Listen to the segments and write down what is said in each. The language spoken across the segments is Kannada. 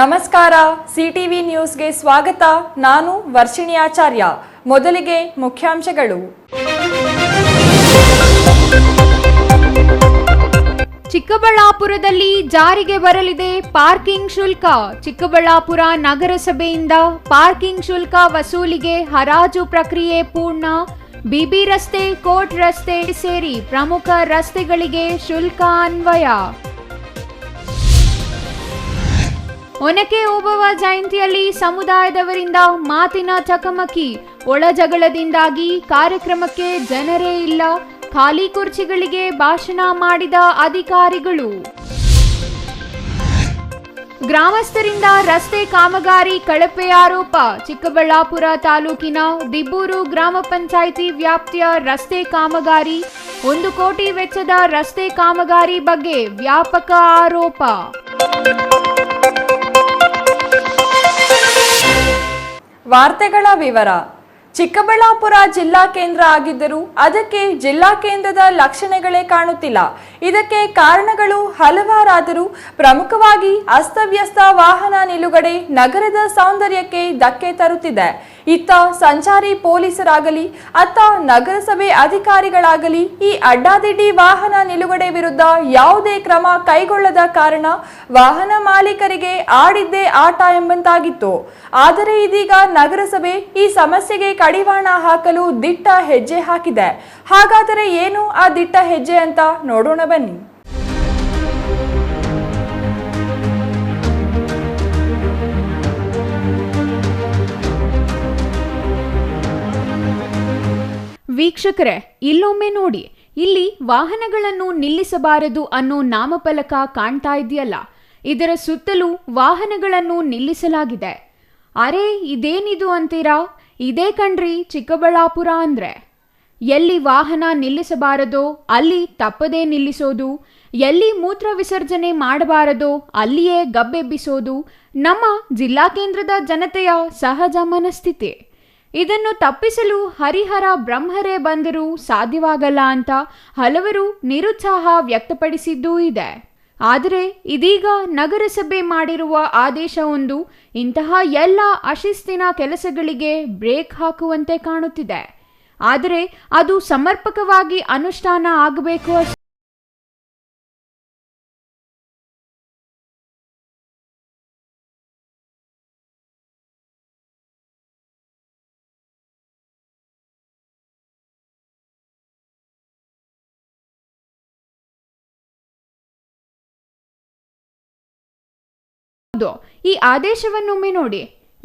ನಮಸ್ಕಾರ ಸಿಟಿವಿ ನ್ಯೂಸ್ಗೆ ಸ್ವಾಗತ. ನಾನು ವರ್ಷಿಣಿ ಆಚಾರ್ಯ. ಮೊದಲಿಗೆ ಮುಖ್ಯಾಂಶಗಳು. ಚಿಕ್ಕಬಳ್ಳಾಪುರದಲ್ಲಿ ಜಾರಿಗೆ ಬರಲಿದೆ ಪಾರ್ಕಿಂಗ್ ಶುಲ್ಕ. ಚಿಕ್ಕಬಳ್ಳಾಪುರ ನಗರಸಭೆಯಿಂದ ಪಾರ್ಕಿಂಗ್ ಶುಲ್ಕ ವಸೂಲಿಗೆ ಹರಾಜು ಪ್ರಕ್ರಿಯೆ ಪೂರ್ಣ. ಬಿಬಿ ರಸ್ತೆ, ಕೋರ್ಟ್ ರಸ್ತೆ ಸೇರಿ ಪ್ರಮುಖ ರಸ್ತೆಗಳಿಗೆ ಶುಲ್ಕ ಅನ್ವಯ. ಒನಕೆ ಓಬವ್ವ ಜಯಂತಿಯಲ್ಲಿ ಸಮುದಾಯದವರಿಂದ ಮಾತಿನ ಚಕಮಕಿ. ಒಳ ಜಗಳದಿಂದಾಗಿ ಕಾರ್ಯಕ್ರಮಕ್ಕೆ ಜನರೇ ಇಲ್ಲ. ಖಾಲಿ ಕುರ್ಚಿಗಳಿಗೆ ಭಾಷಣ ಮಾಡಿದ ಅಧಿಕಾರಿಗಳು. ಗ್ರಾಮಸ್ಥರಿಂದ ರಸ್ತೆ ಕಾಮಗಾರಿ ಕಳಪೆ ಆರೋಪ. ಚಿಕ್ಕಬಳ್ಳಾಪುರ ತಾಲೂಕಿನ ದಿಬ್ಬೂರು ಗ್ರಾಮ ಪಂಚಾಯಿತಿ ವ್ಯಾಪ್ತಿಯ ರಸ್ತೆ ಕಾಮಗಾರಿ 1 ಕೋಟಿ ವೆಚ್ಚದ ರಸ್ತೆ ಕಾಮಗಾರಿ ಬಗ್ಗೆ ವ್ಯಾಪಕ ಆರೋಪ. ವಾರ್ತೆಗಳ ವಿವರ. ಚಿಕ್ಕಬಳ್ಳಾಪುರ ಜಿಲ್ಲಾ ಕೇಂದ್ರ ಆಗಿದ್ದರೂ ಅದಕ್ಕೆ ಜಿಲ್ಲಾ ಕೇಂದ್ರದ ಲಕ್ಷಣಗಳೇ ಕಾಣುತ್ತಿಲ್ಲ. ಇದಕ್ಕೆ ಕಾರಣಗಳು ಹಲವಾರಾದರೂ ಪ್ರಮುಖವಾಗಿ ಅಸ್ತವ್ಯಸ್ತ ವಾಹನ ನಿಲುಗಡೆ ನಗರದ ಸೌಂದರ್ಯಕ್ಕೆ ಧಕ್ಕೆ ತರುತ್ತಿದೆ. ಇತ್ತ ಸಂಚಾರಿ ಪೊಲೀಸರಾಗಲಿ ಅತ್ತ ನಗರಸಭೆ ಅಧಿಕಾರಿಗಳಾಗಲಿ ಈ ಅಡ್ಡಾದಿಡ್ಡಿ ವಾಹನ ನಿಲುಗಡೆ ವಿರುದ್ಧ ಯಾವುದೇ ಕ್ರಮ ಕೈಗೊಳ್ಳದ ಕಾರಣ ವಾಹನ ಮಾಲೀಕರಿಗೆ ಆಡಿದ್ದೇ ಆಟ ಎಂಬಂತಾಗಿತ್ತು. ಆದರೆ ಇದೀಗ ನಗರಸಭೆ ಈ ಸಮಸ್ಯೆಗೆ ಕಡಿವಾಣ ಹಾಕಲು ದಿಟ್ಟ ಹೆಜ್ಜೆ ಹಾಕಿದೆ. ಹಾಗಾದರೆ ಏನು ಆ ದಿಟ್ಟ ಹೆಜ್ಜೆ ಅಂತ ನೋಡೋಣ ಬನ್ನಿ. ವೀಕ್ಷಕರೇ, ಇಲ್ಲೊಮ್ಮೆ ನೋಡಿ, ಇಲ್ಲಿ ವಾಹನಗಳನ್ನು ನಿಲ್ಲಿಸಬಾರದು ಅನ್ನೋ ನಾಮಫಲಕ ಕಾಣ್ತಾ ಇದೆಯಲ್ಲ, ಇದರ ಸುತ್ತಲೂ ವಾಹನಗಳನ್ನು ನಿಲ್ಲಿಸಲಾಗಿದೆ. ಅರೆ, ಇದೇನಿದು ಅಂತೀರಾ? ಇದೇ ಕಣ್ರಿ ಚಿಕ್ಕಬಳ್ಳಾಪುರ ಅಂದ್ರೆ. ಎಲ್ಲಿ ವಾಹನ ನಿಲ್ಲಿಸಬಾರದೋ ಅಲ್ಲಿ ತಪ್ಪದೇ ನಿಲ್ಲಿಸೋದು, ಎಲ್ಲಿ ಮೂತ್ರ ವಿಸರ್ಜನೆ ಮಾಡಬಾರದೋ ಅಲ್ಲಿಯೇ ಗಬ್ಬೆಬ್ಬಿಸೋದು ನಮ್ಮ ಜಿಲ್ಲಾ ಕೇಂದ್ರದ ಜನತೆಯ ಸಹಜ ಮನಸ್ಥಿತಿ. ಇದನ್ನು ತಪ್ಪಿಸಲು ಹರಿಹರ ಬ್ರಹ್ಮರೇ ಬಂದರೂ ಸಾಧ್ಯವಾಗಲ್ಲ ಅಂತ ಹಲವರು ನಿರುತ್ಸಾಹ ವ್ಯಕ್ತಪಡಿಸಿದ್ದೂ ಇದೆ. ಆದರೆ ಇದೀಗ ನಗರಸಭೆ ಮಾಡಿರುವ ಆದೇಶವೊಂದು ಇಂತಹ ಎಲ್ಲ ಅಶಿಸ್ತಿನ ಕೆಲಸಗಳಿಗೆ ಬ್ರೇಕ್ ಹಾಕುವಂತೆ ಕಾಣುತ್ತಿದೆ. ಆದರೆ ಅದು ಸಮರ್ಪಕವಾಗಿ ಅನುಷ್ಠಾನ ಆಗಬೇಕು ಅಷ್ಟೇ. ಈ ಆದೇಶವನ್ನೊಮ್ಮೆ ನೋಡಿ.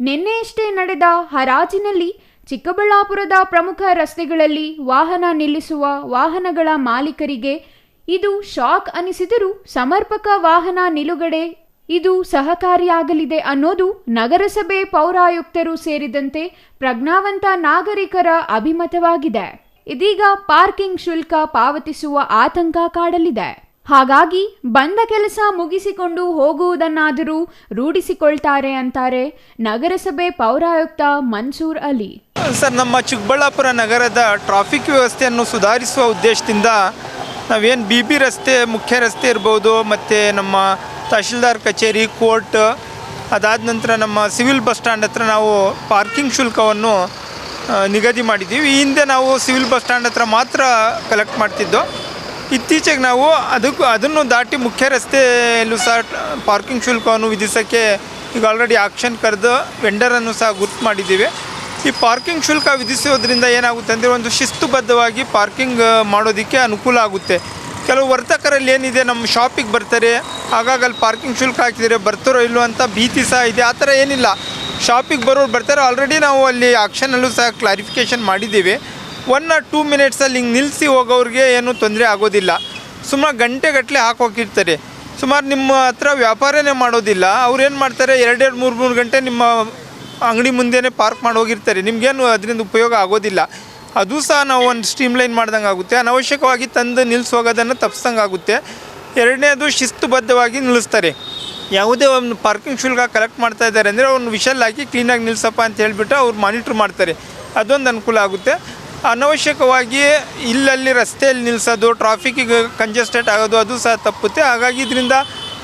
ನಿನ್ನೆಯಷ್ಟೇ ನಡೆದ ಹರಾಜಿನಲ್ಲಿ ಚಿಕ್ಕಬಳ್ಳಾಪುರದ ಪ್ರಮುಖ ರಸ್ತೆಗಳಲ್ಲಿ ವಾಹನ ನಿಲ್ಲಿಸುವ ವಾಹನಗಳ ಮಾಲೀಕರಿಗೆ ಇದು ಶಾಕ್ ಅನಿಸಿದರೂ ಸಮರ್ಪಕ ವಾಹನ ನಿಲುಗಡೆ ಇದು ಸಹಕಾರಿಯಾಗಲಿದೆ ಅನ್ನೋದು ನಗರಸಭೆ ಪೌರಾಯುಕ್ತರು ಸೇರಿದಂತೆ ಪ್ರಜ್ಞಾವಂತ ನಾಗರಿಕರ ಅಭಿಮತವಾಗಿದೆ. ಇದೀಗ ಪಾರ್ಕಿಂಗ್ ಶುಲ್ಕ ಪಾವತಿಸುವ ಆತಂಕ ಕಾಡಲಿದೆ. ಹಾಗಾಗಿ ಬಂದ ಕೆಲಸ ಮುಗಿಸಿಕೊಂಡು ಹೋಗುವುದನ್ನಾದರೂ ರೂಢಿಸಿಕೊಳ್ತಾರೆ ಅಂತಾರೆ ನಗರಸಭೆ ಪೌರಾಯುಕ್ತ ಮನ್ಸೂರ್ ಅಲಿ. ಸರ್, ನಮ್ಮ ಚಿಕ್ಕಬಳ್ಳಾಪುರ ನಗರದ ಟ್ರಾಫಿಕ್ ವ್ಯವಸ್ಥೆಯನ್ನು ಸುಧಾರಿಸುವ ಉದ್ದೇಶದಿಂದ ನಾವೇನು BB ರಸ್ತೆ, ಮುಖ್ಯ ರಸ್ತೆ ಇರ್ಬೋದು, ಮತ್ತು ನಮ್ಮ ತಹಶೀಲ್ದಾರ್ ಕಚೇರಿ, ಕೋರ್ಟ್, ಅದಾದ ನಂತರ ನಮ್ಮ ಸಿವಿಲ್ ಬಸ್ ಸ್ಟ್ಯಾಂಡ್ ಹತ್ರ ನಾವು ಪಾರ್ಕಿಂಗ್ ಶುಲ್ಕವನ್ನು ನಿಗದಿ ಮಾಡಿದ್ದೀವಿ. ಈ ಹಿಂದೆ ನಾವು ಸಿವಿಲ್ ಬಸ್ ಸ್ಟ್ಯಾಂಡ್ ಹತ್ರ ಮಾತ್ರ ಕಲೆಕ್ಟ್ ಮಾಡ್ತಿದ್ದೋ. ಇತ್ತೀಚೆಗೆ ನಾವು ಅದನ್ನು ದಾಟಿ ಮುಖ್ಯ ರಸ್ತೆಯಲ್ಲೂ ಸಹ ಪಾರ್ಕಿಂಗ್ ಶುಲ್ಕವನ್ನು ವಿಧಿಸೋಕ್ಕೆ ಈಗ ಆಲ್ರೆಡಿ ಆಕ್ಷನ್ ಕರೆದು ವೆಂಡರನ್ನು ಸಹ ಗುರ್ತು ಮಾಡಿದ್ದೀವಿ. ಈ ಪಾರ್ಕಿಂಗ್ ಶುಲ್ಕ ವಿಧಿಸೋದ್ರಿಂದ ಏನಾಗುತ್ತೆ ಅಂದರೆ ಒಂದು ಶಿಸ್ತುಬದ್ಧವಾಗಿ ಪಾರ್ಕಿಂಗ್ ಮಾಡೋದಕ್ಕೆ ಅನುಕೂಲ ಆಗುತ್ತೆ. ಕೆಲವು ವರ್ತಕರಲ್ಲಿ ಏನಿದೆ, ನಮ್ಮ ಶಾಪಿಗೆ ಬರ್ತಾರೆ, ಹಾಗಾಗಿ ಅಲ್ಲಿ ಪಾರ್ಕಿಂಗ್ ಶುಲ್ಕ ಹಾಕಿದರೆ ಬರ್ತಾರೋ ಇಲ್ಲೋ ಅಂತ ಭೀತಿ ಸಹ ಇದೆ. ಆ ಥರ ಏನಿಲ್ಲ, ಶಾಪಿಗೆ ಬರೋರು ಬರ್ತಾರೆ. ಆಲ್ರೆಡಿ ನಾವು ಅಲ್ಲಿ ಆಕ್ಷನಲ್ಲೂ ಸಹ ಕ್ಲಾರಿಫಿಕೇಷನ್ ಮಾಡಿದ್ದೀವಿ. 1 or 2 ಮಿನಿಟ್ಸಲ್ಲಿ ಹಿಂಗೆ ನಿಲ್ಲಿಸಿ ಹೋಗೋರಿಗೆ ಏನೂ ತೊಂದರೆ ಆಗೋದಿಲ್ಲ. ಸುಮಾರು ಗಂಟೆಗಟ್ಟಲೆ ಹಾಕೋಕಿರ್ತಾರೆ. ಸುಮಾರು ನಿಮ್ಮ ಹತ್ರ ವ್ಯಾಪಾರನೇ ಮಾಡೋದಿಲ್ಲ. ಅವ್ರು ಏನು ಮಾಡ್ತಾರೆ, 2-3 ಗಂಟೆ ನಿಮ್ಮ ಅಂಗಡಿ ಮುಂದೆನೇ ಪಾರ್ಕ್ ಮಾಡಿ ಹೋಗಿರ್ತಾರೆ. ನಿಮಗೇನು ಅದರಿಂದ ಉಪಯೋಗ ಆಗೋದಿಲ್ಲ. ಅದು ಸಹ ನಾವು ಒಂದು ಸ್ಟ್ರೀಮ್ಲೈನ್ ಮಾಡ್ದಂಗೆ ಆಗುತ್ತೆ. ಅನವಶ್ಯಕವಾಗಿ ತಂದು ನಿಲ್ಲಿಸೋಗೋದನ್ನು ತಪ್ಪಿಸ್ದಂಗೆ ಆಗುತ್ತೆ. ಎರಡನೇದು, ಶಿಸ್ತುಬದ್ಧವಾಗಿ ನಿಲ್ಲಿಸ್ತಾರೆ. ಯಾವುದೇ ಒಂದು ಪಾರ್ಕಿಂಗ್ ಶುಲ್ಕ ಕಲೆಕ್ಟ್ ಮಾಡ್ತಾ ಇದ್ದಾರೆ ಅಂದರೆ ಅವ್ರನ್ನ ವಿಷಲ್ ಹಾಕಿ ಕ್ಲೀನಾಗಿ ನಿಲ್ಲಿಸಪ್ಪ ಅಂತ ಹೇಳಿಬಿಟ್ಟು ಅವ್ರು ಮಾನಿಟ್ರ್ ಮಾಡ್ತಾರೆ. ಅದೊಂದು ಅನುಕೂಲ ಆಗುತ್ತೆ. ಅನವಶ್ಯಕವಾಗಿ ಇಲ್ಲಲ್ಲಿ ರಸ್ತೆಯಲ್ಲಿ ನಿಲ್ಲಿಸೋದು, ಟ್ರಾಫಿಕ್ಕಿಗೆ ಕಂಜೆಸ್ಟೆಡ್ ಆಗೋದು ಅದು ಸಹ ತಪ್ಪುತ್ತೆ. ಹಾಗಾಗಿ ಇದರಿಂದ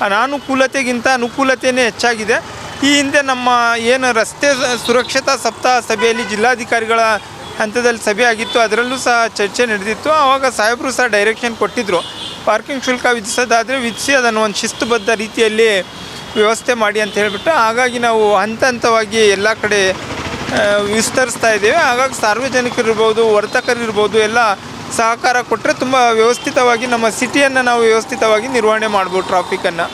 ಅನಾನುಕೂಲತೆಗಿಂತ ಅನುಕೂಲತೆಯೇ ಹೆಚ್ಚಾಗಿದೆ. ಈ ಹಿಂದೆ ನಮ್ಮ ಏನು ರಸ್ತೆ ಸುರಕ್ಷತಾ ಸಪ್ತಾಹ ಸಭೆಯಲ್ಲಿ ಜಿಲ್ಲಾಧಿಕಾರಿಗಳ ಹಂತದಲ್ಲಿ ಸಭೆ ಆಗಿತ್ತು, ಅದರಲ್ಲೂ ಸಹ ಚರ್ಚೆ ನಡೆದಿತ್ತು. ಆವಾಗ ಸಾಹೇಬರು ಸಹ ಡೈರೆಕ್ಷನ್ ಕೊಟ್ಟಿದ್ದರು, ಪಾರ್ಕಿಂಗ್ ಶುಲ್ಕ ವಿಧಿಸೋದಾದರೆ ವಿಧಿಸಿ ಅದನ್ನು ಒಂದು ಶಿಸ್ತುಬದ್ಧ ರೀತಿಯಲ್ಲಿ ವ್ಯವಸ್ಥೆ ಮಾಡಿ ಅಂತ ಹೇಳಿಬಿಟ್ಟು. ಹಾಗಾಗಿ ನಾವು ಹಂತ ಹಂತವಾಗಿ ಎಲ್ಲ ಕಡೆ ವಿಸ್ತರಿಸ್ತಾ ಇದ್ದೇವೆ. ಹಾಗಾಗಿ ಸಾರ್ವಜನಿಕರಿರ್ಬೋದು, ವರ್ತಕರಿರ್ಬೋದು ಎಲ್ಲ ಸಹಕಾರ ಕೊಟ್ಟರೆ ತುಂಬ ವ್ಯವಸ್ಥಿತವಾಗಿ ನಮ್ಮ ಸಿಟಿಯನ್ನು ನಾವು ವ್ಯವಸ್ಥಿತವಾಗಿ ನಿರ್ವಹಣೆ ಮಾಡ್ಬೋದು ಟ್ರಾಫಿಕನ್ನು.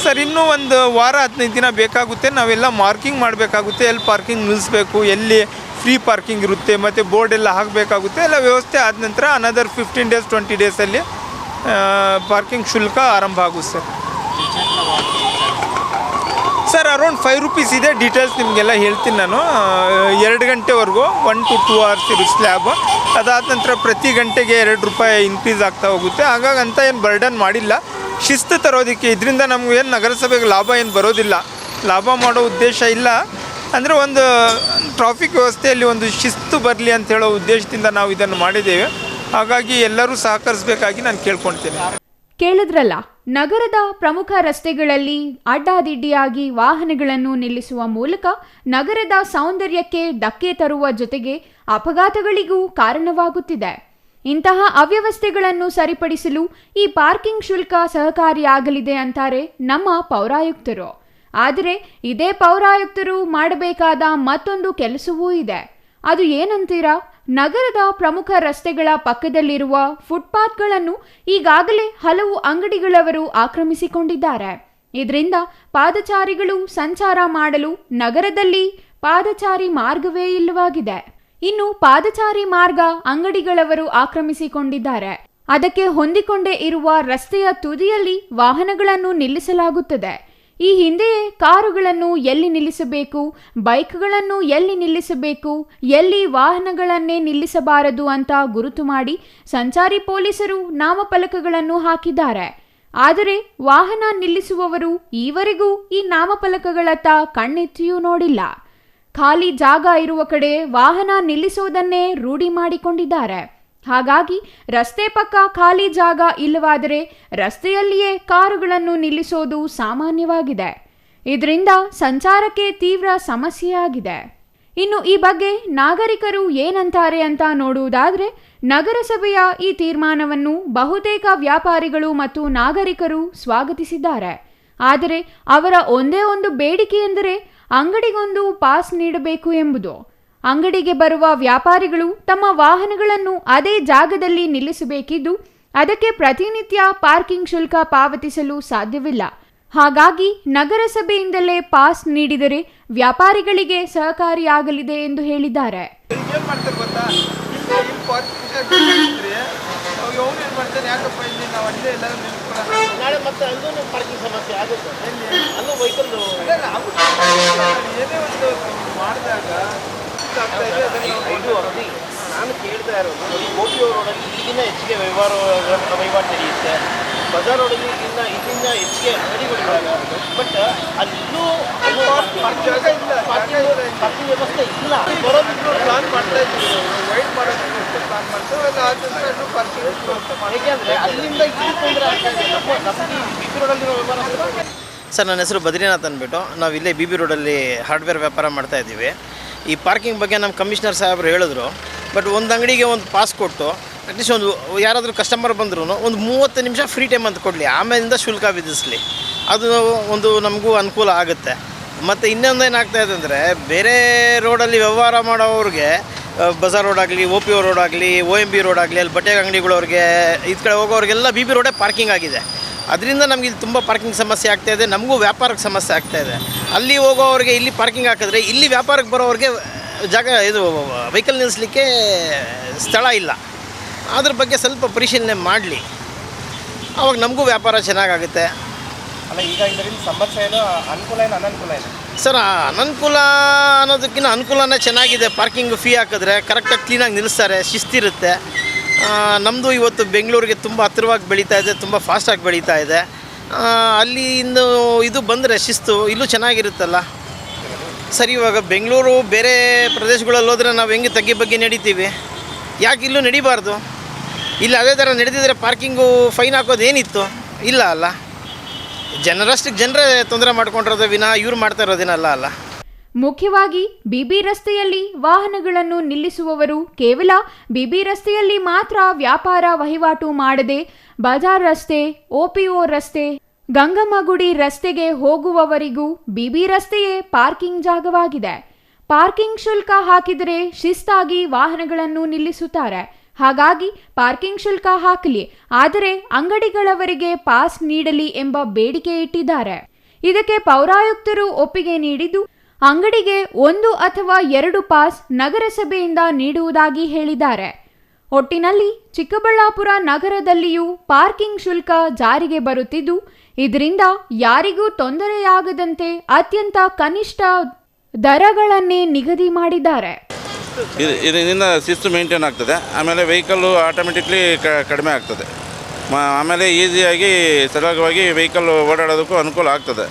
ಸರ್, ಇನ್ನೂ ಒಂದು ವಾರ 15 ದಿನ ಬೇಕಾಗುತ್ತೆ. ನಾವೆಲ್ಲ ಮಾರ್ಕಿಂಗ್ ಮಾಡಬೇಕಾಗುತ್ತೆ, ಎಲ್ಲಿ ಪಾರ್ಕಿಂಗ್ ನಿಲ್ಲಿಸಬೇಕು, ಎಲ್ಲಿ ಫ್ರೀ ಪಾರ್ಕಿಂಗ್ ಇರುತ್ತೆ, ಮತ್ತು ಬೋರ್ಡ್ ಎಲ್ಲ ಹಾಕಬೇಕಾಗುತ್ತೆ. ಎಲ್ಲ ವ್ಯವಸ್ಥೆ ಆದ ನಂತರ ಅನದರ್ 15 ಡೇಸ್ 20 ಡೇಸಲ್ಲಿ ಪಾರ್ಕಿಂಗ್ ಶುಲ್ಕ ಆರಂಭ ಆಗುತ್ತೆ ಸರ್. ಅರೌಂಡ್ 5 ರೂಪೀಸ್ ಇದೆ. ಡೀಟೇಲ್ಸ್ ನಿಮಗೆಲ್ಲ ಹೇಳ್ತೀನಿ ನಾನು. 2 ಗಂಟೆವರೆಗೂ 1 to 2 hours ಇರುತ್ತೆ ಸ್ಲ್ಯಾಬ್. ಅದಾದ ನಂತರ ಪ್ರತಿ ಗಂಟೆಗೆ 2 ರೂಪಾಯಿ ಇನ್ಕ್ರೀಸ್ ಆಗ್ತಾ ಹೋಗುತ್ತೆ. ಹಾಗಾಗಿ ಅಂತ ಏನು ಬರ್ಡನ್ ಮಾಡಿಲ್ಲ, ಶಿಸ್ತು ತರೋದಕ್ಕೆ. ಇದರಿಂದ ನಮಗೇನು ನಗರಸಭೆಗೆ ಲಾಭ ಏನು ಬರೋದಿಲ್ಲ, ಲಾಭ ಮಾಡೋ ಉದ್ದೇಶ ಇಲ್ಲ. ಅಂದರೆ ಒಂದು ಟ್ರಾಫಿಕ್ ವ್ಯವಸ್ಥೆಯಲ್ಲಿ ಒಂದು ಶಿಸ್ತು ಬರಲಿ ಅಂತ ಹೇಳೋ ಉದ್ದೇಶದಿಂದ ನಾವು ಇದನ್ನು ಮಾಡಿದ್ದೇವೆ. ಹಾಗಾಗಿ ಎಲ್ಲರೂ ಸಹಕರಿಸಬೇಕಾಗಿ ನಾನು ಕೇಳ್ಕೊಳ್ತೇನೆ. ಕೇಳಿದ್ರಲ್ಲ, ನಗರದ ಪ್ರಮುಖ ರಸ್ತೆಗಳಲ್ಲಿ ಅಡ್ಡಾದಿಡ್ಡಿಯಾಗಿ ವಾಹನಗಳನ್ನು ನಿಲ್ಲಿಸುವ ಮೂಲಕ ನಗರದ ಸೌಂದರ್ಯಕ್ಕೆ ಧಕ್ಕೆ ತರುವ ಜೊತೆಗೆ ಅಪಘಾತಗಳಿಗೂ ಕಾರಣವಾಗುತ್ತಿದೆ. ಇಂತಹ ಅವ್ಯವಸ್ಥೆಗಳನ್ನು ಸರಿಪಡಿಸಲು ಈ ಪಾರ್ಕಿಂಗ್ ಶುಲ್ಕ ಸಹಕಾರಿಯಾಗಲಿದೆ ಅಂತಾರೆ ನಮ್ಮ ಪೌರಾಯುಕ್ತರು. ಆದರೆ ಇದೇ ಪೌರಾಯುಕ್ತರು ಮಾಡಬೇಕಾದ ಮತ್ತೊಂದು ಕೆಲಸವೂ ಇದೆ. ಅದು ಏನಂತೀರಾ? ನಗರದ ಪ್ರಮುಖ ರಸ್ತೆಗಳ ಪಕ್ಕದಲ್ಲಿರುವ ಫುಟ್ಪಾತ್ಗಳನ್ನು ಈಗಾಗಲೇ ಹಲವು ಅಂಗಡಿಗಳವರು ಆಕ್ರಮಿಸಿಕೊಂಡಿದ್ದಾರೆ. ಇದರಿಂದ ಪಾದಚಾರಿಗಳು ಸಂಚಾರ ಮಾಡಲು ನಗರದಲ್ಲಿ ಪಾದಚಾರಿ ಮಾರ್ಗವೇ ಇಲ್ಲವಾಗಿದೆ. ಇನ್ನು ಪಾದಚಾರಿ ಮಾರ್ಗ ಅಂಗಡಿಗಳವರು ಆಕ್ರಮಿಸಿಕೊಂಡಿದ್ದಾರೆ. ಅದಕ್ಕೆ ಹೊಂದಿಕೊಂಡೇ ಇರುವ ರಸ್ತೆಯ ತುದಿಯಲ್ಲಿ ವಾಹನಗಳನ್ನು ನಿಲ್ಲಿಸಲಾಗುತ್ತದೆ. ಈ ಹಿಂದೆಯೇ ಕಾರುಗಳನ್ನು ಎಲ್ಲಿ ನಿಲ್ಲಿಸಬೇಕು, ಬೈಕ್ಗಳನ್ನು ಎಲ್ಲಿ ನಿಲ್ಲಿಸಬೇಕು, ಎಲ್ಲಿ ವಾಹನಗಳನ್ನೇ ನಿಲ್ಲಿಸಬಾರದು ಅಂತ ಗುರುತು ಮಾಡಿ ಸಂಚಾರಿ ಪೊಲೀಸರು ನಾಮಫಲಕಗಳನ್ನು ಹಾಕಿದ್ದಾರೆ. ಆದರೆ ವಾಹನ ನಿಲ್ಲಿಸುವವರು ಈವರೆಗೂ ಈ ನಾಮಫಲಕಗಳತ್ತ ಕಣ್ಣೆತ್ತಿಯೂ ನೋಡಿಲ್ಲ. ಖಾಲಿ ಜಾಗ ಇರುವ ಕಡೆ ವಾಹನ ನಿಲ್ಲಿಸೋದನ್ನೇ ರೂಢಿ ಮಾಡಿಕೊಂಡಿದ್ದಾರೆ. ಹಾಗಾಗಿ ರಸ್ತೆ ಪಕ್ಕ ಖಾಲಿ ಜಾಗ ಇಲ್ಲವಾದರೆ ರಸ್ತೆಯಲ್ಲಿಯೇ ಕಾರುಗಳನ್ನು ನಿಲ್ಲಿಸೋದು ಸಾಮಾನ್ಯವಾಗಿದೆ. ಇದರಿಂದ ಸಂಚಾರಕ್ಕೆ ತೀವ್ರ ಸಮಸ್ಯೆಯಾಗಿದೆ. ಇನ್ನು ಈ ಬಗ್ಗೆ ನಾಗರಿಕರು ಏನಂತಾರೆ ಅಂತ ನೋಡುವುದಾದರೆ, ನಗರಸಭೆಯ ಈ ತೀರ್ಮಾನವನ್ನು ಬಹುತೇಕ ವ್ಯಾಪಾರಿಗಳು ಮತ್ತು ನಾಗರಿಕರು ಸ್ವಾಗತಿಸಿದ್ದಾರೆ. ಆದರೆ ಅವರ ಒಂದೇ ಒಂದು ಬೇಡಿಕೆ ಎಂದರೆ ಅಂಗಡಿಗೊಂದು ಪಾಸ್ ನೀಡಬೇಕು ಎಂಬುದು. ಅಂಗಡಿಗೆ ಬರುವ ವ್ಯಾಪಾರಿಗಳು ತಮ್ಮ ವಾಹನಗಳನ್ನು ಅದೇ ಜಾಗದಲ್ಲಿ ನಿಲ್ಲಿಸಬೇಕಿದ್ದು, ಅದಕ್ಕೆ ಪ್ರತಿನಿತ್ಯ ಪಾರ್ಕಿಂಗ್ ಶುಲ್ಕ ಪಾವತಿಸಲು ಸಾಧ್ಯವಿಲ್ಲ. ಹಾಗಾಗಿ ನಗರಸಭೆಯಿಂದಲೇ ಪಾಸ್ ನೀಡಿದರೆ ವ್ಯಾಪಾರಿಗಳಿಗೆ ಸಹಕಾರಿಯಾಗಲಿದೆ ಎಂದು ಹೇಳಿದ್ದಾರೆ. ನಾಳೆ ಮತ್ತೆ ಅಲ್ಲೂ ಪಾರ್ಕಿಂಗ್ ಸಮಸ್ಯೆ ಆಗುತ್ತೆ. ಅಲ್ಲೂ ವೆಹಿಕಲ್ ಏನೇ ಒಂದು ಮಾಡಿದಾಗ ನಾನು ಕೇಳ್ತಾ ಇರೋದು, ಗೋಪಿ ರೋಡಲ್ಲಿ ಈಗಿನ ಹೆಚ್ಚಿಗೆ ವಹಿವಾಟು ನಡೆಯುತ್ತೆ. ಬಜಾರ್ ರೋಡಲ್ಲಿ ಇದರಿಂದ ಹೆಚ್ಚಿಗೆ ಅಂಗಡಿಗಳಿವೆ. ಬಟ್ ಅಲ್ಲೂ ಪಾರ್ಕಿಂಗ್ ವ್ಯವಸ್ಥೆ ಇಲ್ಲ. ಬರೋದಿದ್ರು ಪ್ಲಾನ್ ಮಾಡ್ತಾ ಇದ್ದೀವಿ, ವೈಟ್ ಮಾಡೋದಕ್ಕೆ ಪ್ಲಾನ್ ಮಾಡ್ತೇವೆ. ಹೇಗೆ ಅಲ್ಲಿಂದ ಇಲ್ಲಿ ತೊಂದರೆ ಆಗ್ತಾ ಇದೆ. ನಮಗೆ ಬಿ ಬಿ ರೋಡಲ್ಲಿರೋ ವ್ಯವಹಾರ. ಸರ್, ನನ್ನ ಹೆಸರು ಬದ್ರಿನಾಥ್ ಅಂದ್ಬಿಟ್ಟು ನಾವು ಇಲ್ಲೇ ಬಿ ಬಿ ರೋಡಲ್ಲಿ ಹಾರ್ಡ್ವೇರ್ ವ್ಯಾಪಾರ ಮಾಡ್ತಾಯಿದ್ದೀವಿ. ಈ ಪಾರ್ಕಿಂಗ್ ಬಗ್ಗೆ ನಮ್ಮ ಕಮಿಷನರ್ ಸಾಹೇಬರು ಹೇಳಿದ್ರು. ಬಟ್ ಒಂದು ಅಂಗಡಿಗೆ ಒಂದು ಪಾಸ್ ಕೊಟ್ಟು ಅಟ್ಲೀಸ್ಟ್ ಒಂದು ಯಾರಾದರೂ ಕಸ್ಟಮರ್ ಬಂದರೂ ಒಂದು 30 ನಿಮಿಷ ಫ್ರೀ ಟೈಮ್ ಅಂತ ಕೊಡಲಿ, ಆಮೇಲಿಂದ ಶುಲ್ಕ ವಿಧಿಸಲಿ. ಅದು ಒಂದು ನಮಗೂ ಅನುಕೂಲ ಆಗುತ್ತೆ. ಮತ್ತು ಇನ್ನೊಂದು ಏನಾಗ್ತಾಯಿದೆ ಅಂದರೆ, ಬೇರೆ ರೋಡಲ್ಲಿ ವ್ಯವಹಾರ ಮಾಡೋವ್ರಿಗೆ, ಬಜಾರ್ ರೋಡ್ ಆಗಲಿ, ಒ ಪಿ ಒ ರೋಡ್ ಆಗಲಿ, OMB ರೋಡ್ ಆಗಲಿ, ಅಲ್ಲಿ ಬಟ್ಟೆ ಅಂಗಡಿಗಳವ್ರಿಗೆ ಇದು ಕಡೆ ಹೋಗೋರಿಗೆಲ್ಲ ಬಿ ಬಿ ರೋಡೇ ಪಾರ್ಕಿಂಗ್ ಆಗಿದೆ. ಅದರಿಂದ ನಮಗೆ ಇಲ್ಲಿ ತುಂಬ ಪಾರ್ಕಿಂಗ್ ಸಮಸ್ಯೆ ಆಗ್ತಾಯಿದೆ. ನಮಗೂ ವ್ಯಾಪಾರಕ್ಕೆ ಸಮಸ್ಯೆ ಆಗ್ತಾಯಿದೆ. ಅಲ್ಲಿ ಹೋಗೋವ್ರಿಗೆ ಇಲ್ಲಿ ಪಾರ್ಕಿಂಗ್ ಹಾಕಿದ್ರೆ ಇಲ್ಲಿ ವ್ಯಾಪಾರಕ್ಕೆ ಬರೋವ್ರಿಗೆ ಜಾಗ ಇದು ವೆಹಿಕಲ್ ನಿಲ್ಲಿಸಲಿಕ್ಕೆ ಸ್ಥಳ ಇಲ್ಲ. ಅದ್ರ ಬಗ್ಗೆ ಸ್ವಲ್ಪ ಪರಿಶೀಲನೆ ಮಾಡಲಿ, ಆವಾಗ ನಮಗೂ ವ್ಯಾಪಾರ ಚೆನ್ನಾಗಾಗುತ್ತೆ. ಅಲ್ಲ, ಈಗ ಇದರಿಂದ ಸಮಸ್ಯೆ ಏನೋ ಅನುಕೂಲ ಏನು ಅನನುಕೂಲ ಇದೆ ಸರ್? ಅನನುಕೂಲ ಅನ್ನೋದಕ್ಕಿಂತ ಅನುಕೂಲನೇ ಚೆನ್ನಾಗಿದೆ. ಪಾರ್ಕಿಂಗ್ ಫೀ ಹಾಕಿದ್ರೆ ಕರೆಕ್ಟಾಗಿ ಕ್ಲೀನಾಗಿ ನಿಲ್ಲಿಸ್ತಾರೆ, ಶಿಸ್ತಿರುತ್ತೆ. ನಮ್ಮದು ಇವತ್ತು ಬೆಂಗಳೂರಿಗೆ ತುಂಬ ಹತ್ತಿರವಾಗಿ ಬೆಳೀತಾ ಇದೆ, ತುಂಬ ಫಾಸ್ಟಾಗಿ ಬೆಳೀತಾ ಇದೆ. ಅಲ್ಲಿಂದ ಇದು ಬಂದರೆ ಶಿಸ್ತು ಇಲ್ಲೂ ಚೆನ್ನಾಗಿರುತ್ತಲ್ಲ ಸರ್. ಇವಾಗ ಬೆಂಗಳೂರು ಬೇರೆ ಪ್ರದೇಶಗಳಲ್ಲಿ ಹೋದರೆ ನಾವು ಹೆಂಗೆ ತಗ್ಗಿ ಬಗ್ಗೆ ನಡೀತೀವಿ, ಯಾಕೆ ಇಲ್ಲೂ ನಡಿಬಾರ್ದು? ಇಲ್ಲಿ ಅದೇ ಥರ ನಡೆದಿದ್ರೆ ಪಾರ್ಕಿಂಗು ಫೈನ್ ಹಾಕೋದು ಏನಿತ್ತು? ಇಲ್ಲ ಅಲ್ಲ. ಜನರಷ್ಟಕ್ಕೆ ಜನರೇ ತೊಂದರೆ ಮಾಡ್ಕೊಂಡಿರೋದು ವಿನಃ ಇವ್ರು ಮಾಡ್ತಾ ಇರೋದೇನಲ್ಲ ಅಲ್ಲ. ಮುಖ್ಯವಾಗಿ ಬಿಬಿ ರಸ್ತೆಯಲ್ಲಿ ವಾಹನಗಳನ್ನು ನಿಲ್ಲಿಸುವವರು ಕೇವಲ ಬಿಬಿ ರಸ್ತೆಯಲ್ಲಿ ಮಾತ್ರ ವ್ಯಾಪಾರ ವಹಿವಾಟು ಮಾಡದೆ ಬಜಾರ್ ರಸ್ತೆ, OPO ರಸ್ತೆ, ಗಂಗಮ್ಮಗುಡಿ ರಸ್ತೆಗೆ ಹೋಗುವವರಿಗೂ ಬಿಬಿ ರಸ್ತೆಯೇ ಪಾರ್ಕಿಂಗ್ ಜಾಗವಾಗಿದೆ. ಪಾರ್ಕಿಂಗ್ ಶುಲ್ಕ ಹಾಕಿದರೆ ಶಿಸ್ತಾಗಿ ವಾಹನಗಳನ್ನು ನಿಲ್ಲಿಸುತ್ತಾರೆ. ಹಾಗಾಗಿ ಪಾರ್ಕಿಂಗ್ ಶುಲ್ಕ ಹಾಕಲಿ, ಆದರೆ ಅಂಗಡಿಗಳವರಿಗೆ ಪಾಸ್ ನೀಡಲಿ ಎಂಬ ಬೇಡಿಕೆ ಇಟ್ಟಿದ್ದಾರೆ. ಇದಕ್ಕೆ ಪೌರಾಯುಕ್ತರು ಒಪ್ಪಿಗೆ ನೀಡಿದ್ದು ಅಂಗಡಿಗೆ 1 ಅಥವಾ 2 ಪಾಸ್ ನಗರಸಭೆಯಿಂದ ನೀಡುವುದಾಗಿ ಹೇಳಿದ್ದಾರೆ. ಒಟ್ಟಿನಲ್ಲಿ ಚಿಕ್ಕಬಳ್ಳಾಪುರ ನಗರದಲ್ಲಿಯೂ ಪಾರ್ಕಿಂಗ್ ಶುಲ್ಕ ಜಾರಿಗೆ ಬರುತ್ತಿದ್ದು, ಇದರಿಂದ ಯಾರಿಗೂ ತೊಂದರೆಯಾಗದಂತೆ ಅತ್ಯಂತ ಕನಿಷ್ಠ ದರಗಳನ್ನೇ ನಿಗದಿ ಮಾಡಿದ್ದಾರೆ. ಇದರಿಂದ ಶಿಸ್ತು ಮೇಂಟೈನ್ ಆಗ್ತದೆ. ಆಮೇಲೆ ವೆಹಿಕಲ್ಲು ಆಟೋಮೆಟಿಕ್ಲಿ ಕಡಿಮೆ ಆಗ್ತದೆ. ಆಮೇಲೆ ಈಸಿಯಾಗಿ ಸರಳವಾಗಿ ವೆಹಿಕಲ್ ಓಡಾಡೋದಕ್ಕೂ ಅನುಕೂಲ ಆಗ್ತದೆ.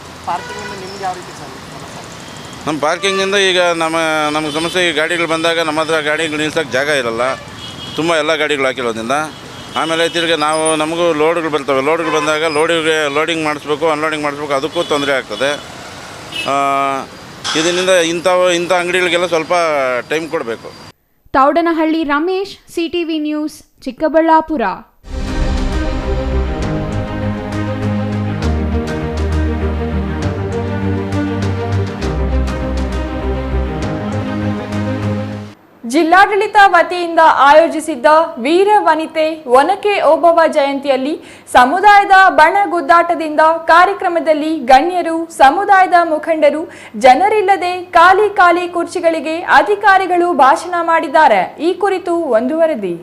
ನಮ್ಮ ಪಾರ್ಕಿಂಗಿಂದ ಈಗ ನಮಗೆ ಸಮಸ್ಯೆ, ಈ ಗಾಡಿಗಳು ಬಂದಾಗ ನಮ್ಮ ಹತ್ರ ಗಾಡಿಗಳು ನಿಲ್ಸೋಕ್ಕೆ ಜಾಗ ಇರಲ್ಲ, ತುಂಬ ಎಲ್ಲ ಗಾಡಿಗಳು ಹಾಕಿರೋದ್ರಿಂದ. ಆಮೇಲೆ ತಿರ್ಗಿ ನಮಗೂ ಲೋಡ್ಗಳು ಬರ್ತವೆ. ಲೋಡ್ಗಳು ಬಂದಾಗ ಲೋಡಿಂಗ್ ಮಾಡಿಸ್ಬೇಕು, ಅನ್ಲೋಡಿಂಗ್ ಮಾಡಿಸ್ಬೇಕು, ಅದಕ್ಕೂ ತೊಂದರೆ ಆಗ್ತದೆ. ಇದರಿಂದ ಇಂಥ ಅಂಗಡಿಗಳಿಗೆಲ್ಲ ಸ್ವಲ್ಪ ಟೈಮ್ ಕೊಡಬೇಕು. Thoudanahalli Ramesh, CTV news, Chikkaballapur. ಜಿಲ್ಲಾಡಳಿತ ವತಿಯಿಂದ ಆಯೋಜಿಸಿದ್ದ ವೀರ ವನಿತೆ ಒನಕೆ ಓಬವ್ವ ಜಯಂತಿಯಲ್ಲಿ ಸಮುದಾಯದ ಬಣಗುದ್ದಾಟದಿಂದ ಕಾರ್ಯಕ್ರಮದಲ್ಲಿ ಗಣ್ಯರು, ಸಮುದಾಯದ ಮುಖಂಡರು, ಜನರಿಲ್ಲದೆ ಖಾಲಿ ಕುರ್ಚಿಗಳಿಗೆ ಅಧಿಕಾರಿಗಳು ಭಾಷಣ ಮಾಡಿದ್ದಾರೆ. ಈ ಕುರಿತು ಒಂದು ವರದಿ.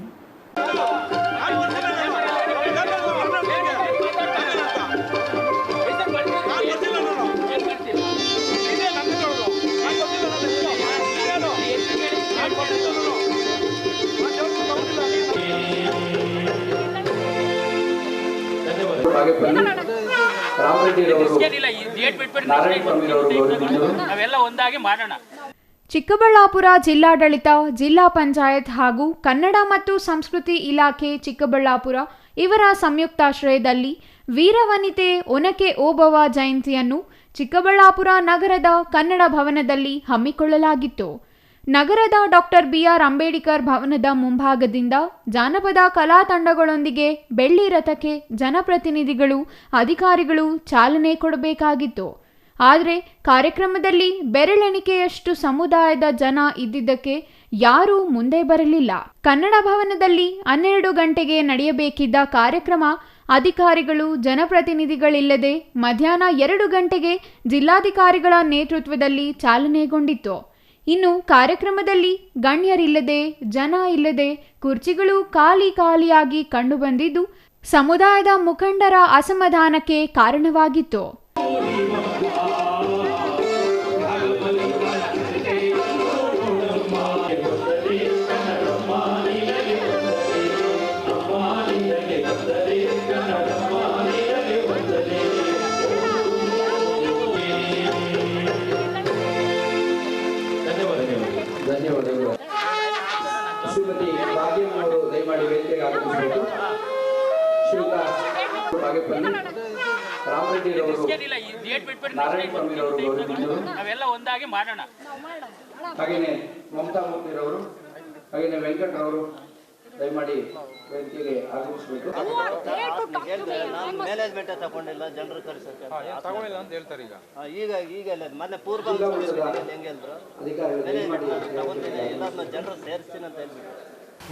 ಚಿಕ್ಕಬಳ್ಳಾಪುರ ಜಿಲ್ಲಾಡಳಿತ, ಜಿಲ್ಲಾ ಪಂಚಾಯತ್ ಹಾಗೂ ಕನ್ನಡ ಮತ್ತು ಸಂಸ್ಕೃತಿ ಇಲಾಖೆ ಚಿಕ್ಕಬಳ್ಳಾಪುರ ಇವರ ಸಂಯುಕ್ತಾಶ್ರಯದಲ್ಲಿ ವೀರವನಿತೆ ಒನಕೆ ಓಬವ್ವ ಜಯಂತಿಯನ್ನು ಚಿಕ್ಕಬಳ್ಳಾಪುರ ನಗರದ ಕನ್ನಡ ಭವನದಲ್ಲಿ ಹಮ್ಮಿಕೊಳ್ಳಲಾಗಿತ್ತು. ನಗರದ ಡಾಕ್ಟರ್ BR ಅಂಬೇಡ್ಕರ್ ಭವನದ ಮುಂಭಾಗದಿಂದ ಜಾನಪದ ಕಲಾ ತಂಡಗಳೊಂದಿಗೆ ಬೆಳ್ಳಿ ರಥಕ್ಕೆ ಜನಪ್ರತಿನಿಧಿಗಳು, ಅಧಿಕಾರಿಗಳು ಚಾಲನೆ ಕೊಡಬೇಕಾಗಿತ್ತು. ಆದರೆ ಕಾರ್ಯಕ್ರಮದಲ್ಲಿ ಬೆರಳೆಣಿಕೆಯಷ್ಟು ಸಮುದಾಯದ ಜನ ಇದ್ದಿದ್ದಕ್ಕೆ ಯಾರೂ ಮುಂದೆ ಬರಲಿಲ್ಲ. ಕನ್ನಡ ಭವನದಲ್ಲಿ 12 ಗಂಟೆಗೆ ನಡೆಯಬೇಕಿದ್ದ ಕಾರ್ಯಕ್ರಮ ಅಧಿಕಾರಿಗಳು, ಜನಪ್ರತಿನಿಧಿಗಳಿಲ್ಲದೆ ಮಧ್ಯಾಹ್ನ 2 ಗಂಟೆಗೆ ಜಿಲ್ಲಾಧಿಕಾರಿಗಳ ನೇತೃತ್ವದಲ್ಲಿ ಚಾಲನೆಗೊಂಡಿತ್ತು. ಇನ್ನು ಕಾರ್ಯಕ್ರಮದಲ್ಲಿ ಗಣ್ಯರಿಲ್ಲದೆ, ಜನ ಇಲ್ಲದೆ ಕುರ್ಚಿಗಳು ಖಾಲಿಯಾಗಿ ಕಂಡುಬಂದಿದ್ದು ಸಮುದಾಯದ ಮುಖಂಡರ ಅಸಮಾಧಾನಕ್ಕೆ ಕಾರಣವಾಗಿತ್ತು. ಧನ್ಯವಾದಗಳು. ಶ್ರೀಮತಿ ಭಾಗ್ಯಮ್ಮವರು ದಯಮಾಡಿ ವೇದಿಕೆಗೆ ಆಗಮಿಸಬೇಕು. ಶ್ರೀಯುತ ಬಾಗೇಪಲ್ಲಿ ರಾಮರೆಡ್ಡಿರವರು, ನಾರಾಯಣ ಸ್ವಾಮಿರವರು, ಹಾಗೆಯೇ ಮಮತಾ ಮೂರ್ತಿರವರು, ಹಾಗೆಯೇ ವೆಂಕಟರವರು ದಯಮಾಡಿ ವೇದಿಕೆಗೆ ಆಗಮಿಸಬೇಕು. ಮ್ಯಾನೇಜ್ಮೆಂಟ್ ತಗೊಂಡಿಲ್ಲ, ಜನರು ತಗೊಂಡಿಲ್ಲ ಅಂತ ಹೇಳ್ತಾರೆ. ಈಗ ಮೊನ್ನೆ ಪೂರ್ವ ಹೆಂಗೆ ಜನರು ಸೇರಿಸ್ತೀನಿ ಅಂತ ಹೇಳ್ಬಿಟ್ಟು.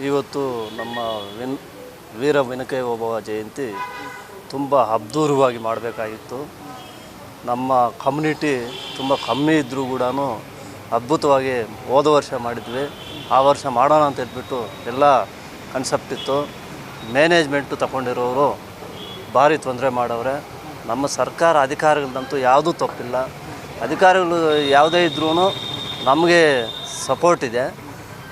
ಇವತ್ತು ನಮ್ಮ ವೀರ ಒನಕೆ ಓಬವ್ವ ಜಯಂತಿ ತುಂಬ ಅದ್ಧೂರಿಯಾಗಿ ಮಾಡಬೇಕಾಗಿತ್ತು. ನಮ್ಮ ಕಮ್ಯುನಿಟಿ ತುಂಬ ಕಮ್ಮಿ ಇದ್ದರೂ ಕೂಡ ಅದ್ಭುತವಾಗಿ ಹೋದ ವರ್ಷ ಮಾಡಿದ್ವಿ. ಆ ವರ್ಷ ಮಾಡೋಣ ಅಂತ ಹೇಳ್ಬಿಟ್ಟು ಎಲ್ಲ ಕನ್ಸೆಪ್ಟ್ ಇತ್ತು. ಮ್ಯಾನೇಜ್ಮೆಂಟು ತಗೊಂಡಿರೋರು ಭಾರಿ ತೊಂದರೆ ಮಾಡವ್ರೆ. ನಮ್ಮ ಸರ್ಕಾರ ಅಧಿಕಾರಿಗಳದಂತೂ ಯಾವುದೂ ತಪ್ಪಿಲ್ಲ. ಅಧಿಕಾರಿಗಳು ಯಾವುದೇ ಇದ್ರೂ ನಮಗೆ ಸಪೋರ್ಟ್ ಇದೆ.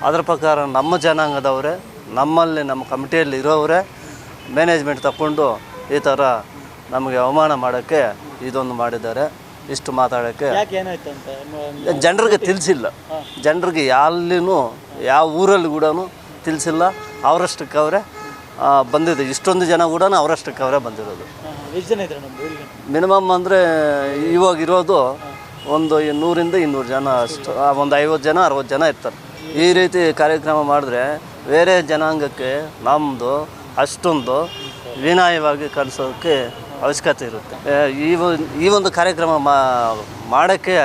ಅದರ ಪ್ರಕಾರ ನಮ್ಮ ಜನಾಂಗದವರೇ, ನಮ್ಮಲ್ಲಿ ನಮ್ಮ ಕಮಿಟಿಯಲ್ಲಿ ಇರೋವರೇ ಮ್ಯಾನೇಜ್ಮೆಂಟ್ ತಗೊಂಡು ಈ ಥರ ನಮಗೆ ಅವಮಾನ ಮಾಡೋಕ್ಕೆ ಇದೊಂದು ಮಾಡಿದ್ದಾರೆ. ಇಷ್ಟು ಮಾತಾಡೋಕ್ಕೆ ಜನರಿಗೆ ತಿಳಿಸಿಲ್ಲ. ಜನರಿಗೆ ಎಲ್ಲಿನೂ ಯಾವ ಊರಲ್ಲಿ ಕೂಡ ತಿಳಿಸಿಲ್ಲ. ಅವರಷ್ಟಕ್ಕೆ ಅವರೇ ಬಂದಿದೆ. ಇಷ್ಟೊಂದು ಜನ ಕೂಡ ಅವರಷ್ಟಕ್ಕೆ ಅವರೇ ಬಂದಿರೋದು. ಎಷ್ಟು ಜನ ಇದ್ದಾರೆ ನಮ್ಮದು ಊರಿಗೆ? ಮಿನಿಮಮ್ ಅಂದರೆ ಇವಾಗ ಇರೋದು ಒಂದು 100-200 ಜನ ಅಷ್ಟು, ಒಂದು 50 ಜನ 60 ಜನ ಇರ್ತಾರೆ. ಈ ರೀತಿ ಕಾರ್ಯಕ್ರಮ ಮಾಡಿದ್ರೆ ಬೇರೆ ಜನಾಂಗಕ್ಕೆ ನಮ್ಮದು ಅಷ್ಟೊಂದು ವಿನಯವಾಗಿ ಕಲಿಸೋಕ್ಕೆ ಅವಶ್ಯಕತೆ ಇರುತ್ತೆ. ಈ ಒಂದು ಕಾರ್ಯಕ್ರಮ ಮಾಡೋಕ್ಕೆ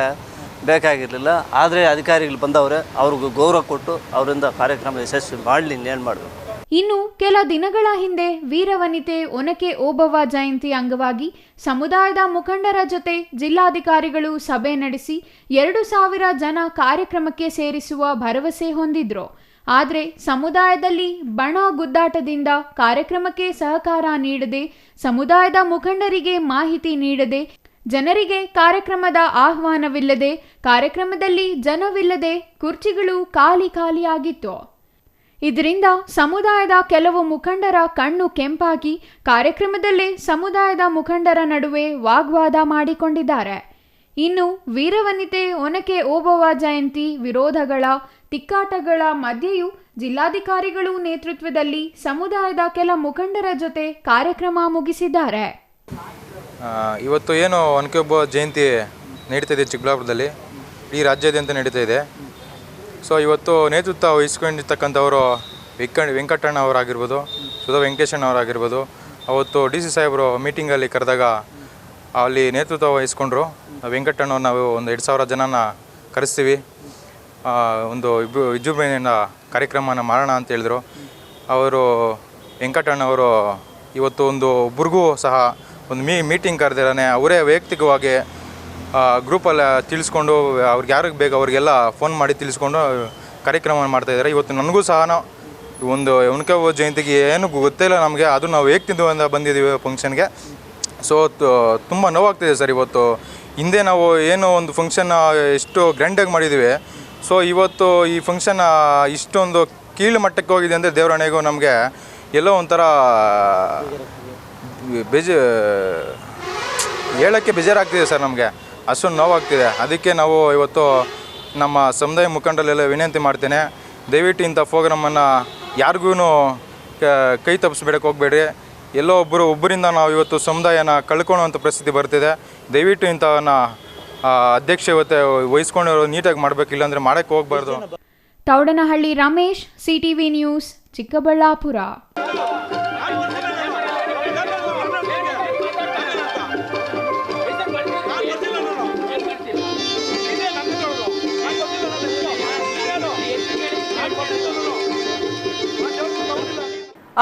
ಬೇಕಾಗಿರಲಿಲ್ಲ. ಆದರೆ ಅಧಿಕಾರಿಗಳು ಬಂದವರೆ, ಅವ್ರಿಗೂ ಗೌರವ ಕೊಟ್ಟು ಅವರಿಂದ ಕಾರ್ಯಕ್ರಮ ಯಶಸ್ವಿ ಮಾಡಲಿ. ಇನ್ನೇನು ಮಾಡಬೇಕು. ಇನ್ನು ಕೆಲ ದಿನಗಳ ಹಿಂದೆ ವೀರವನಿತೆ ಒನಕೆ ಓಬವ್ವ ಜಯಂತಿ ಅಂಗವಾಗಿ ಸಮುದಾಯದ ಮುಖಂಡರ ಜೊತೆ ಜಿಲ್ಲಾಧಿಕಾರಿಗಳು ಸಭೆ ನಡೆಸಿ 2,000 ಜನ ಕಾರ್ಯಕ್ರಮಕ್ಕೆ ಸೇರಿಸುವ ಭರವಸೆ ಹೊಂದಿದ್ರು. ಆದರೆ ಸಮುದಾಯದಲ್ಲಿ ಬಣ ಗುದ್ದಾಟದಿಂದ ಕಾರ್ಯಕ್ರಮಕ್ಕೆ ಸಹಕಾರ ನೀಡದೆ, ಸಮುದಾಯದ ಮುಖಂಡರಿಗೆ ಮಾಹಿತಿ ನೀಡದೆ, ಜನರಿಗೆ ಕಾರ್ಯಕ್ರಮದ ಆಹ್ವಾನವಿಲ್ಲದೆ, ಕಾರ್ಯಕ್ರಮದಲ್ಲಿ ಜನವಿಲ್ಲದೆ ಕುರ್ಚಿಗಳು ಖಾಲಿಯಾಗಿತ್ತು. ಇದರಿಂದ ಸಮುದಾಯದ ಕೆಲವು ಮುಖಂಡರ ಕಣ್ಣು ಕೆಂಪಾಗಿ ಕಾರ್ಯಕ್ರಮದಲ್ಲೇ ಸಮುದಾಯದ ಮುಖಂಡರ ನಡುವೆ ವಾಗ್ವಾದ ಮಾಡಿಕೊಂಡಿದ್ದಾರೆ. ಇನ್ನು ವೀರವನಿತೆ ಒನಕೆ ಓಬವ್ವ ಜಯಂತಿ ವಿರೋಧಗಳ ತಿಕ್ಕಾಟಗಳ ಮಧ್ಯೆಯೂ ಜಿಲ್ಲಾಧಿಕಾರಿಗಳು ನೇತೃತ್ವದಲ್ಲಿ ಸಮುದಾಯದ ಕೆಲ ಮುಖಂಡರ ಜೊತೆ ಕಾರ್ಯಕ್ರಮ ಮುಗಿಸಿದ್ದಾರೆ. ಇವತ್ತು ಏನು ಒನಕೆ ಓಬವ್ವ ಜಯಂತಿ ನಡೀತಾಯಿದೆ ಚಿಕ್ಕಬಳ್ಳಾಪುರದಲ್ಲಿ, ಇಡೀ ರಾಜ್ಯಾದ್ಯಂತ ನಡೀತಾ ಇದೆ. ಸೊ ಇವತ್ತು ನೇತೃತ್ವ ವಹಿಸ್ಕೊಂಡಿರ್ತಕ್ಕಂಥವರು ವೆಂಕಟಣ್ಣ ಅವರಾಗಿರ್ಬೋದು, ಸುಧಾ ವೆಂಕಟೇಶಣ್ಣ ಅವರಾಗಿರ್ಬೋದು. ಅವತ್ತು DC ಸಾಹೇಬರು ಮೀಟಿಂಗಲ್ಲಿ ಕರೆದಾಗ ಅಲ್ಲಿ ನೇತೃತ್ವ ವಹಿಸ್ಕೊಂಡ್ರು. ವೆಂಕಟಣ್ಣ ನಾವು ಒಂದು 2,000 ಜನನ ಕರೆಸ್ತೀವಿ, ಒಂದು ವಿಜೃಂಭಣೆಯಿಂದ ಕಾರ್ಯಕ್ರಮನ ಮಾಡೋಣ ಅಂತ ಹೇಳಿದ್ರು. ಅವರು ವೆಂಕಟಣ್ಣವರು ಇವತ್ತು ಒಬ್ರಿಗೂ ಸಹ ಒಂದು ಮೀಟಿಂಗ್ ಕರೆದಿರಾನೆ, ಅವರೇ ವೈಯಕ್ತಿಕವಾಗಿ ಗ್ರೂಪಲ್ಲಿ ತಿಳಿಸ್ಕೊಂಡು ಅವ್ರಿಗೆ ಯಾರಿಗೆ ಬೇಕು ಅವ್ರಿಗೆಲ್ಲ ಫೋನ್ ಮಾಡಿ ತಿಳಿಸ್ಕೊಂಡು ಕಾರ್ಯಕ್ರಮ ಮಾಡ್ತಾಯಿದ್ದಾರೆ. ಇವತ್ತು ನನಗೂ ಸಹ ಒಂದು ಒನಕೆ ಓಬವ್ವ ಜಯಂತಿಗೆ ಏನೂ ಗೊತ್ತಿಲ್ಲ ನಮಗೆ, ಅದು ನಾವು ವೈಯಕ್ತಿಕದಿಂದ ಬಂದಿದ್ದೀವಿ ಫಂಕ್ಷನ್ಗೆ. ಸೊ ತುಂಬ ನೋವಾಗ್ತಿದೆ ಸರ್. ಇವತ್ತು ಹಿಂದೆ ನಾವು ಏನೋ ಒಂದು ಫಂಕ್ಷನ್ನ ಎಷ್ಟು ಗ್ರ್ಯಾಂಡಾಗಿ ಮಾಡಿದ್ದೀವಿ. ಸೊ ಇವತ್ತು ಈ ಫಂಕ್ಷನ್ ಇಷ್ಟೊಂದು ಕೀಳು ಮಟ್ಟಕ್ಕೆ ಹೋಗಿದೆ ಅಂದರೆ ದೇವರಾಣೆಗೂ ನಮಗೆ ಎಲ್ಲೋ ಒಂಥರ ಹೇಳೋಕ್ಕೆ ಬೇಜಾರಾಗ್ತಿದೆ ಸರ್. ನಮಗೆ ಅಷ್ಟೊಂದು ನೋವಾಗ್ತಿದೆ. ಅದಕ್ಕೆ ನಾವು ಇವತ್ತು ನಮ್ಮ ಸಮುದಾಯ ಮುಖಂಡರೆಲ್ಲ ವಿನಂತಿ ಮಾಡ್ತೇನೆ, ದಯವಿಟ್ಟು ಇಂಥ ಪ್ರೋಗ್ರಾಮನ್ನು ಯಾರಿಗೂ ಕೈ ತಪ್ಪಿಸ್ಬೇಡಕ್ಕೆ ಹೋಗಬೇಡ್ರಿ. ಎಲ್ಲೋ ಒಬ್ಬರಿಂದ ನಾವು ಇವತ್ತು ಸಮುದಾಯನ ಕಳ್ಕೊಳ್ಳೋವಂಥ ಪರಿಸ್ಥಿತಿ ಬರ್ತಿದೆ. ದಯವಿಟ್ಟು ಇಂಥವನ್ನ ಅಧ್ಯಕ್ಷ ಇವತ್ತು ವಹಿಸ್ಕೊಂಡು ನೀಟಾಗಿ ಮಾಡಬೇಕಿಲ್ಲ ಅಂದರೆ ಮಾಡೋಕ್ಕೆ ಹೋಗಬಾರ್ದು. Thoudanahalli Ramesh, CTV news, Chikkaballapur.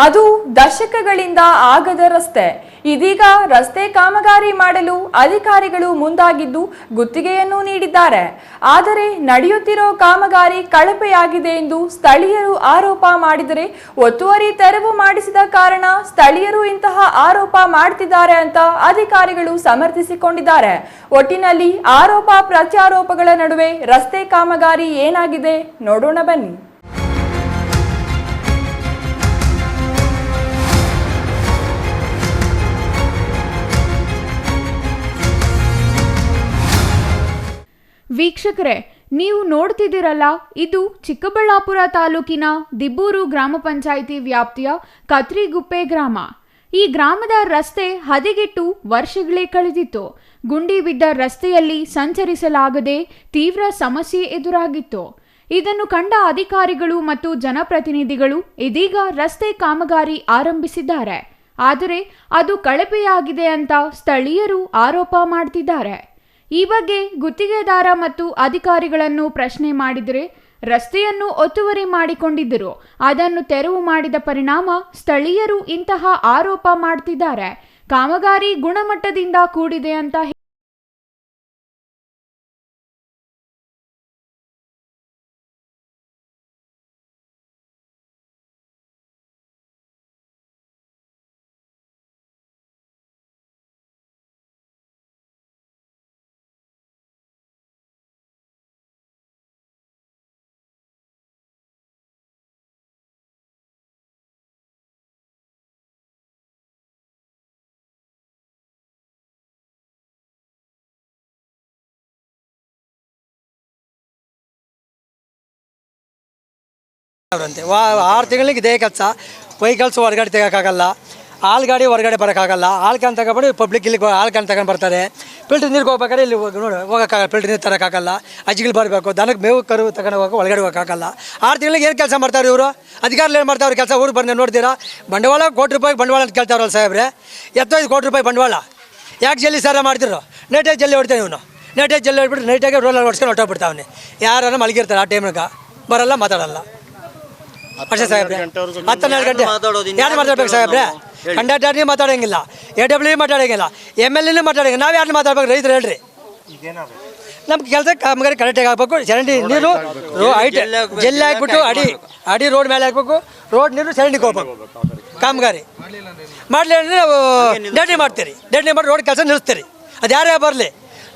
ಅದು ದಶಕಗಳಿಂದ ಆಗದ ರಸ್ತೆ. ಇದೀಗ ರಸ್ತೆ ಕಾಮಗಾರಿ ಮಾಡಲು ಅಧಿಕಾರಿಗಳು ಮುಂದಾಗಿದ್ದು ಗುತ್ತಿಗೆಯನ್ನು ನೀಡಿದ್ದಾರೆ. ಆದರೆ ನಡೆಯುತ್ತಿರೋ ಕಾಮಗಾರಿ ಕಳಪೆಯಾಗಿದೆ ಎಂದು ಸ್ಥಳೀಯರು ಆರೋಪ ಮಾಡಿದರೆ, ಒತ್ತುವರಿ ತೆರವು ಮಾಡಿಸಿದ ಕಾರಣ ಸ್ಥಳೀಯರು ಇಂತಹ ಆರೋಪ ಮಾಡ್ತಿದ್ದಾರೆ ಅಂತ ಅಧಿಕಾರಿಗಳು ಸಮರ್ಥಿಸಿಕೊಂಡಿದ್ದಾರೆ. ಒಟ್ಟಿನಲ್ಲಿ ಆರೋಪ ಪ್ರತ್ಯಾರೋಪಗಳ ನಡುವೆ ರಸ್ತೆ ಕಾಮಗಾರಿ ಏನಾಗಿದೆ ನೋಡೋಣ ಬನ್ನಿ. ವೀಕ್ಷಕರೇ, ನೀವು ನೋಡ್ತಿದ್ದೀರಲ್ಲ, ಇದು ಚಿಕ್ಕಬಳ್ಳಾಪುರ ತಾಲೂಕಿನ ದಿಬ್ಬೂರು ಗ್ರಾಮ ಪಂಚಾಯಿತಿ ವ್ಯಾಪ್ತಿಯ ಕತ್ರಿಗುಪ್ಪೆ ಗ್ರಾಮ. ಈ ಗ್ರಾಮದ ರಸ್ತೆ ಹದಗೆಟ್ಟು ವರ್ಷಗಳೇ ಕಳೆದಿತ್ತು. ಗುಂಡಿ ಬಿದ್ದ ರಸ್ತೆಯಲ್ಲಿ ಸಂಚರಿಸಲಾಗದೆ ತೀವ್ರ ಸಮಸ್ಯೆ ಎದುರಾಗಿತ್ತು. ಇದನ್ನು ಕಂಡ ಅಧಿಕಾರಿಗಳು ಮತ್ತು ಜನಪ್ರತಿನಿಧಿಗಳು ಇದೀಗ ರಸ್ತೆ ಕಾಮಗಾರಿ ಆರಂಭಿಸಿದ್ದಾರೆ. ಆದರೆ ಅದು ಕಳಪೆಯಾಗಿದೆ ಅಂತ ಸ್ಥಳೀಯರು ಆರೋಪ ಮಾಡ್ತಿದ್ದಾರೆ. ಈ ಬಗ್ಗೆ ಗುತ್ತಿಗೆದಾರ ಮತ್ತು ಅಧಿಕಾರಿಗಳನ್ನು ಪ್ರಶ್ನೆ ಮಾಡಿದರೆ, ರಸ್ತೆಯನ್ನು ಒತ್ತುವರಿ ಮಾಡಿಕೊಂಡಿದ್ದರು, ಅದನ್ನು ತೆರವು ಮಾಡಿದ ಪರಿಣಾಮ ಸ್ಥಳೀಯರು ಇಂತಹ ಆರೋಪ ಮಾಡ್ತಿದ್ದಾರೆ. ಕಾಮಗಾರಿ ಗುಣಮಟ್ಟದಿಂದ ಕೂಡಿದೆ ಅಂತ ಅವರಂತೆ 6 ತಿಂಗಳಿಗೆ ಇದೇ ಕೆಲಸ. ವೆಹಿಕಲ್ಸ್ ಹೊರಗಡೆ ತೆಗೋಕ್ಕಾಗಲ್ಲ, ಹಾಲು ಗಾಡಿ ಹೊರಗಡೆ ಬರೋಕ್ಕಾಗಲ್ಲ. ಹಾಲು ಕ್ಯಾನ್ ತಗೊಂಡು ಪಬ್ಲಿಕ್ ಇಲ್ಲಿಗೆ ಹಾಲು ಕ್ಯಾನ್ ತಗೊಂಡು ಬರ್ತಾರೆ. ಫಿಲ್ಟ್ರ್ ನೀರಿಗೆ ಹೋಗ್ಬೇಕಾದ್ರೆ ಇಲ್ಲಿ ನೋಡಿ ಹೋಗೋಕ್ಕಾಗಲ್ಲ, ಫಿಲ್ಟ್ರ್ ನೀರು ತರೋಕ್ಕಾಗಲ್ಲ. ಅಜ್ಜಿಗಳು ಬರಬೇಕು, ದನಕ್ಕೆ ಮೇವು ಕರು ತಗೊಂಡು ಹೋಗೋ ಒಳಗಡೆ ಹೋಗೋಕ್ಕಾಗಲ್ಲ. 6 ತಿಂಗಳಿಗೆ ಏನು ಕೆಲಸ ಮಾಡ್ತಾರೆ ಇವರು? ಅಧಿಕಾರಿಗಳು ಏನು ಮಾಡ್ತಾವ್ರೆ ಕೆಲಸ? ಊರಿಗೆ ಬಂದು ನೋಡ್ತೀರಾ? ಬಂಡವಾಳ ₹1 ಕೋಟಿ ಬಂಡವಾಳ ಅಂತ ಕೇಳ್ತಾವ್ರಲ್ಲ ಸಾಹೇಬ್ರೆ. 5 ಕೋಟಿ ರೂಪಾಯಿ ಬಂಡವಾಳ ಯಾಕೆ ಜಲ್ಲಿ ಸಾಲ ಮಾಡ್ತಿರೋ? ನೈಟಾಗಿ ಜಲ್ಲಿ ಹೊಡ್ತಾನೆ ಇವನು. ನೈಟಾಗಿ ಜಲ್ಲಿ ಹೊಡ್ಬಿಟ್ಟು ನೈಟಾಗಿ ರೋಲಲ್ಲಿ ಹೊಡ್ಸ್ಕೊಂಡು ಹೊಟ್ಟೋಗ್ಬಿಡ್ತಾವನೆ. ಯಾರನ್ನ ಮಲಗಿರ್ತಾರೆ ಆ ಟೈಮ್ನಾಗ, ಬರಲ್ಲ, ಮಾತಾಡಲ್ಲ ಅಷ್ಟೇ ಸಾಹೇಬ್ರೆ. 12 ಗಂಟೆ ಯಾರು ಮಾತಾಡ್ಬೇಕು ಸಾಹೇಬ್ರೆ? ಕಂಡಕ್ಟರ್ನೇ ಮಾತಾಡೋಂಗಿಲ್ಲ, AWE ಮಾತಾಡೋಂಗಿಲ್ಲ, MLA ಮಾತಾಡೋಂಗಿಲ್ಲ. ನಾವು ಯಾರನ್ನ ಮಾತಾಡ್ಬೇಕು? ರೈತರು ಹೇಳ್ರಿ. ನಮ್ಗೆ ಕೆಲಸ ಕಾಮಗಾರಿ ಕರೆಕ್ಟಾಗಿ ಹಾಕ್ಬೇಕು. ಚರಂಡಿ ನೀರು ಹೈಟ್ ಜಲ್ಲಿ ಹಾಕ್ಬಿಟ್ಟು ಅಡಿ ರೋಡ್ ಮೇಲೆ ಹಾಕ್ಬೇಕು. ರೋಡ್ ನೀರು ಚರಂಡಿಗೆ ಹೋಗ್ಬೇಕು. ಕಾಮಗಾರಿ ಮಾಡಲಿ ಅಂದರೆ ನಾವು ಡೆಡ್ಲಿ ಮಾಡ್ತೀರಿ. ಡೆಡ್ಲಿ ಮಾಡಿ ರೋಡ್ ಕೆಲಸ ನಿಲ್ಲಿಸ್ತೀರಿ. ಅದು ಯಾರೇ ಬರಲಿ,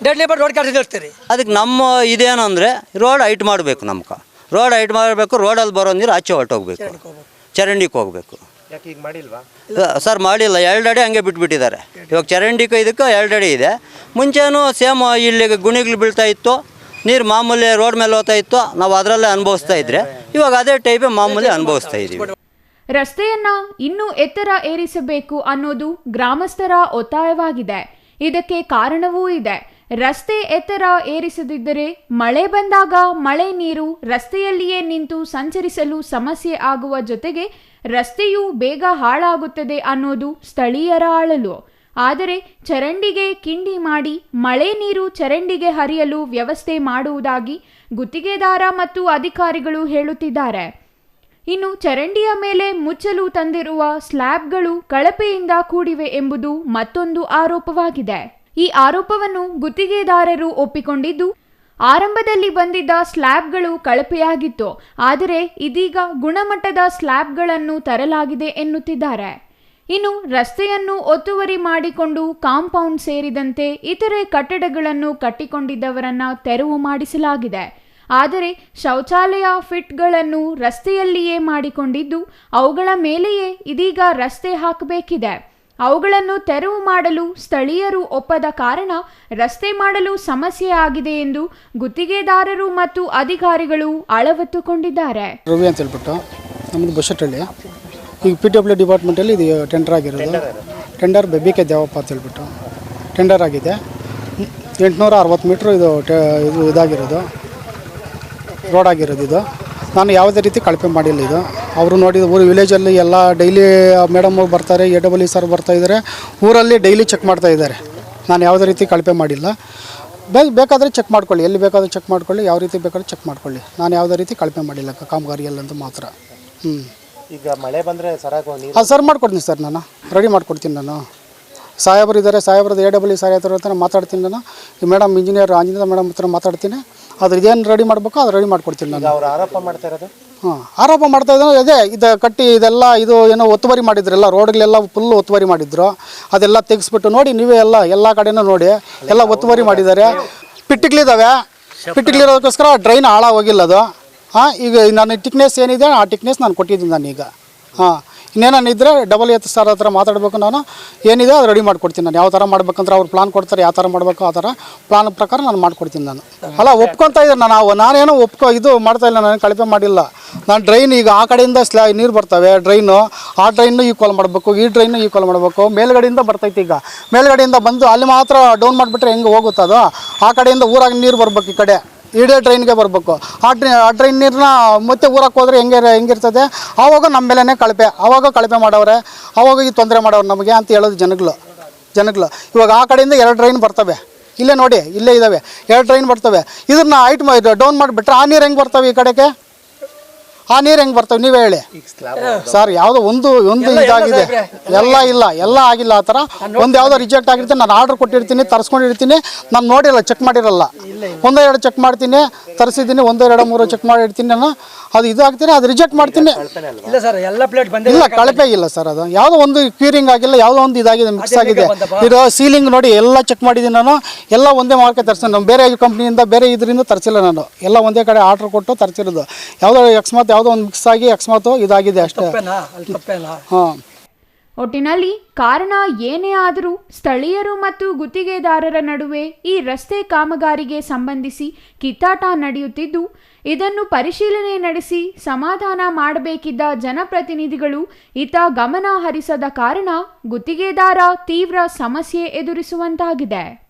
ಡೆಡ್ಲಿ ಮಾಡಿ ರೋಡ್ ಕೆಲಸ ನಿಲ್ಲಿಸ್ತೀರಿ. ಅದಕ್ಕೆ ನಮ್ಮ ಇದೇನು ಅಂದರೆ ರೋಡ್ ಹೈಟ್ ಮಾಡಬೇಕು. ನಮ್ಗೆ ರೋಡ್ ಹೈಟ್ ಮಾಡಬೇಕು. ರೋಡಲ್ಲಿ ಬರೋ ನೀರು ಆಚೆ ಹೊರಟೋಗ್ಬೇಕು, ಚರಂಡಿಗೆ ಹೋಗಬೇಕು. ಯಾಕೆ ಈಗ ಮಾಡಿಲ್ವಾ ಸರ್? ಮಾಡಿಲ್ಲ, 2 ಅಡಿ ಹಂಗೆ ಬಿಟ್ಬಿಟ್ಟಿದ್ದಾರೆ. ಇವಾಗ ಚರಂಡಿಗೆ ಇದಕ್ಕೆ 2 ಅಡಿ ಇದೆ. ಮುಂಚೆನೂ ಸೇಮ್ ಇಲ್ಲಿ ಗುಣಿಗಳು ಬೀಳ್ತಾ ಇತ್ತು, ನೀರು ಮಾಮೂಲಿ ರೋಡ್ ಮೇಲೆ ಹೋಗ್ತಾ ಇತ್ತು. ನಾವು ಅದರಲ್ಲೇ ಅನುಭವಿಸ್ತಾ ಇದ್ರೆ ಇವಾಗ ಅದೇ ಟೈಪೇ ಮಾಮೂಲಿ ಅನುಭವಿಸ್ತಾ ಇದ್ದೀವಿ. ರಸ್ತೆಯನ್ನ ಇನ್ನೂ ಎತ್ತರ ಏರಿಸಬೇಕು ಅನ್ನೋದು ಗ್ರಾಮಸ್ಥರ ಒತ್ತಾಯವಾಗಿದೆ. ಇದಕ್ಕೆ ಕಾರಣವೂ ಇದೆ. ರಸ್ತೆ ಎತ್ತರ ಏರಿಸದಿದ್ದರೆ ಮಳೆ ಬಂದಾಗ ಮಳೆ ನೀರು ರಸ್ತೆಯಲ್ಲಿಯೇ ನಿಂತು ಸಂಚರಿಸಲು ಸಮಸ್ಯೆ ಆಗುವ ಜೊತೆಗೆ ರಸ್ತೆಯೂ ಬೇಗ ಹಾಳಾಗುತ್ತದೆ ಅನ್ನೋದು ಸ್ಥಳೀಯರ ಅಳಲು. ಆದರೆ ಚರಂಡಿಗೆ ಕಿಂಡಿ ಮಾಡಿ ಮಳೆ ನೀರು ಚರಂಡಿಗೆ ಹರಿಯಲು ವ್ಯವಸ್ಥೆ ಮಾಡುವುದಾಗಿ ಗುತ್ತಿಗೆದಾರ ಮತ್ತು ಅಧಿಕಾರಿಗಳು ಹೇಳುತ್ತಿದ್ದಾರೆ. ಇನ್ನು ಚರಂಡಿಯ ಮೇಲೆ ಮುಚ್ಚಲು ತಂದಿರುವ ಸ್ಲ್ಯಾಬ್ಗಳು ಕಳಪೆಯಿಂದ ಕೂಡಿವೆ ಎಂಬುದು ಮತ್ತೊಂದು ಆರೋಪವಾಗಿದೆ. ಈ ಆರೋಪವನ್ನು ಗುತ್ತಿಗೆದಾರರು ಒಪ್ಪಿಕೊಂಡಿದ್ದು, ಆರಂಭದಲ್ಲಿ ಬಂದಿದ್ದ ಸ್ಲ್ಯಾಬ್ಗಳು ಕಳಪೆಯಾಗಿತ್ತು, ಆದರೆ ಇದೀಗ ಗುಣಮಟ್ಟದ ಸ್ಲ್ಯಾಬ್ಗಳನ್ನು ತರಲಾಗಿದೆ ಎನ್ನುತ್ತಿದ್ದಾರೆ. ಇನ್ನು ರಸ್ತೆಯನ್ನು ಒತ್ತುವರಿ ಮಾಡಿಕೊಂಡು ಕಾಂಪೌಂಡ್ ಸೇರಿದಂತೆ ಇತರೆ ಕಟ್ಟಡಗಳನ್ನು ಕಟ್ಟಿಕೊಂಡಿದ್ದವರನ್ನ ತೆರವು ಮಾಡಿಸಲಾಗಿದೆ. ಆದರೆ ಶೌಚಾಲಯ ಫಿಟ್ಗಳನ್ನು ರಸ್ತೆಯಲ್ಲಿಯೇ ಮಾಡಿಕೊಂಡಿದ್ದು, ಅವುಗಳ ಮೇಲೆಯೇ ಇದೀಗ ರಸ್ತೆ ಹಾಕಬೇಕಿದೆ. ಅವುಗಳನ್ನು ತೆರವು ಮಾಡಲು ಸ್ಥಳೀಯರು ಒಪ್ಪದ ಕಾರಣ ರಸ್ತೆ ಮಾಡಲು ಸಮಸ್ಯೆ ಆಗಿದೆ ಎಂದು ಗುತ್ತಿಗೆದಾರರು ಮತ್ತು ಅಧಿಕಾರಿಗಳು ಅಳವತ್ತುಕೊಂಡಿದ್ದಾರೆ. ರವಿ ಅಂತ ಹೇಳ್ಬಿಟ್ಟು ನಮ್ಮದು ಬಶೆಟ್ಟಳ್ಳಿ. ಈಗ PWD ಡಿಪಾರ್ಟ್ಮೆಂಟಲ್ಲಿ ಇದು ಟೆಂಡರ್ ಆಗಿರೋದು. ಟೆಂಡರ್ BK ದೇವಪ್ಪ ಅಂತ ಹೇಳ್ಬಿಟ್ಟು ಟೆಂಡರ್ ಆಗಿದೆ. 860 ಮೀಟ್ರ್ ಇದು ಇದಾಗಿರೋದು, ರೋಡ್ ಆಗಿರೋದು. ಇದು ನಾನು ಯಾವುದೇ ರೀತಿ ಕಳಪೆ ಮಾಡಿಲ್ಲ. ಇದು ಅವರು ನೋಡಿದ ಊರು ವಿಲೇಜಲ್ಲಿ ಎಲ್ಲ ಡೈಲಿ ಮೇಡಮ್ ಬರ್ತಾರೆ, AWE ಸರ್ ಬರ್ತಾಯಿದ್ದಾರೆ, ಊರಲ್ಲಿ ಡೈಲಿ ಚೆಕ್ ಮಾಡ್ತಾ ಇದ್ದಾರೆ. ನಾನು ಯಾವುದೇ ರೀತಿ ಕಳಪೆ ಮಾಡಿಲ್ಲ. ಬೇಕಾದರೆ ಚೆಕ್ ಮಾಡ್ಕೊಳ್ಳಿ, ಎಲ್ಲಿ ಬೇಕಾದರೂ ಚೆಕ್ ಮಾಡ್ಕೊಳ್ಳಿ, ಯಾವ ರೀತಿ ಬೇಕಾದ್ರೂ ಚೆಕ್ ಮಾಡ್ಕೊಳ್ಳಿ. ನಾನು ಯಾವುದೇ ರೀತಿ ಕಳಪೆ ಮಾಡಿಲ್ಲ ಕಾಮಗಾರಿಯಲ್ಲಂತೂ ಮಾತ್ರ. ಈಗ ಮಳೆ ಬಂದರೆ ಸರಾಗಿ ಸರ್ ಮಾಡ್ಕೊಡ್ತೀನಿ ಸರ್, ನಾನು ರೆಡಿ ಮಾಡ್ಕೊಡ್ತೀನಿ. ನಾನು ಸಾಹೇಬರು ಇದ್ದಾರೆ, ಸಾಹೇಬ್ರದ್ದು AWE ಸರ್ ಹತ್ರ ಮಾತಾಡ್ತೀನಿ. ನಾನು ಈ ಮೇಡಮ್ ಇಂಜಿನಿಯರ್ ಆಂಜನೇಯ ಮೇಡಮ್ ಹತ್ರ ಮಾತಾಡ್ತೀನಿ. ಅದ್ರ ಇದೇನು ರೆಡಿ ಮಾಡಬೇಕು ಅದು ರೆಡಿ ಮಾಡ್ಕೊಡ್ತೀನಿ ನಾನು. ಅವ್ರು ಆರೋಪ ಮಾಡ್ತಾ ಇರೋದು ಆರೋಪ ಮಾಡ್ತಾ ಇದ್ದಾರೆ ಅದೇ ಇದು ಕಟ್ಟಿ ಇದೆಲ್ಲ ಇದು ಏನೋ ಒತ್ತುವರಿ ಮಾಡಿದ್ರಲ್ಲ, ರೋಡ್ಗಳೆಲ್ಲ ಫುಲ್ ಒತ್ತುವರಿ ಮಾಡಿದ್ರು. ಅದೆಲ್ಲ ತೆಗೆಸ್ಬಿಟ್ಟು ನೋಡಿ, ನೀವೇ ಎಲ್ಲ ಕಡೆನೂ ನೋಡಿ ಎಲ್ಲ ಒತ್ತುವರಿ ಮಾಡಿದ್ದಾರೆ. ಪಿಟ್ಟಿಗಳಿದ್ದಾವೆ, ಪಿಟ್ಟಿಗಳಿರೋದಕ್ಕೋಸ್ಕರ ಡ್ರೈನ್ ಹಾಳಾಗೋಗಿಲ್ಲ ಅದು. ಈಗ ನನ್ನ ಟಿಕ್ನೆಸ್ ಏನಿದೆ ಆ ಟಿಕ್ನೆಸ್ ನಾನು ಕೊಟ್ಟಿದ್ದೀನಿ ನಾನೀಗ. ಇನ್ನೇನಾನು ಇದ್ದರೆ WS ಸರ್ ಹತ್ರ ಮಾತಾಡಬೇಕು. ನಾನು ಏನಿದೆ ಅದು ರೆಡಿ ಮಾಡ್ಕೊಡ್ತೀನಿ. ನಾನು ಯಾವ ಥರ ಮಾಡ್ಬೇಕಂದ್ರೆ ಅವ್ರು ಪ್ಲಾನ್ ಕೊಡ್ತಾರೆ, ಯಾವ ಥರ ಮಾಡಬೇಕು ಆ ಥರ ಪ್ಲಾನ್ ಪ್ರಕಾರ ನಾನು ಮಾಡ್ಕೊಡ್ತೀನಿ. ನಾನು ಒಪ್ಕೊತಾ ಇದ್ದೀನಿ. ನಾನೇನೋ ಇದು ಮಾಡ್ತಾ ಇಲ್ಲ, ನಾನು ಕಳಪೆ ಮಾಡಿಲ್ಲ. ನಾನು ಡ್ರೈನ್ ಈಗ ಆ ಕಡೆಯಿಂದ ನೀರು ಬರ್ತವೆ, ಡ್ರೈನು ಆ ಡ್ರೈನ್ನು ಈಕ್ವಲ್ ಮಾಡಬೇಕು, ಈ ಡ್ರೈನು ಈಕ್ವಲ್ ಮಾಡಬೇಕು. ಮೇಲ್ಗಡೆಯಿಂದ ಬರ್ತೈತೆ, ಈಗ ಮೇಲ್ಗಡೆಯಿಂದ ಬಂದು ಅಲ್ಲಿ ಮಾತ್ರ ಡೌನ್ ಮಾಡಿಬಿಟ್ರೆ ಹೆಂಗೆ ಹೋಗುತ್ತದೋ ಆ ಕಡೆಯಿಂದ ಊರಾಗ ನೀರು ಬರ್ಬೇಕು, ಈ ಕಡೆ ಇಡೇ ಡ್ರೈನ್ಗೆ ಬರಬೇಕು. ಆ ಡ್ರೈನ್ ನೀರನ್ನ ಮತ್ತೆ ಊರಕ್ಕೆ ಹೋದರೆ ಹೆಂಗಿರ್ತದೆ, ಆವಾಗ ನಮ್ಮ ಮೇಲೇ ಕಳಪೆ, ಆವಾಗ ಕಳಪೆ ಮಾಡವ್ರೆ, ಆವಾಗ ಈ ತೊಂದರೆ ಮಾಡವ್ರೆ ನಮಗೆ ಅಂತ ಹೇಳೋದು ಜನಗಳು. ಇವಾಗ ಆ ಕಡೆಯಿಂದ 2 ಡ್ರೈನ್ ಬರ್ತವೆ, ಇಲ್ಲೇ ನೋಡಿ, ಇಲ್ಲೇ ಇದ್ದಾವೆ 2 ಡ್ರೈನ್ ಬರ್ತವೆ. ಇದನ್ನು ಹೈಟ್ ಡೌನ್ ಮಾಡಿಬಿಟ್ರೆ ಆ ನೀರು ಹೆಂಗೆ ಬರ್ತವೆ, ಈ ಕಡೆಗೆ ಆ ನೀರು ಹೆಂಗೆ ಬರ್ತವೆ ನೀವೇ ಹೇಳಿ ಸರ್. ಯಾವುದೋ ಒಂದು ಇದಾಗಿದೆ, ಎಲ್ಲ ಆಗಿಲ್ಲ ಆ ಥರ. ಒಂದು ಯಾವುದೋ ರಿಜೆಕ್ಟ್ ಆಗಿರುತ್ತೆ, ನಾನು ಆರ್ಡ್ರ್ ಕೊಟ್ಟಿರ್ತೀನಿ, ತರಿಸ್ಕೊಂಡಿರ್ತೀನಿ, ನಾನು ನೋಡಿರಲ್ಲ, ಚೆಕ್ ಮಾಡಿರಲ್ಲ. 1-2 ಚೆಕ್ ಮಾಡ್ತೀನಿ, ತರಿಸಿದ್ದೀನಿ, 1-2-3 ಚೆಕ್ ಮಾಡಿರ್ತೀನಿ. ನಾನು ಅದು ಇದಾಗ್ತೀನಿ, ಅದು ರಿಜೆಕ್ಟ್ ಮಾಡ್ತೀನಿ. ಇಲ್ಲ ಸರ್, ಎಲ್ಲ ಪ್ಲೇಟ್ ಬಂದಿಲ್ಲ, ಇಲ್ಲ ಕಳಪೆ ಇಲ್ಲ ಸರ್. ಅದು ಯಾವುದೋ ಒಂದು ಕ್ಯೂರಿಂಗ್ ಆಗಿಲ್ಲ, ಯಾವುದೋ ಒಂದು ಇದಾಗಿದೆ, ಮಿಕ್ಸ್ ಆಗಿದೆ. ಇದು ಸೀಲಿಂಗ್ ನೋಡಿ ಎಲ್ಲ ಚೆಕ್ ಮಾಡಿದ್ದೀನಿ ನಾನು. ಎಲ್ಲ ಒಂದೇ ಮಾರ್ಕೆ ತರಿಸ್ತೀನಿ. ನಾನು ಬೇರೆ ಕಂಪ್ನಿಯಿಂದ ಬೇರೆ ಇದರಿಂದ ತರಿಸಿಲ್ಲ. ನಾನು ಎಲ್ಲ ಒಂದೇ ಕಡೆ ಆರ್ಡ್ರ್ ಕೊಟ್ಟು ತರಿಸಿರೋದು. ಯಾವುದೋ ಅಕಸ್ಮಾತ್ ಯಾವುದೋ ಒಂದು ಮಿಕ್ಸ್ ಆಗಿ ಅಕಸ್ಮಾತ್ ಇದಾಗಿದೆ ಅಷ್ಟೇ. ಒಟ್ಟಿನಲ್ಲಿ ಕಾರಣ ಏನೇ ಆದರೂ ಸ್ಥಳೀಯರು ಮತ್ತು ಗುತ್ತಿಗೆದಾರರ ನಡುವೆ ಈ ರಸ್ತೆ ಕಾಮಗಾರಿಗೆ ಸಂಬಂಧಿಸಿ ಕಿತ್ತಾಟ ನಡೆಯುತ್ತಿದ್ದು, ಇದನ್ನು ಪರಿಶೀಲನೆ ನಡೆಸಿ ಸಮಾಧಾನ ಮಾಡಬೇಕಿದ್ದ ಜನಪ್ರತಿನಿಧಿಗಳು ಇತ್ತ ಗಮನ ಹರಿಸದ ಕಾರಣ ಗುತ್ತಿಗೆದಾರ ತೀವ್ರ ಸಮಸ್ಯೆ ಎದುರಿಸುವಂತಾಗಿದೆ.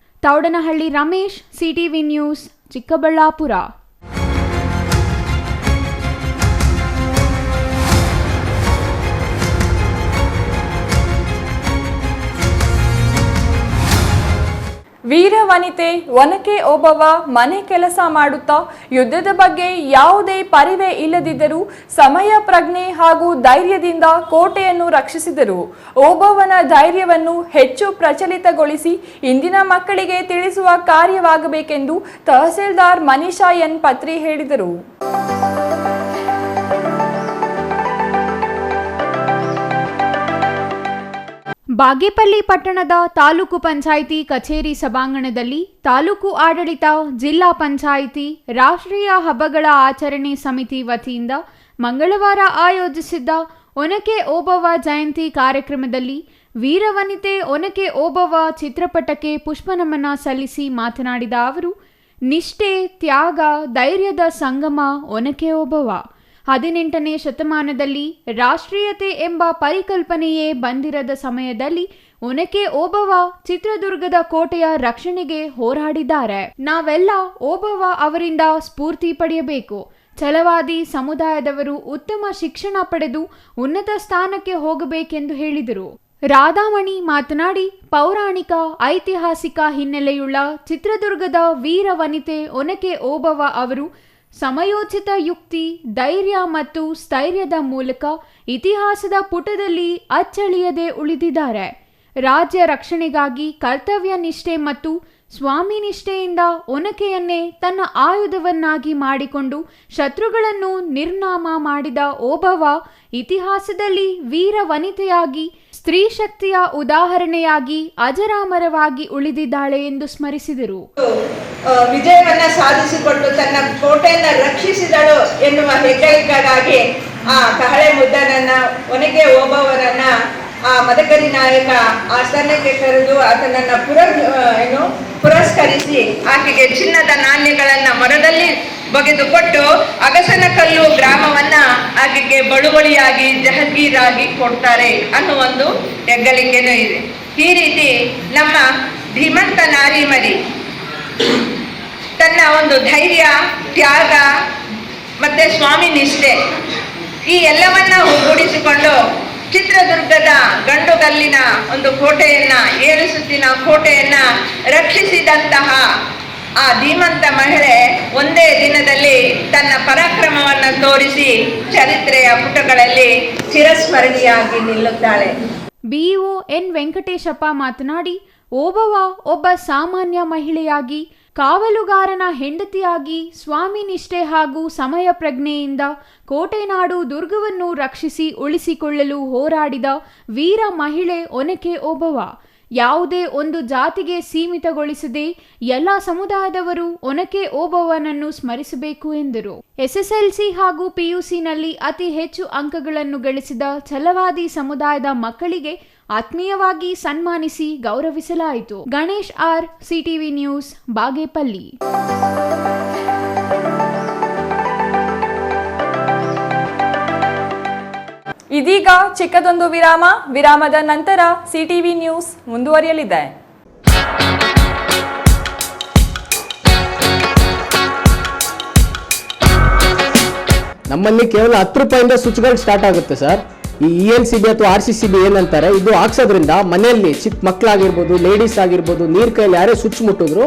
Thoudanahalli Ramesh, CTV news, Chikkaballapur. ವೀರ ವನಿತೆ ಒನಕೆ ಓಬವ್ವ ಮನೆ ಕೆಲಸ ಮಾಡುತ್ತಾ ಯುದ್ಧದ ಬಗ್ಗೆ ಯಾವುದೇ ಪರಿವೆ ಇಲ್ಲದಿದ್ದರೂ ಸಮಯ ಪ್ರಜ್ಞೆ ಹಾಗೂ ಧೈರ್ಯದಿಂದ ಕೋಟೆಯನ್ನು ರಕ್ಷಿಸಿದರು. ಓಬವ್ವನ ಧೈರ್ಯವನ್ನು ಹೆಚ್ಚು ಪ್ರಚಲಿತಗೊಳಿಸಿ ಇಂದಿನ ಮಕ್ಕಳಿಗೆ ತಿಳಿಸುವ ಕಾರ್ಯವಾಗಬೇಕೆಂದು ತಹಸೀಲ್ದಾರ್ ಮನೀಷಾ ಎನ್ ಪತ್ರಿ ಹೇಳಿದರು. ಬಾಗೇಪಲ್ಲಿ ಪಟ್ಟಣದ ತಾಲೂಕು ಪಂಚಾಯಿತಿ ಕಚೇರಿ ಸಭಾಂಗಣದಲ್ಲಿ ತಾಲೂಕು ಆಡಳಿತ, ಜಿಲ್ಲಾ ಪಂಚಾಯಿತಿ, ರಾಷ್ಟ್ರೀಯ ಹಬ್ಬಗಳ ಆಚರಣೆ ಸಮಿತಿ ವತಿಯಿಂದ ಮಂಗಳವಾರ ಆಯೋಜಿಸಿದ್ದ ಒನಕೆ ಓಬವ್ವ ಜಯಂತಿ ಕಾರ್ಯಕ್ರಮದಲ್ಲಿ ವೀರವನಿತೆ ಒನಕೆ ಓಬವ್ವ ಚಿತ್ರಪಟಕ್ಕೆ ಪುಷ್ಪನಮನ ಸಲ್ಲಿಸಿ ಮಾತನಾಡಿದ ಅವರು, ನಿಷ್ಠೆ, ತ್ಯಾಗ, ಧೈರ್ಯದ ಸಂಗಮ ಒನಕೆ ಓಬವ್ವ. 18ನೇ ಶತಮಾನದಲ್ಲಿ ರಾಷ್ಟ್ರೀಯತೆ ಎಂಬ ಪರಿಕಲ್ಪನೆಯೇ ಬಂದಿರದ ಸಮಯದಲ್ಲಿ ಒನಕೆ ಓಬವ್ವ ಚಿತ್ರದುರ್ಗದ ಕೋಟೆಯ ರಕ್ಷಣೆಗೆ ಹೋರಾಡಿದ್ದಾರೆ. ನಾವೆಲ್ಲ ಓಬವ್ವ ಅವರಿಂದ ಸ್ಫೂರ್ತಿ ಪಡೆಯಬೇಕು. ಛಲವಾದಿ ಸಮುದಾಯದವರು ಉತ್ತಮ ಶಿಕ್ಷಣ ಪಡೆದು ಉನ್ನತ ಸ್ಥಾನಕ್ಕೆ ಹೋಗಬೇಕೆಂದು ಹೇಳಿದರು. ರಾಧಾಮಣಿ ಮಾತನಾಡಿ, ಪೌರಾಣಿಕ, ಐತಿಹಾಸಿಕ ಹಿನ್ನೆಲೆಯುಳ್ಳ ಚಿತ್ರದುರ್ಗದ ವೀರ ವನಿತೆ ಒನಕೆ ಓಬವ್ವ ಅವರು ಸಮಯೋಚಿತ ಯುಕ್ತಿ, ಧೈರ್ಯ ಮತ್ತು ಸ್ಥೈರ್ಯದ ಮೂಲಕ ಇತಿಹಾಸದ ಪುಟದಲ್ಲಿ ಅಚ್ಚಳಿಯದೆ ಉಳಿದಿದ್ದಾರೆ. ರಾಜ್ಯ ರಕ್ಷಣೆಗಾಗಿ ಕರ್ತವ್ಯ ನಿಷ್ಠೆ ಮತ್ತು ಸ್ವಾಮಿ ನಿಷ್ಠೆಯಿಂದ ಒನಕೆಯನ್ನೇ ತನ್ನ ಆಯುಧವನ್ನಾಗಿ ಮಾಡಿಕೊಂಡು ಶತ್ರುಗಳನ್ನು ನಿರ್ನಾಮ ಮಾಡಿದ ಓಬವ್ವ ಇತಿಹಾಸದಲ್ಲಿ ವೀರ ವನಿತೆಯಾಗಿ, ಸ್ತ್ರೀ ಶಕ್ತಿಯ ಉದಾಹರಣೆಯಾಗಿ ಅಜರಾಮರವಾಗಿ ಉಳಿದಿದ್ದಾಳೆ ಎಂದು ಸ್ಮರಿಸಿದರು. ವಿಜಯವನ್ನ ಸಾಧಿಸಿಕೊಂಡು ತನ್ನ ಕೋಟೆಯನ್ನ ರಕ್ಷಿಸಿದಳು ಎನ್ನುವ ಹೆಗ್ಗಳಿಕೆಗಾಗಿ ಆ ಕಹಳೆ ಮುದ್ದನನ್ನ, ಒನಕೆ ಓಬವ್ವನನ್ನ ಆ ಮದಕರಿ ನಾಯಕ ಆಸ್ಥಾನಕ್ಕೆ ಕರೆದು ಆತನನ್ನ ಪುರಸ್ಕರಿಸಿ ಆಕೆಗೆ ಚಿನ್ನದ ನಾಣ್ಯಗಳನ್ನ ಮರದಲ್ಲಿ ಬಗೆದುಕೊಟ್ಟು ಅಗಸನಕಲ್ಲು ಗ್ರಾಮವನ್ನ ಆಕೆಗೆ ಬಳುವಳಿಯಾಗಿ ಜಹಗೀರಾಗಿ ಕೊಡ್ತಾರೆ ಅನ್ನುವ ಒಂದು ಹೆಗ್ಗಳಿಕೆನೂ ಇದೆ. ಈ ರೀತಿ ನಮ್ಮ ಧೀಮಂತ ನಾರಿಮರಿ ತನ್ನ ಒಂದು ಧೈರ್ಯ, ತ್ಯಾಗ ಮತ್ತೆ ಸ್ವಾಮಿ ನಿಷ್ಠೆ ಈ ಎಲ್ಲವನ್ನ ಒಗ್ಗೂಡಿಸಿಕೊಂಡು ಚಿತ್ರದುರ್ಗದ ಗಂಡುಗಲ್ಲಿನ ಒಂದು ಕೋಟೆಯನ್ನ, 7 ಸುತ್ತಿನ ಕೋಟೆಯನ್ನ ರಕ್ಷಿಸಿದಂತಹ ಆ ಧೀಮಂತ ಮಹಿಳೆ ಒಂದೇ ದಿನದಲ್ಲಿ ತನ್ನ ಪರಾಕ್ರಮವನ್ನು ತೋರಿಸಿ ಚರಿತ್ರೆಯ ಪುಟಗಳಲ್ಲಿ ಚಿರಸ್ಮರಣೀಯಾಗಿ ನಿಲ್ಲುತ್ತಾಳೆ. ಬಿಇಒ ಎನ್ ವೆಂಕಟೇಶಪ್ಪ ಮಾತನಾಡಿ, ಓಬವ್ವ ಒಬ್ಬ ಸಾಮಾನ್ಯ ಮಹಿಳೆಯಾಗಿ, ಕಾವಲುಗಾರನ ಹೆಂಡತಿಯಾಗಿ, ಸ್ವಾಮಿ ನಿಷ್ಠೆ ಹಾಗೂ ಸಮಯ ಪ್ರಜ್ಞೆಯಿಂದ ಕೋಟೆನಾಡು ದುರ್ಗವನ್ನು ರಕ್ಷಿಸಿ ಉಳಿಸಿಕೊಳ್ಳಲು ಹೋರಾಡಿದ ವೀರ ಮಹಿಳೆ ಒನಕೆ ಓಬವ್ವ. ಯಾವುದೇ ಒಂದು ಜಾತಿಗೆ ಸೀಮಿತಗೊಳಿಸದೆ ಎಲ್ಲ ಸಮುದಾಯದವರು ಒನಕೆ ಓಬವ್ವನನ್ನು ಸ್ಮರಿಸಬೇಕು ಎಂದರು. ಎಸ್ಎಸ್ಎಲ್ಸಿ ಹಾಗೂ ಪಿಯುಸಿನಲ್ಲಿ ಅತಿ ಹೆಚ್ಚು ಅಂಕಗಳನ್ನು ಗಳಿಸಿದ ಛಲವಾದಿ ಸಮುದಾಯದ ಮಕ್ಕಳಿಗೆ ಆತ್ಮೀಯವಾಗಿ ಸನ್ಮಾನಿಸಿ ಗೌರವಿಸಲಾಯಿತು. Ganesh R, CTV news, Bagepalli. ಇದೀಗ ಚಿಕ್ಕದೊಂದು ವಿರಾಮ. ವಿರಾಮದ ನಂತರ ಸಿಟಿವಿ ನ್ಯೂಸ್ ಮುಂದುವರಿಯಲಿದೆ. ನಮ್ಮಲ್ಲಿ ಕೇವಲ 10 ರೂಪಾಯಿಂದ ಸ್ವಿಚ್ಗಳು ಸ್ಟಾರ್ಟ್ ಆಗುತ್ತೆ ಸರ್. ಈ ELCB ಅಥವಾ RCCB ಏನಂತಾರೆ, ಇದು ಹಾಕ್ಸೋದ್ರಿಂದ ಮನೆಯಲ್ಲಿ ಚಿಕ್ಕ ಮಕ್ಕಳಾಗಿರ್ಬೋದು, ಲೇಡೀಸ್ ಆಗಿರ್ಬೋದು, ನೀರ್ ಕೈಯಲ್ಲಿ ಯಾರೇ ಸ್ವಿಚ್ ಮುಟ್ಟಿದ್ರು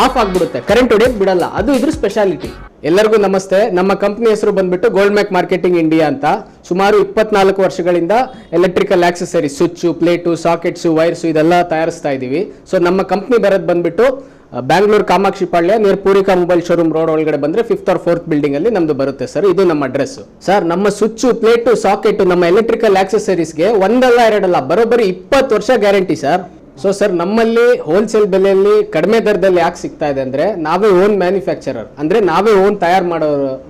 ಆಫ್ ಆಗ್ಬಿಡುತ್ತೆ, ಕರೆಂಟ್ ಹೊಡೆಯಕ್ ಬಿಡಲ್ಲ. ಅದು ಇದ್ರ ಸ್ಪೆಷಾಲಿಟಿ. ಎಲ್ಲರಿಗೂ ನಮಸ್ತೆ. ನಮ್ಮ ಕಂಪ್ನಿ ಹೆಸರು ಬಂದ್ಬಿಟ್ಟು ಗೋಲ್ಡ್ ಮ್ಯಾಕ್ ಮಾರ್ಕೆಟಿಂಗ್ ಇಂಡಿಯಾ ಅಂತ. ಸುಮಾರು 24 ವರ್ಷಗಳಿಂದ electrical accessory, switch, plate, sockets, wires ಇದೆಲ್ಲ ತಯಾರಿಸ್ತಾ ಇದೀವಿ. ಸೊ ನಮ್ಮ ಕಂಪ್ನಿ ಬರೋದು ಬಂದ್ಬಿಟ್ಟು Bangalore Kamakshi Palya near Poorvika mobile showroom road ಒಳಗಡೆ ಬಂದ್ರೆ 5th or 4th ಬಿಲ್ಡಿಂಗ್ ಅಲ್ಲಿ ನಮ್ದು ಬರುತ್ತೆ ಸರ್. ಇದು ನಮ್ಮ ಅಡ್ರೆಸ್ ಸರ್. ನಮ್ಮ ಸ್ವಿಚ್, ಪ್ಲೇಟು, ಸಾಕೆಟ್, ನಮ್ಮ ಎಲೆಕ್ಟ್ರಿಕಲ್ ಆಕ್ಸೆಸರೀಸ್ಗೆ ಒಂದಲ್ಲ ಎರಡಲ್ಲ ಬರೋಬ್ಬರಿ 20 ವರ್ಷ ಗ್ಯಾರಂಟಿ ಸರ್. ಸೊ ಸರ್, ನಮ್ಮಲ್ಲಿ ಹೋಲ್ಸೇಲ್ ಬೆಲೆಯಲ್ಲಿ ಕಡಿಮೆ ದರದಲ್ಲಿ ಯಾಕೆ ಸಿಗ್ತಾ ಇದೆ ಅಂದ್ರೆ, ನಾವೇ ಓನ್ ಮ್ಯಾನುಫ್ಯಾಕ್ಚರರ್, ಅಂದ್ರೆ ನಾವೇ ಓನ್ ತಯಾರು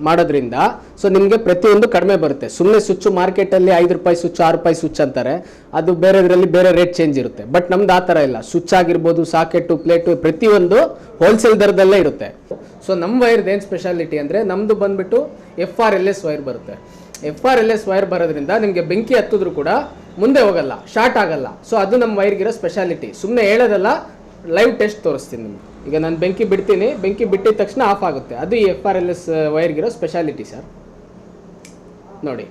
ಮಾಡೋದ್ರಿಂದ ಸೊ ನಿಮಗೆ ಪ್ರತಿಯೊಂದು ಕಡಿಮೆ ಬರುತ್ತೆ. ಸುಮ್ಮನೆ ಸ್ವಿಚ್ ಮಾರ್ಕೆಟಲ್ಲಿ 5 ರೂಪಾಯಿ ಸ್ವಿಚ್, 6 ರೂಪಾಯಿ ಸ್ವಿಚ್ ಅಂತಾರೆ, ಅದು ಬೇರೆದ್ರಲ್ಲಿ ಬೇರೆ ರೇಟ್ ಚೇಂಜ್ ಇರುತ್ತೆ. ಬಟ್ ನಮ್ದು ಆ ಥರ ಇಲ್ಲ. ಸ್ವಿಚ್ ಆಗಿರ್ಬೋದು, ಸಾಕೆಟು, ಪ್ಲೇಟು ಪ್ರತಿಯೊಂದು ಹೋಲ್ಸೇಲ್ ದರದಲ್ಲೇ ಇರುತ್ತೆ. ಸೊ ನಮ್ಮ ವೈರ್ದು ಏನು ಸ್ಪೆಷಾಲಿಟಿ ಅಂದರೆ ನಮ್ಮದು ಬಂದುಬಿಟ್ಟು FRLS ವೈರ್ ಬರುತ್ತೆ. FRLS ವೈರ್ ಬರೋದ್ರಿಂದ ನಿಮಗೆ ಬೆಂಕಿ ಹತ್ತಿದ್ರು ಕೂಡ ಮುಂದೆ ಹೋಗಲ್ಲ, ಶಾರ್ಟ್ ಆಗಲ್ಲ. ಸೊ ಅದು ನಮ್ಮ ವೈರ್ಗಿರೋ ಸ್ಪೆಷಾಲಿಟಿ. ಸುಮ್ಮನೆ ಹೇಳೋದಲ್ಲ, ಲೈವ್ ಟೆಸ್ಟ್ ತೋರಿಸ್ತೀನಿ ನಿಮ್ಗೆ. ಈಗ ನಾನು ಬೆಂಕಿ ಬಿಡ್ತೀನಿ, ಬೆಂಕಿ ಬಿಟ್ಟಿದ ತಕ್ಷಣ ಆಫ್ ಆಗುತ್ತೆ. ಅದು ಈ FRLS ವೈರ್ಗಿರೋ ಸ್ಪೆಷಾಲಿಟಿ ಸರ್. ನೋಡಿ,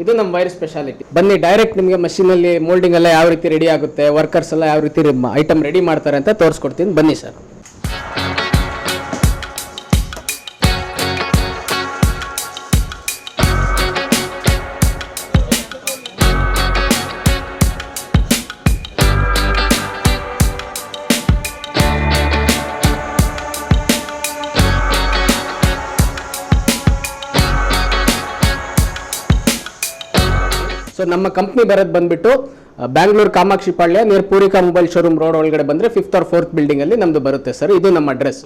ಇದು ನಮ್ಮ ವೈರ್ ಸ್ಪೆಷಾಲಿಟಿ. ಬನ್ನಿ ಡೈರೆಕ್ಟ್ ನಿಮಗೆ ಮಷೀನಲ್ಲಿ ಮೋಲ್ಡಿಂಗ್ ಎಲ್ಲ ಯಾವ ರೀತಿ ರೆಡಿ ಆಗುತ್ತೆ, ವರ್ಕರ್ಸ್ ಎಲ್ಲ ಯಾವ ರೀತಿ ಐಟಮ್ ರೆಡಿ ಮಾಡ್ತಾರೆ ಅಂತ ತೋರಿಸ್ಕೊಡ್ತೀನಿ. ಬನ್ನಿ ಸರ್. ಸೊ ನಮ್ಮ ಕಂಪ್ನಿ ಬರೋದು ಬಂದ್ಬಿಟ್ಟು Bangalore Kamakshi Palya near Poorvika mobile showroom road ಒಳಗಡೆ ಬಂದರೆ 5th or 4th ಬಿಲ್ಡಿಂಗ್ ಅಲ್ಲಿ ನಮ್ದು ಬರುತ್ತೆ ಸರ್. ಇದು ನಮ್ಮ ಅಡ್ರೆಸ್.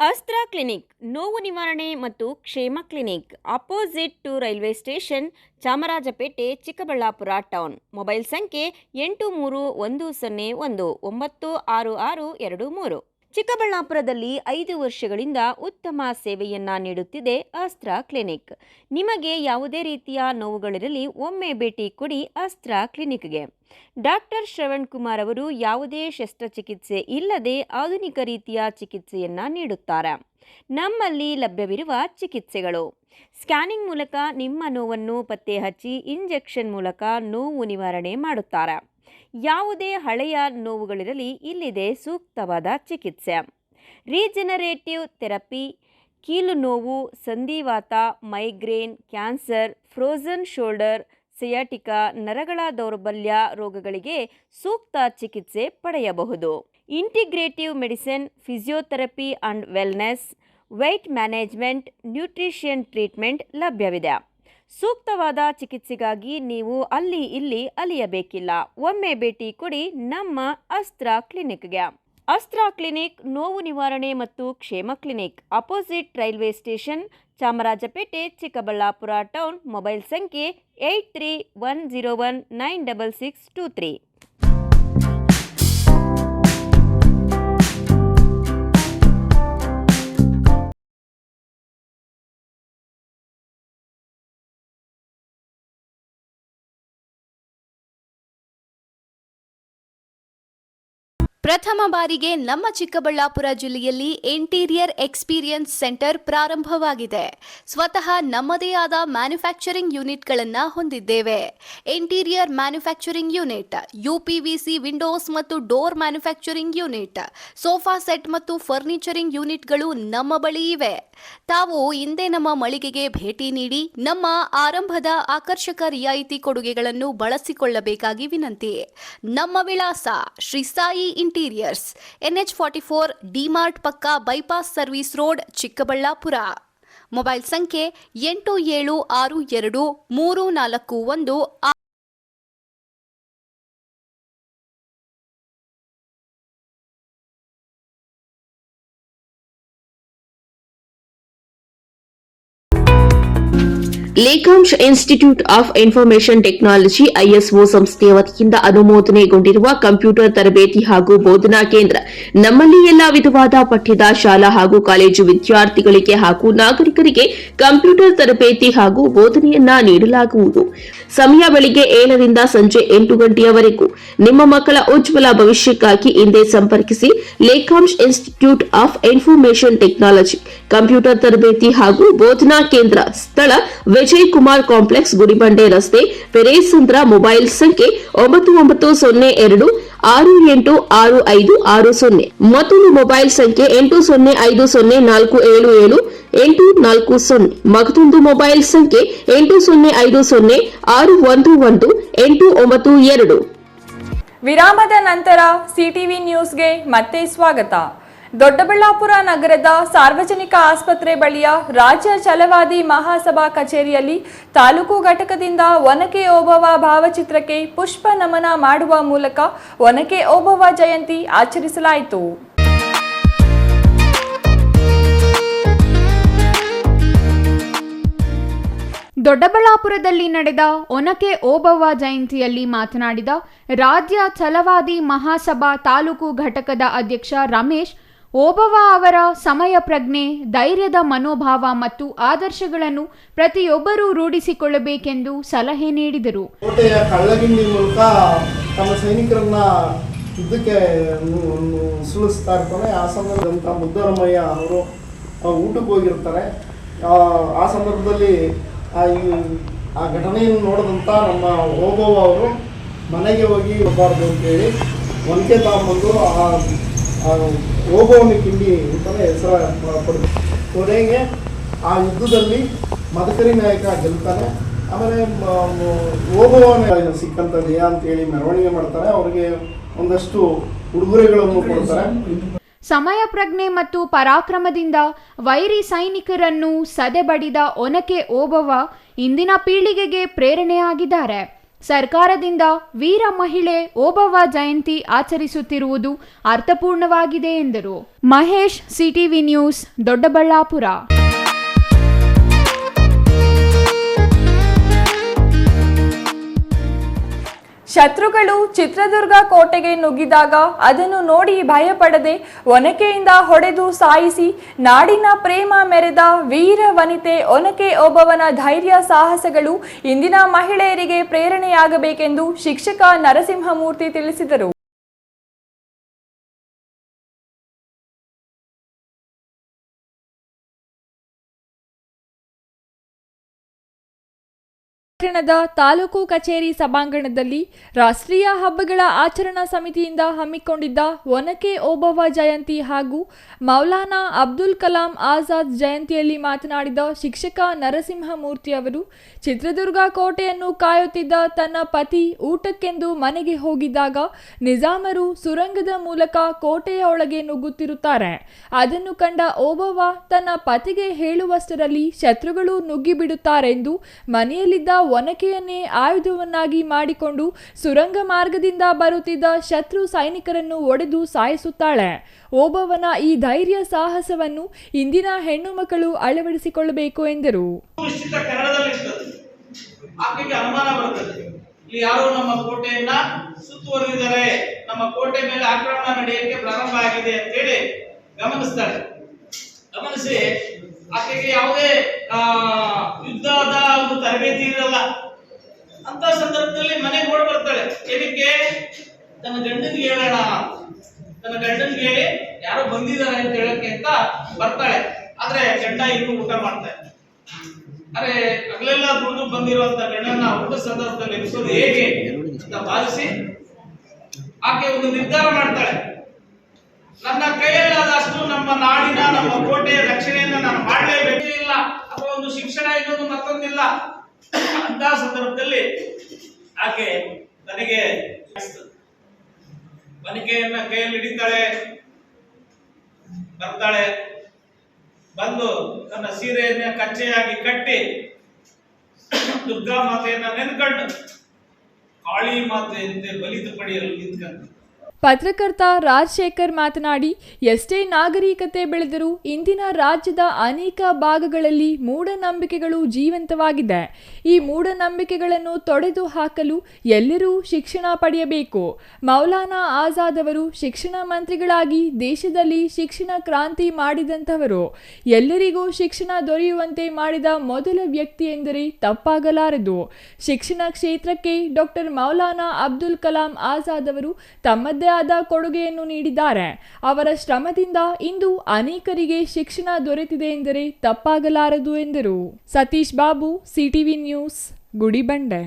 ಅಸ್ತ್ರ ಕ್ಲಿನಿಕ್, ನೋವು ನಿವಾರಣೆ ಮತ್ತು ಕ್ಷೇಮ clinic, opposite to railway station, Chamarajpet, Chikkaballapur town. Mobile ಸಂಖ್ಯೆ 8310196623. ಚಿಕ್ಕಬಳ್ಳಾಪುರದಲ್ಲಿ 5 ವರ್ಷಗಳಿಂದ ಉತ್ತಮ ಸೇವೆಯನ್ನ ನೀಡುತ್ತಿದೆ ಅಸ್ತ್ರ ಕ್ಲಿನಿಕ್. ನಿಮಗೆ ಯಾವುದೇ ರೀತಿಯ ನೋವುಗಳಿರಲಿ ಒಮ್ಮೆ ಭೇಟಿ ಕೊಡಿ ಅಸ್ತ್ರ ಕ್ಲಿನಿಕ್ಗೆ. ಡಾಕ್ಟರ್ ಶ್ರವಣ್ ಕುಮಾರ್ ಅವರು ಯಾವುದೇ ಶಸ್ತ್ರಚಿಕಿತ್ಸೆ ಇಲ್ಲದೆ ಆಧುನಿಕ ರೀತಿಯ ಚಿಕಿತ್ಸೆಯನ್ನ ನೀಡುತ್ತಾರೆ. ನಮ್ಮಲ್ಲಿ ಲಭ್ಯವಿರುವ ಚಿಕಿತ್ಸೆಗಳು: ಸ್ಕ್ಯಾನಿಂಗ್ ಮೂಲಕ ನಿಮ್ಮ ನೋವನ್ನು ಪತ್ತೆ ಹಚ್ಚಿ ಇಂಜೆಕ್ಷನ್ ಮೂಲಕ ನೋವು ನಿವಾರಣೆ ಮಾಡುತ್ತಾರೆ. ಯಾವುದೇ ಹಳೆಯ ನೋವುಗಳಿರಲಿ ಇಲ್ಲಿದೆ ಸೂಕ್ತವಾದ ಚಿಕಿತ್ಸೆ. ರೀಜನರೇಟಿವ್ ಥೆರಪಿ, ಕೀಲು ನೋವು, ಸಂಧಿವಾತ, migraine, cancer, frozen shoulder, sciatica, ನರಗಳ ದೌರ್ಬಲ್ಯ ರೋಗಗಳಿಗೆ ಸೂಕ್ತ ಚಿಕಿತ್ಸೆ ಪಡೆಯಬಹುದು. Integrative medicine, physiotherapy and wellness, weight management, nutrition treatment ಲಭ್ಯವಿದೆ. ಸೂಕ್ತವಾದ ಚಿಕಿತ್ಸೆಗಾಗಿ ನೀವು ಅಲ್ಲಿ ಇಲ್ಲಿ ಅಲಿಯಬೇಕಿಲ್ಲ. ಒಮ್ಮೆ ಭೇಟಿ ಕೊಡಿ ನಮ್ಮ ಅಸ್ತ್ರ ಕ್ಲಿನಿಕ್ಗೆ. ಅಸ್ತ್ರ ಕ್ಲಿನಿಕ್ ನೋವು ನಿವಾರಣೆ ಮತ್ತು ಕ್ಷೇಮ clinic, opposite railway station, Chamarajpet, Chikkaballapur town. Mobile ಸಂಖ್ಯೆ 8310196623. ಪ್ರಥಮ ಬಾರಿಗೆ ನಮ್ಮ ಚಿಕ್ಕಬಳ್ಳಾಪುರ ಜಿಲ್ಲೆಯಲ್ಲಿ ಇಂಟೀರಿಯರ್ ಎಕ್ಸ್ಪೀರಿಯನ್ಸ್ ಸೆಂಟರ್ ಪ್ರಾರಂಭವಾಗಿದೆ. ಸ್ವತಃ ನಮ್ಮದೇ ಆದ ಮ್ಯಾನುಫ್ಯಾಕ್ಚರಿಂಗ್ ಯೂನಿಟ್ಗಳನ್ನು ಹೊಂದಿದ್ದೇವೆ. Interior manufacturing unit, UPVC windows ಮತ್ತು door manufacturing unit, sofa set ಮತ್ತು ಫರ್ನಿಚರಿಂಗ್ ಯೂನಿಟ್ಗಳು ನಮ್ಮ ಬಳಿ ಇವೆ. ತಾವು ಹಿಂದೆ ನಮ್ಮ ಮಳಿಗೆಗೆ ಭೇಟಿ ನೀಡಿ ನಮ್ಮ ಆರಂಭದ ಆಕರ್ಷಕ ರಿಯಾಯಿತಿ ಕೊಡುಗೆಗಳನ್ನು ಬಳಸಿಕೊಳ್ಳಬೇಕಾಗಿ ವಿನಂತಿ. ನಮ್ಮ ವಿಳಾಸ ಶ್ರೀ ಸಾಯಿ ಇಂಟೀರಿಯರ್ಸ್, NH44, ಡಿಮಾರ್ಟ್ ಪಕ್ಕ, bypass service road, Chikkaballapur. Mobile ಸಂಖ್ಯೆ 87623416. Lekhansh institute of information technology ISO ಸಂಸ್ಥೆಯ ವತಿಯಿಂದ ಅನುಮೋದನೆಗೊಂಡಿರುವ ಕಂಪ್ಯೂಟರ್ ತರಬೇತಿ ಹಾಗೂ ಬೋಧನಾ ಕೇಂದ್ರ. ನಮ್ಮಲ್ಲಿ ಎಲ್ಲಾ ವಿಧವಾದ ಪಠ್ಯದ ಶಾಲಾ ಹಾಗೂ ಕಾಲೇಜು ವಿದ್ಯಾರ್ಥಿಗಳಿಗೆ ಹಾಗೂ ನಾಗರಿಕರಿಗೆ ಕಂಪ್ಯೂಟರ್ ತರಬೇತಿ ಹಾಗೂ ಬೋಧನೆಯನ್ನ ನೀಡಲಾಗುವುದು. ಸಮಯ ಬೆಳಿಗ್ಗೆ 7 ರಿಂದ ಸಂಜೆ 8 ಗಂಟೆಯವರೆಗೂ. ನಿಮ್ಮ ಮಕ್ಕಳ ಉಜ್ವಲ ಭವಿಷ್ಯಕ್ಕಾಗಿ ಹಿಂದೆ ಸಂಪರ್ಕಿಸಿ. Lekhansh institute of information technology computer ತರಬೇತಿ ಹಾಗೂ ಬೋಧನಾ ಕೇಂದ್ರ. ಸ್ಥಳ ವಿಜಯ್ ಕುಮಾರ್ ಕಾಂಪ್ಲೆಕ್ಸ್, ಗುಡಿಬಂಡೆ ರಸ್ತೆ, ಪೆರೇಸಂದ್ರ. ಮೊಬೈಲ್ ಸಂಖ್ಯೆ 9902686560. ಮತ್ತೊಂದು ಮೊಬೈಲ್ ಸಂಖ್ಯೆ 8050477840. ಮತ್ತೊಂದು ಮೊಬೈಲ್ ಸಂಖ್ಯೆ 8050611892. ವಿರಾಮದ ನಂತರ ಸಿಟಿವಿ ನ್ಯೂಸ್ಗೆ ಮತ್ತೆ ಸ್ವಾಗತ. ದೊಡ್ಡಬಳ್ಳಾಪುರ ನಗರದ ಸಾರ್ವಜನಿಕ ಆಸ್ಪತ್ರೆ ಬಳಿಯ ರಾಜ್ಯ ಛಲವಾದಿ ಮಹಾಸಭಾ ಕಚೇರಿಯಲ್ಲಿ ತಾಲೂಕು ಘಟಕದಿಂದ ಒನಕೆ ಓಬವ್ವ ಭಾವಚಿತ್ರಕ್ಕೆ ಪುಷ್ಪ ನಮನ ಮಾಡುವ ಮೂಲಕ ಒನಕೆ ಓಬವ್ವ ಜಯಂತಿ ಆಚರಿಸಲಾಯಿತು. ದೊಡ್ಡಬಳ್ಳಾಪುರದಲ್ಲಿ ನಡೆದ ಒನಕೆ ಓಬವ್ವ ಜಯಂತಿಯಲ್ಲಿ ಮಾತನಾಡಿದ ರಾಜ್ಯ ಛಲವಾದಿ ಮಹಾಸಭಾ ತಾಲೂಕು ಘಟಕದ ಅಧ್ಯಕ್ಷ ರಮೇಶ್, ಓಬವ್ವ ಅವರ ಸಮಯ ಪ್ರಜ್ಞೆ, ಧೈರ್ಯದ ಮನೋಭಾವ ಮತ್ತು ಆದರ್ಶಗಳನ್ನು ಪ್ರತಿಯೊಬ್ಬರೂ ರೂಢಿಸಿಕೊಳ್ಳಬೇಕೆಂದು ಸಲಹೆ ನೀಡಿದರು. ಕೋಟೆಯ ಕಳ್ಳಗಿಂಡಿ ಮೂಲಕ ತಮ್ಮ ಸೈನಿಕರನ್ನ ಯುದ್ಧಕ್ಕೆ ಸುಳಿಸ್ತಾ ಇರ್ತಾರೆ. ಆ ಸಂದರ್ಭದಂತ ಮುದ್ದರಾಮಯ್ಯ ಅವರು ಊಟಕ್ಕೆ ಹೋಗಿರ್ತಾರೆ. ಆ ಸಂದರ್ಭದಲ್ಲಿ ಆ ಘಟನೆಯನ್ನು ನೋಡಿದಂಥ ನಮ್ಮ ಓಬವ್ವ ಅವರು ಮನೆಗೆ ಹೋಗಿ ಬರಬಾರ್ದು ಅಂತೇಳಿ ಒನಕೆ ತಗೊಂಬಂದು ಆ ಓಬವ್ವನ ಕಿಂಡಿ ಅಂತಲೇ ಹೆಸರು ಪಡೆದು ಕೊನೆಗೆ ಆ ಯುದ್ಧದಲ್ಲಿ ಮದಕರಿ ನಾಯಕ ಗೆಲ್ತಾನೆ. ಆಮೇಲೆ ಓಬವ್ವನ ಸಿಕ್ಕಂಥ ದೇಹ ಅಂತೇಳಿ ಮೆರವಣಿಗೆ ಮಾಡ್ತಾರೆ. ಅವರಿಗೆ ಒಂದಷ್ಟು ಉಡುಗೊರೆಗಳನ್ನು ಕೊಡ್ತಾರೆ. ಸಮಯ ಪ್ರಜ್ಞೆ ಮತ್ತು ಪರಾಕ್ರಮದಿಂದ ವೈರಿ ಸೈನಿಕರನ್ನು ಸದೆಬಡಿದ ಒನಕೆ ಓಬವ್ವ ಇಂದಿನ ಪೀಳಿಗೆಗೆ ಪ್ರೇರಣೆಯಾಗಿದ್ದಾರೆ. ಸರ್ಕಾರದಿಂದ ವೀರ ಮಹಿಳೆ ಓಬವ್ವ ಜಯಂತಿ ಆಚರಿಸುತ್ತಿರುವುದು ಅರ್ಥಪೂರ್ಣವಾಗಿದೆ ಎಂದರು. Mahesh, CTV news, Doddaballapur. ಶತ್ರುಗಳು ಚಿತ್ರದುರ್ಗ ಕೋಟೆಗೆ ನುಗ್ಗಿದಾಗ ಅದನ್ನು ನೋಡಿ ಭಯಪಡದೆ ಒನಕೆಯಿಂದ ಹೊಡೆದು ಸಾಯಿಸಿ ನಾಡಿನ ಪ್ರೇಮ ಮೆರೆದ ವೀರ ವನಿತೆ ಒನಕೆ ಓಬವ್ವನ ಧೈರ್ಯ ಸಾಹಸಗಳು ಇಂದಿನ ಮಹಿಳೆಯರಿಗೆ ಪ್ರೇರಣೆಯಾಗಬೇಕೆಂದು ಶಿಕ್ಷಕ ನರಸಿಂಹಮೂರ್ತಿ ತಿಳಿಸಿದರು. ಪಟ್ಟಣದ ತಾಲೂಕು ಕಚೇರಿ ಸಭಾಂಗಣದಲ್ಲಿ ರಾಷ್ಟ್ರೀಯ ಹಬ್ಬಗಳ ಆಚರಣಾ ಸಮಿತಿಯಿಂದ ಹಮ್ಮಿಕೊಂಡಿದ್ದ ಒನಕೆ ಓಬವ್ವ ಜಯಂತಿ ಹಾಗೂ ಮೌಲಾನಾ ಅಬ್ದುಲ್ ಕಲಾಂ ಆಜಾದ್ ಜಯಂತಿಯಲ್ಲಿ ಮಾತನಾಡಿದ ಶಿಕ್ಷಕ ನರಸಿಂಹಮೂರ್ತಿ ಅವರು, ಚಿತ್ರದುರ್ಗ ಕೋಟೆಯನ್ನು ಕಾಯುತ್ತಿದ್ದ ತನ್ನ ಪತಿ ಊಟಕ್ಕೆಂದು ಮನೆಗೆ ಹೋಗಿದ್ದಾಗ ನಿಜಾಮರು ಸುರಂಗದ ಮೂಲಕ ಕೋಟೆಯ ಒಳಗೆ ನುಗ್ಗುತ್ತಿರುತ್ತಾರೆ. ಅದನ್ನು ಕಂಡ ಓಬವ್ವ ತನ್ನ ಪತಿಗೆ ಹೇಳುವಷ್ಟರಲ್ಲಿ ಶತ್ರುಗಳು ನುಗ್ಗಿಬಿಡುತ್ತಾರೆಂದು ಮನೆಯಲ್ಲಿದ್ದ ಒನಕೆಯನ್ನೇ ಆಯುಧವನ್ನಾಗಿ ಮಾಡಿಕೊಂಡು ಸುರಂಗ ಮಾರ್ಗದಿಂದ ಬರುತ್ತಿದ್ದ ಶತ್ರು ಸೈನಿಕರನ್ನು ಒಡೆದು ಸಾಯಿಸುತ್ತಾಳೆ. ಓಬವ್ವನ ಈ ಧೈರ್ಯ ಸಾಹಸವನ್ನು ಇಂದಿನ ಹೆಣ್ಣು ಮಕ್ಕಳು ಅಳವಡಿಸಿಕೊಳ್ಳಬೇಕು ಎಂದರು. ಆಕೆಗೆ ಅನುಮಾನ ಬರುತ್ತದೆ, ಇಲ್ಲಿ ಯಾರೋ ನಮ್ಮ ಕೋಟೆಯನ್ನ ಸುತ್ತುವರಿದಿದ್ದಾರೆ, ನಮ್ಮ ಕೋಟೆ ಮೇಲೆ ಆಕ್ರಮಣ ನಡೆಯಕ್ಕೆ ಪ್ರಾರಂಭ ಆಗಿದೆ ಅಂತೇಳಿ ಗಮನಿಸ್ತಾಳೆ. ಗಮನಿಸಿ ಆಕೆಗೆ ಯಾವುದೇ ಯುದ್ಧದ ಒಂದು ತರಬೇತಿ ಇರಲ್ಲ. ಅಂತ ಸಂದರ್ಭದಲ್ಲಿ ಮನೆಗೆ ಓಡಿ ಬರ್ತಾಳೆ. ಏನಕ್ಕೆ? ತನ್ನ ಗಂಡನಿಗೆ ಹೇಳೋಣ, ತನ್ನ ಗಂಡನಿಗೆ ಹೇಳಿ ಯಾರೋ ಬಂದಿದ್ದಾರೆ ಅಂತ ಹೇಳಕ್ಕೆ ಅಂತ ಬರ್ತಾಳೆ. ಆದ್ರೆ ಗಂಡ ಇನ್ನೂ ಊಟ ಮಾಡ್ತಾಳೆ. ಅರೆ ಹಗಲೆಲ್ಲ ದುಡಿದು ಬಂದಿರುವಂತ ಗಂಡನ ಊಟ ಸಂದರ್ಭದಲ್ಲಿ ಎನಿಸೋದು ಹೇಗೆ ಅಂತ ಭಾವಿಸಿ ಆಕೆ ಒಂದು ನಿರ್ಧಾರ ಮಾಡ್ತಾಳೆ. ನನ್ನ ಕೈಯಲ್ಲಾದಷ್ಟು ನಮ್ಮ ನಾಡಿನ, ನಮ್ಮ ಕೋಟೆಯ ರಕ್ಷಣೆಯನ್ನ ನಾನು ಮಾಡಲೇಬೇಕು. ಇಲ್ಲ ಅಥವಾ ಒಂದು ಶಿಕ್ಷಣ ಇನ್ನೊಂದು ಮತ್ತೊಂದಿಲ್ಲ. ಅಂತ ಸಂದರ್ಭದಲ್ಲಿ ಆಕೆ ತನಗೆ ವನಿಕೆಯನ್ನ ಕೈಯಲ್ಲಿ ಹಿಡಿತಾಳೆ. ಬರ್ತಾಳೆ. ಬಂದು ತನ್ನ ಸೀರೆಯನ್ನ ಕಚ್ಚೆಯಾಗಿ ಕಟ್ಟಿ ದುರ್ಗಾ ಮಾತೆಯನ್ನ ನೆನ್ಕೊಂಡು ಕಾಳಿ ಮಾತೆಯಂತೆ ಬಲಿದು ಪಡೆಯಲು ನಿಂತ್ಕೊಂಡು ಪತ್ರಕರ್ತ ರಾಜಶೇಖರ್ ಮಾತನಾಡಿ, ಎಷ್ಟೇ ನಾಗರಿಕತೆ ಬೆಳೆದರೂ ಇಂದಿನ ರಾಜ್ಯದ ಅನೇಕ ಭಾಗಗಳಲ್ಲಿ ಮೂಢನಂಬಿಕೆಗಳು ಜೀವಂತವಾಗಿದೆ. ಈ ಮೂಢನಂಬಿಕೆಗಳನ್ನು ತೊಡೆದು ಹಾಕಲು ಎಲ್ಲರೂ ಶಿಕ್ಷಣ ಪಡೆಯಬೇಕು. ಮೌಲಾನಾ ಆಜಾದ್ ಅವರು ಶಿಕ್ಷಣ ಮಂತ್ರಿಗಳಾಗಿ ದೇಶದಲ್ಲಿ ಶಿಕ್ಷಣ ಕ್ರಾಂತಿ ಮಾಡಿದಂಥವರು. ಎಲ್ಲರಿಗೂ ಶಿಕ್ಷಣ ದೊರೆಯುವಂತೆ ಮಾಡಿದ ಮೊದಲ ವ್ಯಕ್ತಿ ಎಂದರೆ ತಪ್ಪಾಗಲಾರದು. ಶಿಕ್ಷಣ ಕ್ಷೇತ್ರಕ್ಕೆ ಡಾಕ್ಟರ್ ಮೌಲಾನಾ ಅಬ್ದುಲ್ ಕಲಾಂ ಆಜಾದ್ ಅವರು ತಮ್ಮದೇ ಆದ ಕೊಡುಗೆಯನ್ನು ನೀಡಿದ್ದಾರೆ. ಅವರ ಶ್ರಮದಿಂದ ಇಂದು ಅನೇಕರಿಗೆ ಶಿಕ್ಷಣ ದೊರೆತಿದೆ ಎಂದರೆ ತಪ್ಪಾಗಲಾರದು ಎಂದರು. Satish Babu, CTV news, Gudibande.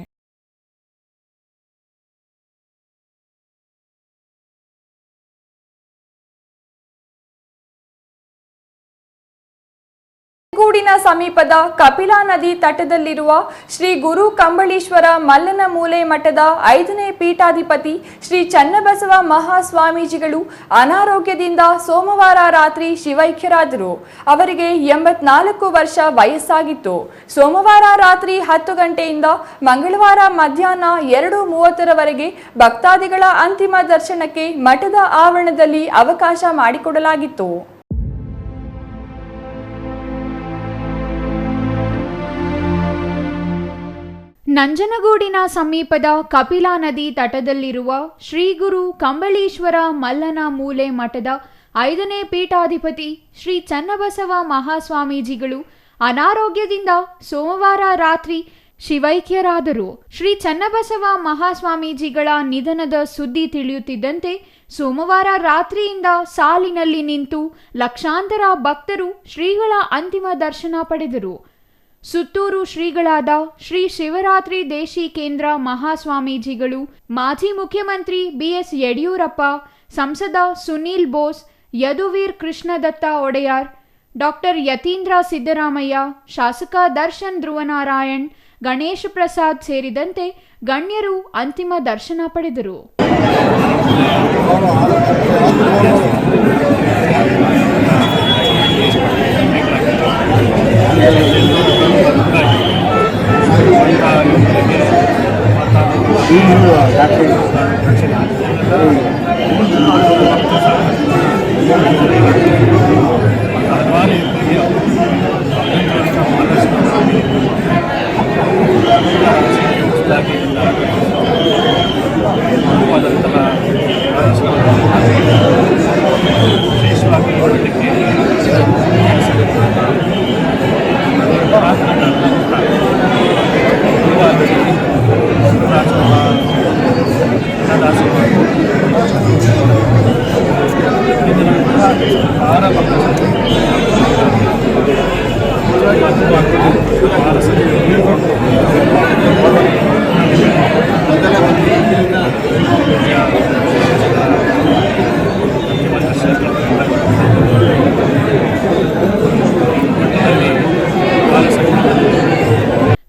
ಗೂಡಿನ ಸಮೀಪದ ಕಪಿಲಾ ನದಿ ತಟದಲ್ಲಿರುವ ಶ್ರೀ ಗುರು ಕಂಬಳೀಶ್ವರ ಮಲ್ಲನ ಮೂಲೆ ಮಠದ 5ನೇ ಪೀಠಾಧಿಪತಿ ಶ್ರೀ ಚನ್ನಬಸವ ಮಹಾಸ್ವಾಮೀಜಿಗಳು ಅನಾರೋಗ್ಯದಿಂದ ಸೋಮವಾರ ರಾತ್ರಿ ಶಿವೈಕ್ಯರಾದರು. ಅವರಿಗೆ 84 ವರ್ಷ ವಯಸ್ಸಾಗಿತ್ತು. ಸೋಮವಾರ ರಾತ್ರಿ 10 ಗಂಟೆಯಿಂದ ಮಂಗಳವಾರ ಮಧ್ಯಾಹ್ನ 2:30ರವರೆಗೆ ಭಕ್ತಾದಿಗಳ ಅಂತಿಮ ದರ್ಶನಕ್ಕೆ ಮಠದ ಆವರಣದಲ್ಲಿ ಅವಕಾಶ ಮಾಡಿಕೊಡಲಾಗಿತ್ತು. ನಂಜನಗೂಡಿನ ಸಮೀಪದ ಕಪಿಲಾ ನದಿ ತಟದಲ್ಲಿರುವ ಶ್ರೀ ಗುರು ಕಂಬಳೀಶ್ವರ ಮಲ್ಲನ ಮೂಲೆ ಮಠದ 5ನೇ ಪೀಠಾಧಿಪತಿ ಶ್ರೀ ಚನ್ನಬಸವ ಮಹಾಸ್ವಾಮೀಜಿಗಳು ಅನಾರೋಗ್ಯದಿಂದ ಸೋಮವಾರ ರಾತ್ರಿ ಶಿವೈಕ್ಯರಾದರು. ಶ್ರೀ ಚನ್ನಬಸವ ಮಹಾಸ್ವಾಮೀಜಿಗಳ ನಿಧನದ ಸುದ್ದಿ ತಿಳಿಯುತ್ತಿದ್ದಂತೆ ಸೋಮವಾರ ರಾತ್ರಿಯಿಂದ ಸಾಲಿನಲ್ಲಿ ನಿಂತು ಲಕ್ಷಾಂತರ ಭಕ್ತರು ಶ್ರೀಗಳ ಅಂತಿಮ ದರ್ಶನ ಪಡೆದರು. ಸುತ್ತೂರು ಶ್ರೀಗಳಾದ ಶ್ರೀ ಶಿವರಾತ್ರಿ ದೇಶಿಕೇಂದ್ರ ಮಹಾಸ್ವಾಮೀಜಿಗಳು, ಮಾಜಿ ಮುಖ್ಯಮಂತ್ರಿ ಬಿಎಸ್ ಯಡಿಯೂರಪ್ಪ, ಸಂಸದ ಸುನೀಲ್ ಬೋಸ್, ಯದುವೀರ್ ಕೃಷ್ಣದತ್ತ ಒಡೆಯರ್, ಡಾಕ್ಟರ್ ಯತೀಂದ್ರ ಸಿದ್ದರಾಮಯ್ಯ, ಶಾಸಕ ದರ್ಶನ್ ಧ್ರುವನಾರಾಯಣ್, ಗಣೇಶ್ ಪ್ರಸಾದ್ ಸೇರಿದಂತೆ ಗಣ್ಯರು ಅಂತಿಮ ದರ್ಶನ ಪಡೆದರು.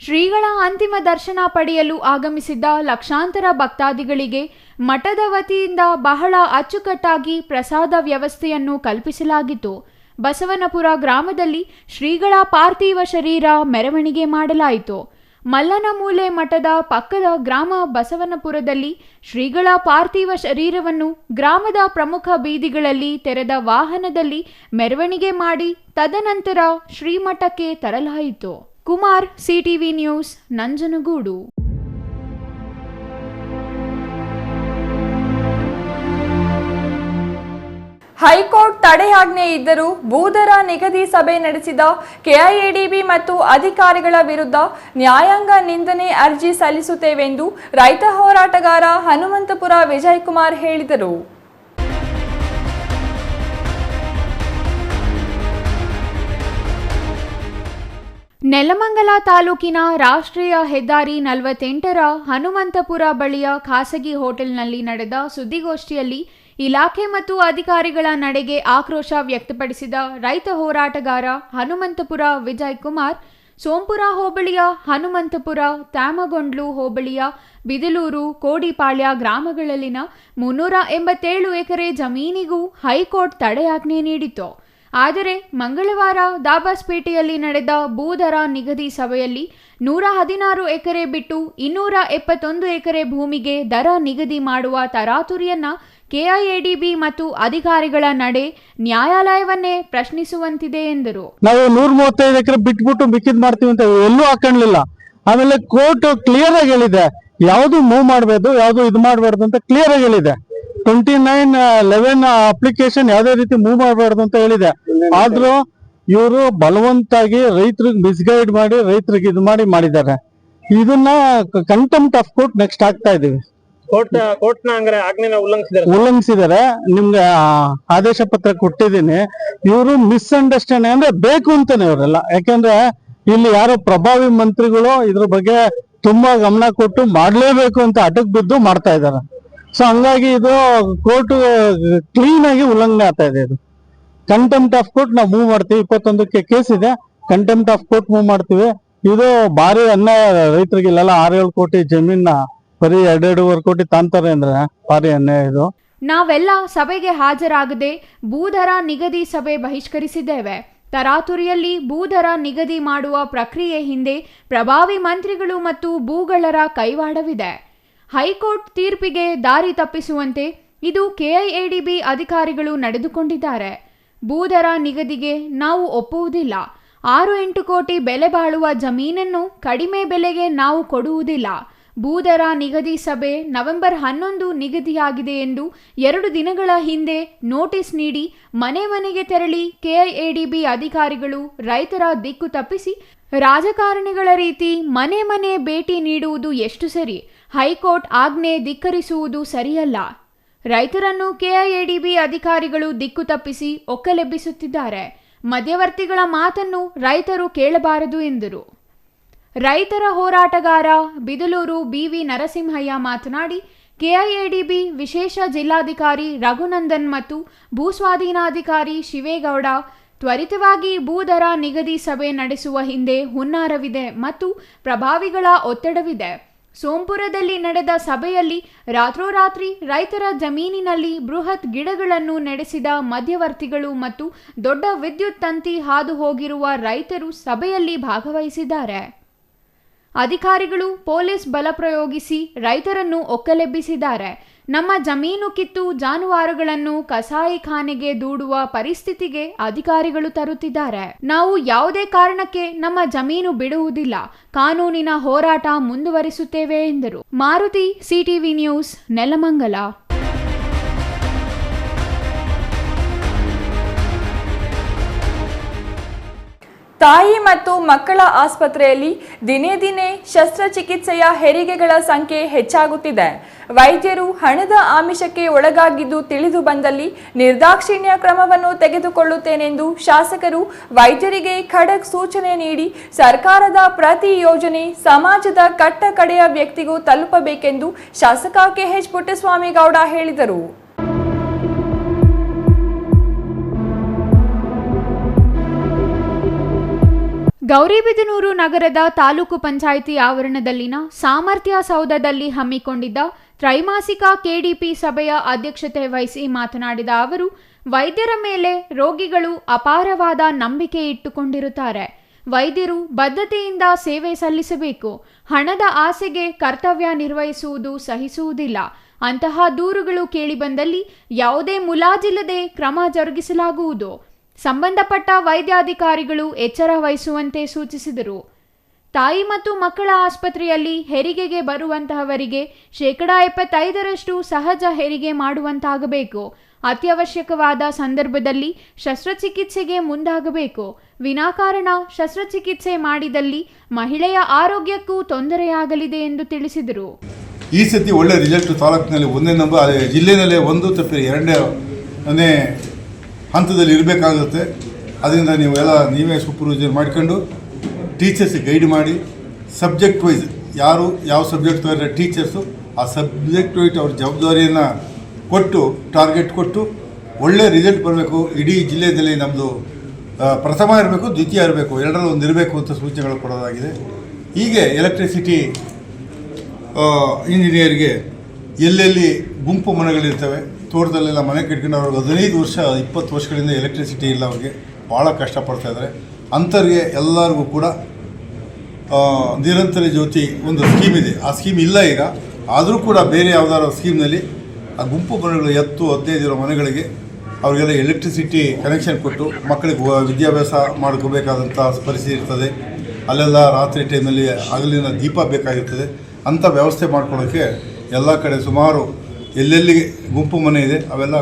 ಶ್ರೀಗಳ ಅಂತಿಮ ದರ್ಶನ ಪಡೆಯಲು ಆಗಮಿಸಿದ್ದ ಲಕ್ಷಾಂತರ ಭಕ್ತಾದಿಗಳಿಗೆ ಮಠದ ವತಿಯಿಂದ ಬಹಳ ಅಚ್ಚುಕಟ್ಟಾಗಿ ಪ್ರಸಾದ ವ್ಯವಸ್ಥೆಯನ್ನು ಕಲ್ಪಿಸಲಾಗಿತ್ತು. ಬಸವನಪುರ ಗ್ರಾಮದಲ್ಲಿ ಶ್ರೀಗಳ ಪಾರ್ಥಿವ ಶರೀರ ಮೆರವಣಿಗೆ ಮಾಡಲಾಯಿತು. ಮಲ್ಲನಮೂಲೆ ಮಠದ ಪಕ್ಕದ ಗ್ರಾಮ ಬಸವನಪುರದಲ್ಲಿ ಶ್ರೀಗಳ ಪಾರ್ಥಿವ ಶರೀರವನ್ನು ಗ್ರಾಮದ ಪ್ರಮುಖ ಬೀದಿಗಳಲ್ಲಿ ತೆರೆದ ವಾಹನದಲ್ಲಿ ಮೆರವಣಿಗೆ ಮಾಡಿ ತದನಂತರ ಶ್ರೀಮಠಕ್ಕೆ ತರಲಾಯಿತು. Kumar, CTV news, Nanjangud. High court ತಡೆಯಾಜ್ಞೆ ಇದ್ದರೂ ಭೂದರ ನಿಗದಿ ಸಭೆ ನಡೆಸಿದ ಕೆಐಎಡಿಬಿ ಮತ್ತು ಅಧಿಕಾರಿಗಳ ವಿರುದ್ಧ ನ್ಯಾಯಾಂಗ ನಿಂದನೆ ಅರ್ಜಿ ಸಲ್ಲಿಸುತ್ತೇವೆಂದು ರೈತ ಹೋರಾಟಗಾರ ಹನುಮಂತಪುರ ವಿಜಯಕುಮಾರ್ ಹೇಳಿದರು. ನೆಲಮಂಗಲ ತಾಲೂಕಿನ ರಾಷ್ಟ್ರೀಯ ಹೆದ್ದಾರಿ 48ರ ಹನುಮಂತಪುರ ಬಳಿಯ ಖಾಸಗಿ ಹೋಟೆಲ್ನಲ್ಲಿ ನಡೆದ ಸುದ್ದಿಗೋಷ್ಠಿಯಲ್ಲಿ ಇಲಾಖೆ ಮತ್ತು ಅಧಿಕಾರಿಗಳ ನಡೆಗೆ ಆಕ್ರೋಶ ವ್ಯಕ್ತಪಡಿಸಿದ ರೈತ ಹೋರಾಟಗಾರ ಹನುಮಂತಪುರ ವಿಜಯಕುಮಾರ್, ಸೋಂಪುರ ಹೋಬಳಿಯ ಹನುಮಂತಪುರ, ತ್ಯಾಮಗೊಂಡ್ಲು ಹೋಬಳಿಯ ಬಿದಲೂರು, ಕೋಡಿಪಾಳ್ಯ ಗ್ರಾಮಗಳಲ್ಲಿನ 387 ಎಕರೆ ಜಮೀನಿಗೂ ಹೈಕೋರ್ಟ್ ತಡೆಯಾಜ್ಞೆ ನೀಡಿತು. ಆದರೆ ಮಂಗಳವಾರ ದಾಬಾಸ್ಪೇಟೆಯಲ್ಲಿ ನಡೆದ ಭೂದರ ನಿಗದಿ ಸಭೆಯಲ್ಲಿ 116 ಎಕರೆ ಬಿಟ್ಟು 271 ಎಕರೆ ಭೂಮಿಗೆ ದರ ನಿಗದಿ ಮಾಡುವ ತರಾತುರಿಯನ್ನ ಕೆಐಎಡಿಬಿ ಮತ್ತು ಅಧಿಕಾರಿಗಳ ನಡೆ ನ್ಯಾಯಾಲಯವನ್ನೇ ಪ್ರಶ್ನಿಸುವಂತಿದೆ ಎಂದರು. ನಾವು 135 ಎಕರೆ ಬಿಟ್ಬಿಟ್ಟು ಮಿಕ್ಕಿದ್ ಮಾಡ್ತೀವಿ ಅಂತ ಎಲ್ಲೂ ಹಾಕೊಂಡಿಲ್ಲ. ಆಮೇಲೆ ಕೋರ್ಟ್ ಕ್ಲಿಯರ್ ಆಗಿ ಹೇಳಿದೆ, ಯಾವುದು ಮೂವ್ ಮಾಡಬೇಕು, ಯಾವುದು ಇದು ಮಾಡಬಾರ್ದು ಅಂತ ಕ್ಲಿಯರ್ ಆಗಿ ಹೇಳಿದೆ. 29/11 ಅಪ್ಲಿಕೇಶನ್ ಯಾವುದೇ ರೀತಿ ಮೂವ್ ಮಾಡಬಾರ್ದು ಅಂತ ಹೇಳಿದೆ. ಆದ್ರೂ ಇವರು ಬಲವಂತಾಗಿ ರೈತರಿಗೆ ಮಿಸ್ಗೈಡ್ ಮಾಡಿ ರೈತರಿಗೆ ಇದು ಮಾಡಿದ್ದಾರೆ. ಇದನ್ನ ಕಂಟೆಂಪ್ಟ್ ಆಫ್ ಕೋರ್ಟ್ ನೆಕ್ಸ್ಟ್ ಆಗ್ತಾ ಇದೀವಿ. ಉಲ್ಲಂಘಿಸಿದ್ದಾರೆ. ನಿಮ್ಗೆ ಆದೇಶ ಪತ್ರ ಕೊಟ್ಟಿದ್ದೀನಿ. ಇವರು ಮಿಸ್ಅಂಡರ್ಸ್ಟ್ಯಾಂಡಿಂಗ್ ಅಂದ್ರೆ ಬೇಕು ಅಂತಾನೆ ಇವರೆಲ್ಲ. ಯಾಕಂದ್ರೆ ಇಲ್ಲಿ ಯಾರೋ ಪ್ರಭಾವಿ ಮಂತ್ರಿಗಳು ಇದ್ರ ಬಗ್ಗೆ ತುಂಬಾ ಗಮನ ಕೊಟ್ಟು ಮಾಡ್ಲೇಬೇಕು ಅಂತ ಅಟಕ್ ಬಿದ್ದು ಮಾಡ್ತಾ ಇದ್ದಾರೆ. ಸೊ ಹಂಗಾಗಿ ಇದು ಕೋರ್ಟ್ ಕ್ಲೀನ್ ಆಗಿ ಉಲ್ಲಂಘನೆ ಆಗ್ತಾ ಇದೆ. ಇದು ಕಂಟೆಂಪ್ಟ್ ಆಫ್ ಕೋರ್ಟ್ ನಾವು ಮೂವ್ ಮಾಡ್ತೀವಿ. 21ಕ್ಕೆ ಕೇಸ್ ಇದೆ, ಕಂಟೆಂಪ್ಟ್ ಆಫ್ ಕೋರ್ಟ್ ಮೂವ್ ಮಾಡ್ತೀವಿ. ಇದು ಭಾರಿ ಅನ್ಯಾಯ ರೈತರಿಗೆ. ಇಲ್ಲೆಲ್ಲ 6-7 ಕೋಟಿ ಜಮೀನ ಬರೀ 2-2.5 ಕೋಟಿ ತಾಂತಾರೆ ಅಂದ್ರೆ ಭಾರಿ ಅನ್ಯಾಯ ಇದು. ನಾವೆಲ್ಲ ಸಭೆಗೆ ಹಾಜರಾಗದೆ ಭೂದರ ನಿಗದಿ ಸಭೆ ಬಹಿಷ್ಕರಿಸಿದ್ದೇವೆ. ತರಾತುರಿಯಲ್ಲಿ ಭೂದರ ನಿಗದಿ ಮಾಡುವ ಪ್ರಕ್ರಿಯೆ ಹಿಂದೆ ಪ್ರಭಾವಿ ಮಂತ್ರಿಗಳು ಮತ್ತು ಭೂಗಳರ ಕೈವಾಡವಿದೆ. ಹೈಕೋರ್ಟ್ ತೀರ್ಪಿಗೆ ದಾರಿ ತಪ್ಪಿಸುವಂತೆ ಇದು ಕೆಐಎಡಿಬಿ ಅಧಿಕಾರಿಗಳು ನಡೆದುಕೊಂಡಿದ್ದಾರೆ. ಭೂದರ ನಿಗದಿಗೆ ನಾವು ಒಪ್ಪುವುದಿಲ್ಲ. 6-8 ಕೋಟಿ ಬೆಲೆ ಬಾಳುವ ಜಮೀನನ್ನು ಕಡಿಮೆ ಬೆಲೆಗೆ ನಾವು ಕೊಡುವುದಿಲ್ಲ. ಭೂದರ ನಿಗದಿ ಸಭೆ ನವೆಂಬರ್ 11 ನಿಗದಿಯಾಗಿದೆ ಎಂದು 2 ದಿನಗಳ ಹಿಂದೆ ನೋಟಿಸ್ ನೀಡಿ ಮನೆ ಮನೆಗೆ ತೆರಳಿ ಕೆಐಎಡಿಬಿ ಅಧಿಕಾರಿಗಳು ರೈತರ ದಿಕ್ಕು ತಪ್ಪಿಸಿ ರಾಜಕಾರಣಿಗಳ ರೀತಿ ಮನೆ ಮನೆ ಭೇಟಿ ನೀಡುವುದು ಎಷ್ಟು ಸರಿ? ಹೈಕೋರ್ಟ್ ಆಜ್ಞೆ ಧಿಕ್ಕರಿಸುವುದು ಸರಿಯಲ್ಲ. ರೈತರನ್ನು ಕೆಐಎಡಿಬಿ ಅಧಿಕಾರಿಗಳು ದಿಕ್ಕು ತಪ್ಪಿಸಿ ಒಕ್ಕಲೆಬ್ಬಿಸುತ್ತಿದ್ದಾರೆ. ಮಧ್ಯವರ್ತಿಗಳ ಮಾತನ್ನು ರೈತರು ಕೇಳಬಾರದು ಎಂದರು. ರೈತರ ಹೋರಾಟಗಾರ ಬಿದಲೂರು ಬಿವಿ ನರಸಿಂಹಯ್ಯ ಮಾತನಾಡಿ, ಕೆಐಎಡಿಬಿ ವಿಶೇಷ ಜಿಲ್ಲಾಧಿಕಾರಿ ರಘುನಂದನ್ ಮತ್ತು ಭೂಸ್ವಾಧೀನಾಧಿಕಾರಿ ಶಿವೇಗೌಡ ತ್ವರಿತವಾಗಿ ಭೂದರ ನಿಗದಿ ಸಭೆ ನಡೆಸುವ ಹಿಂದೆ ಹುನ್ನಾರವಿದೆ ಮತ್ತು ಪ್ರಭಾವಿಗಳ ಒತ್ತಡವಿದೆ. ಸೋಂಪುರದಲ್ಲಿ ನಡೆದ ಸಭೆಯಲ್ಲಿ ರಾತ್ರೋರಾತ್ರಿ ರೈತರ ಜಮೀನಿನಲ್ಲಿ ಬೃಹತ್ ಗಿಡಗಳನ್ನು ನೆಡೆಸಿದ ಮಧ್ಯವರ್ತಿಗಳು ಮತ್ತು ದೊಡ್ಡ ವಿದ್ಯುತ್ ತಂತಿ ಹಾದು ಹೋಗಿರುವ ರೈತರು ಸಭೆಯಲ್ಲಿ ಭಾಗವಹಿಸಿದ್ದಾರೆ. ಅಧಿಕಾರಿಗಳು ಪೊಲೀಸ್ ಬಲ ಪ್ರಯೋಗಿಸಿ ರೈತರನ್ನು ಒಕ್ಕಲೆಬ್ಬಿಸಿದ್ದಾರೆ. ನಮ್ಮ ಜಮೀನು ಕಿತ್ತು ಜಾನುವಾರುಗಳನ್ನು ಕಸಾಯಿಖಾನೆಗೆ ದೂಡುವ ಪರಿಸ್ಥಿತಿಗೆ ಅಧಿಕಾರಿಗಳು ತರುತ್ತಿದ್ದಾರೆ. ನಾವು ಯಾವುದೇ ಕಾರಣಕ್ಕೆ ನಮ್ಮ ಜಮೀನು ಬಿಡುವುದಿಲ್ಲ. ಕಾನೂನಿನ ಹೋರಾಟ ಮುಂದುವರಿಸುತ್ತೇವೆ ಎಂದರು. Maruti, CTV news, Nelamangala. ತಾಯಿ ಮತ್ತು ಮಕ್ಕಳ ಆಸ್ಪತ್ರೆಯಲ್ಲಿ ದಿನೇ ದಿನೇ ಶಸ್ತ್ರಚಿಕಿತ್ಸೆಯ ಹೆರಿಗೆಗಳ ಸಂಖ್ಯೆ ಹೆಚ್ಚಾಗುತ್ತಿದೆ. ವೈದ್ಯರು ಹಣದ ಆಮಿಷಕ್ಕೆ ಒಳಗಾಗಿದ್ದು ತಿಳಿದು ಬಂದಲ್ಲಿ ನಿರ್ದಾಕ್ಷಿಣ್ಯ ಕ್ರಮವನ್ನು ತೆಗೆದುಕೊಳ್ಳುತ್ತೇನೆಂದು ಶಾಸಕರು ವೈದ್ಯರಿಗೆ ಖಡಕ್ ಸೂಚನೆ ನೀಡಿ ಸರ್ಕಾರದ ಪ್ರತಿ ಯೋಜನೆ ಸಮಾಜದ ಕಟ್ಟ ಕಡೆಯ ವ್ಯಕ್ತಿಗೂ ತಲುಪಬೇಕೆಂದು ಶಾಸಕ ಕೆಎಚ್ ಪುಟ್ಟಸ್ವಾಮಿಗೌಡ ಹೇಳಿದರು. ಗೌರಿಬಿದನೂರು ನಗರದ ತಾಲೂಕು ಪಂಚಾಯಿತಿ ಆವರಣದಲ್ಲಿನ ಸಾಮರ್ಥ್ಯ ಸೌಧದಲ್ಲಿ ಹಮ್ಮಿಕೊಂಡಿದ್ದ ತ್ರೈಮಾಸಿಕ ಕೆಡಿಪಿ ಸಭೆಯ ಅಧ್ಯಕ್ಷತೆ ವಹಿಸಿ ಮಾತನಾಡಿದ ಅವರು, ವೈದ್ಯರ ಮೇಲೆ ರೋಗಿಗಳು ಅಪಾರವಾದ ನಂಬಿಕೆ ಇಟ್ಟುಕೊಂಡಿರುತ್ತಾರೆ. ವೈದ್ಯರು ಬದ್ಧತೆಯಿಂದ ಸೇವೆ ಸಲ್ಲಿಸಬೇಕು. ಹಣದ ಆಸೆಗೆ ಕರ್ತವ್ಯ ನಿರ್ವಹಿಸುವುದು ಸಹಿಸುವುದಿಲ್ಲ. ಅಂತಹ ದೂರುಗಳು ಕೇಳಿಬಂದಲ್ಲಿ ಯಾವುದೇ ಮುಲಾಜಿಲ್ಲದೆ ಕ್ರಮ ಜರುಗಿಸಲಾಗುವುದು. ಸಂಬಂಧಪಟ್ಟ ವೈದ್ಯಾಧಿಕಾರಿಗಳು ಎಚ್ಚರ ವಹಿಸುವಂತೆ ಸೂಚಿಸಿದರು. ತಾಯಿ ಮತ್ತು ಮಕ್ಕಳ ಆಸ್ಪತ್ರೆಯಲ್ಲಿ ಹೆರಿಗೆಗೆ ಬರುವಂತಹವರಿಗೆ 75% ಸಹಜ ಹೆರಿಗೆ ಮಾಡುವಂತಾಗಬೇಕು. ಅತ್ಯವಶ್ಯಕವಾದ ಸಂದರ್ಭದಲ್ಲಿ ಶಸ್ತ್ರಚಿಕಿತ್ಸೆಗೆ ಮುಂದಾಗಬೇಕು. ವಿನಾಕಾರಣ ಶಸ್ತ್ರಚಿಕಿತ್ಸೆ ಮಾಡಿದಲ್ಲಿ ಮಹಿಳೆಯ ಆರೋಗ್ಯಕ್ಕೂ ತೊಂದರೆಯಾಗಲಿದೆ ಎಂದು ತಿಳಿಸಿದರು. ಈ ಸತಿ ಒಳ್ಳೆ ರಿಸಲ್ಟ್ ತಾಲೂಕಿನಲ್ಲಿ 1ನೇ ನಂಬರ್, ಜಿಲ್ಲೆಯಲ್ಲೇ 1 ತಪ್ಪಿ 2ನೇ ಹಂತದಲ್ಲಿ ಇರಬೇಕಾಗುತ್ತೆ. ಅದರಿಂದ ನೀವೇ ಸೂಪರ್ವೈಸರ್ ಮಾಡ್ಕೊಂಡು ಟೀಚರ್ಸಿಗೆ ಗೈಡ್ ಮಾಡಿ ಸಬ್ಜೆಕ್ಟ್ ವೈಸ್ ಯಾರು ಯಾವ ಸಬ್ಜೆಕ್ಟ್ ತಗೊಂಡ್ರೆ ಟೀಚರ್ಸು ಆ ಸಬ್ಜೆಕ್ಟ್ ವೈಸ್ ಅವ್ರ ಜವಾಬ್ದಾರಿಯನ್ನು ಕೊಟ್ಟು ಟಾರ್ಗೆಟ್ ಕೊಟ್ಟು ಒಳ್ಳೆ ರಿಸಲ್ಟ್ ಬರಬೇಕು. ಇಡೀ ಜಿಲ್ಲೆಯಲ್ಲಿ ನಮ್ಮದು ಪ್ರಥಮ ಇರಬೇಕು, ದ್ವಿತೀಯ ಇರಬೇಕು, ಎರಡರಲ್ಲಿ ಒಂದು ಇರಬೇಕು ಅಂತ ಸೂಚನೆಗಳು ಕೊಡೋದಾಗಿದೆ. ಹೀಗೆ ಎಲೆಕ್ಟ್ರಿಸಿಟಿ ಇಂಜಿನಿಯರ್ಗೆ ಎಲ್ಲೆಲ್ಲಿ ಗುಂಪು ಮನೆಗಳಿರ್ತವೆ, ತೋಟದಲ್ಲೆಲ್ಲ ಮನೆ ಕಟ್ಕೊಂಡು ಅವ್ರಿಗೆ 15 ವರ್ಷ 20 ವರ್ಷಗಳಿಂದ ಎಲೆಕ್ಟ್ರಿಸಿಟಿ ಇಲ್ಲ, ಅವ್ರಿಗೆ ಭಾಳ ಕಷ್ಟಪಡ್ತಾಯಿದ್ದಾರೆ. ಅಂಥವ್ರಿಗೆ ಎಲ್ಲರಿಗೂ ಕೂಡ ನಿರಂತರ ಜ್ಯೋತಿ ಒಂದು ಸ್ಕೀಮ್ ಇದೆ. ಆ ಸ್ಕೀಮ್ ಇಲ್ಲ ಈಗ, ಆದರೂ ಕೂಡ ಬೇರೆ ಯಾವುದಾದ್ರು ಸ್ಕೀಮ್ನಲ್ಲಿ ಆ ಗುಂಪು ಮನೆಗಳು 10-15 ಇರೋ ಮನೆಗಳಿಗೆ ಅವರಿಗೆಲ್ಲ ಎಲೆಕ್ಟ್ರಿಸಿಟಿ ಕನೆಕ್ಷನ್ ಕೊಟ್ಟು ಮಕ್ಕಳಿಗೆ ವಿದ್ಯಾಭ್ಯಾಸ ಮಾಡ್ಕೋಬೇಕಾದಂಥ ಪರಿಸ್ಥಿತಿ ಇರ್ತದೆ. ಅಲ್ಲೆಲ್ಲ ರಾತ್ರಿ ಟೈಮಲ್ಲಿ ಹಗಲಿನ ದೀಪ ಬೇಕಾಗಿರ್ತದೆ. ಅಂಥ ವ್ಯವಸ್ಥೆ ಮಾಡ್ಕೊಳ್ಳೋಕ್ಕೆ ಎಲ್ಲ ಕಡೆ ಸುಮಾರು ಎಲ್ಲೆಲ್ಲಿ ಗುಂಪು ಮನೆ ಇದೆ ಅವೆಲ್ಲ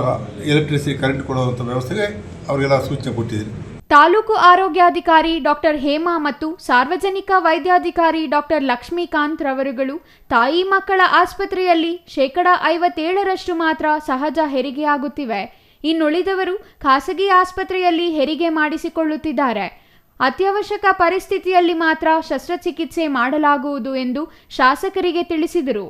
ಎಲೆಕ್ಟ್ರಿಸಿಟಿ ಕರೆಂಟ್ ಕೊಡುವಂಥ ವ್ಯವಸ್ಥೆಗೆ ಅವರಿಗೆಲ್ಲ ಸೂಚನೆ ಕೊಟ್ಟಿದ್ದೀನಿ. ತಾಲೂಕು ಆರೋಗ್ಯಾಧಿಕಾರಿ ಡಾಕ್ಟರ್ ಹೇಮಾ ಮತ್ತು ಸಾರ್ವಜನಿಕ ವೈದ್ಯಾಧಿಕಾರಿ ಡಾಕ್ಟರ್ ಲಕ್ಷ್ಮೀಕಾಂತ್ ರವರುಗಳು ತಾಯಿ ಮಕ್ಕಳ ಆಸ್ಪತ್ರೆಯಲ್ಲಿ 57% ಮಾತ್ರ ಸಹಜ ಹೆರಿಗೆಯಾಗುತ್ತಿವೆ. ಇನ್ನುಳಿದವರು ಖಾಸಗಿ ಆಸ್ಪತ್ರೆಯಲ್ಲಿ ಹೆರಿಗೆ ಮಾಡಿಸಿಕೊಳ್ಳುತ್ತಿದ್ದಾರೆ. ಅತ್ಯವಶ್ಯಕ ಪರಿಸ್ಥಿತಿಯಲ್ಲಿ ಮಾತ್ರ ಶಸ್ತ್ರಚಿಕಿತ್ಸೆ ಮಾಡಲಾಗುವುದು ಎಂದು ಶಾಸಕರಿಗೆ ತಿಳಿಸಿದರು.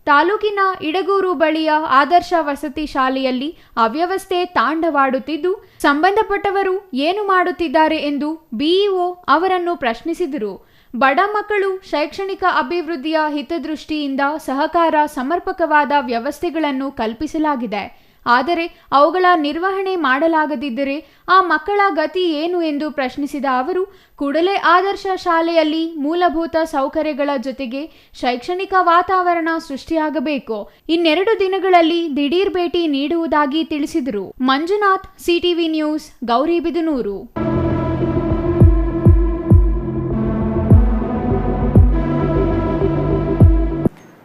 ತಾಲೂಕಿನ ಇಡಗೂರು ಬಳಿಯ ಆದರ್ಶ ವಸತಿ ಶಾಲೆಯಲ್ಲಿ ಅವ್ಯವಸ್ಥೆ ತಾಂಡವಾಡುತ್ತಿದ್ದು, ಸಂಬಂಧಪಟ್ಟವರು ಏನು ಮಾಡುತ್ತಿದ್ದಾರೆ ಎಂದು ಬಿಇಒ ಅವರನ್ನು ಪ್ರಶ್ನಿಸಿದರು. ಬಡ ಮಕ್ಕಳು ಶೈಕ್ಷಣಿಕ ಅಭಿವೃದ್ಧಿಯ ಹಿತದೃಷ್ಟಿಯಿಂದ ಸಹಕಾರ ಸಮರ್ಪಕವಾದ ವ್ಯವಸ್ಥೆಗಳನ್ನು ಕಲ್ಪಿಸಲಾಗಿದೆ. ಆದರೆ ಅವುಗಳ ನಿರ್ವಹಣೆ ಮಾಡಲಾಗದಿದ್ದರೆ ಆ ಮಕ್ಕಳ ಗತಿ ಏನು ಎಂದು ಪ್ರಶ್ನಿಸಿದ ಅವರು, ಕೂಡಲೇ ಆದರ್ಶ ಶಾಲೆಯಲ್ಲಿ ಮೂಲಭೂತ ಸೌಕರ್ಯಗಳ ಜೊತೆಗೆ ಶೈಕ್ಷಣಿಕ ವಾತಾವರಣ ಸೃಷ್ಟಿಯಾಗಬೇಕು. 2 ದಿನಗಳಲ್ಲಿ ದಿಢೀರ್ ಭೇಟಿ ನೀಡುವುದಾಗಿ ತಿಳಿಸಿದರು. Manjunath, CTV news, Gauribidanur.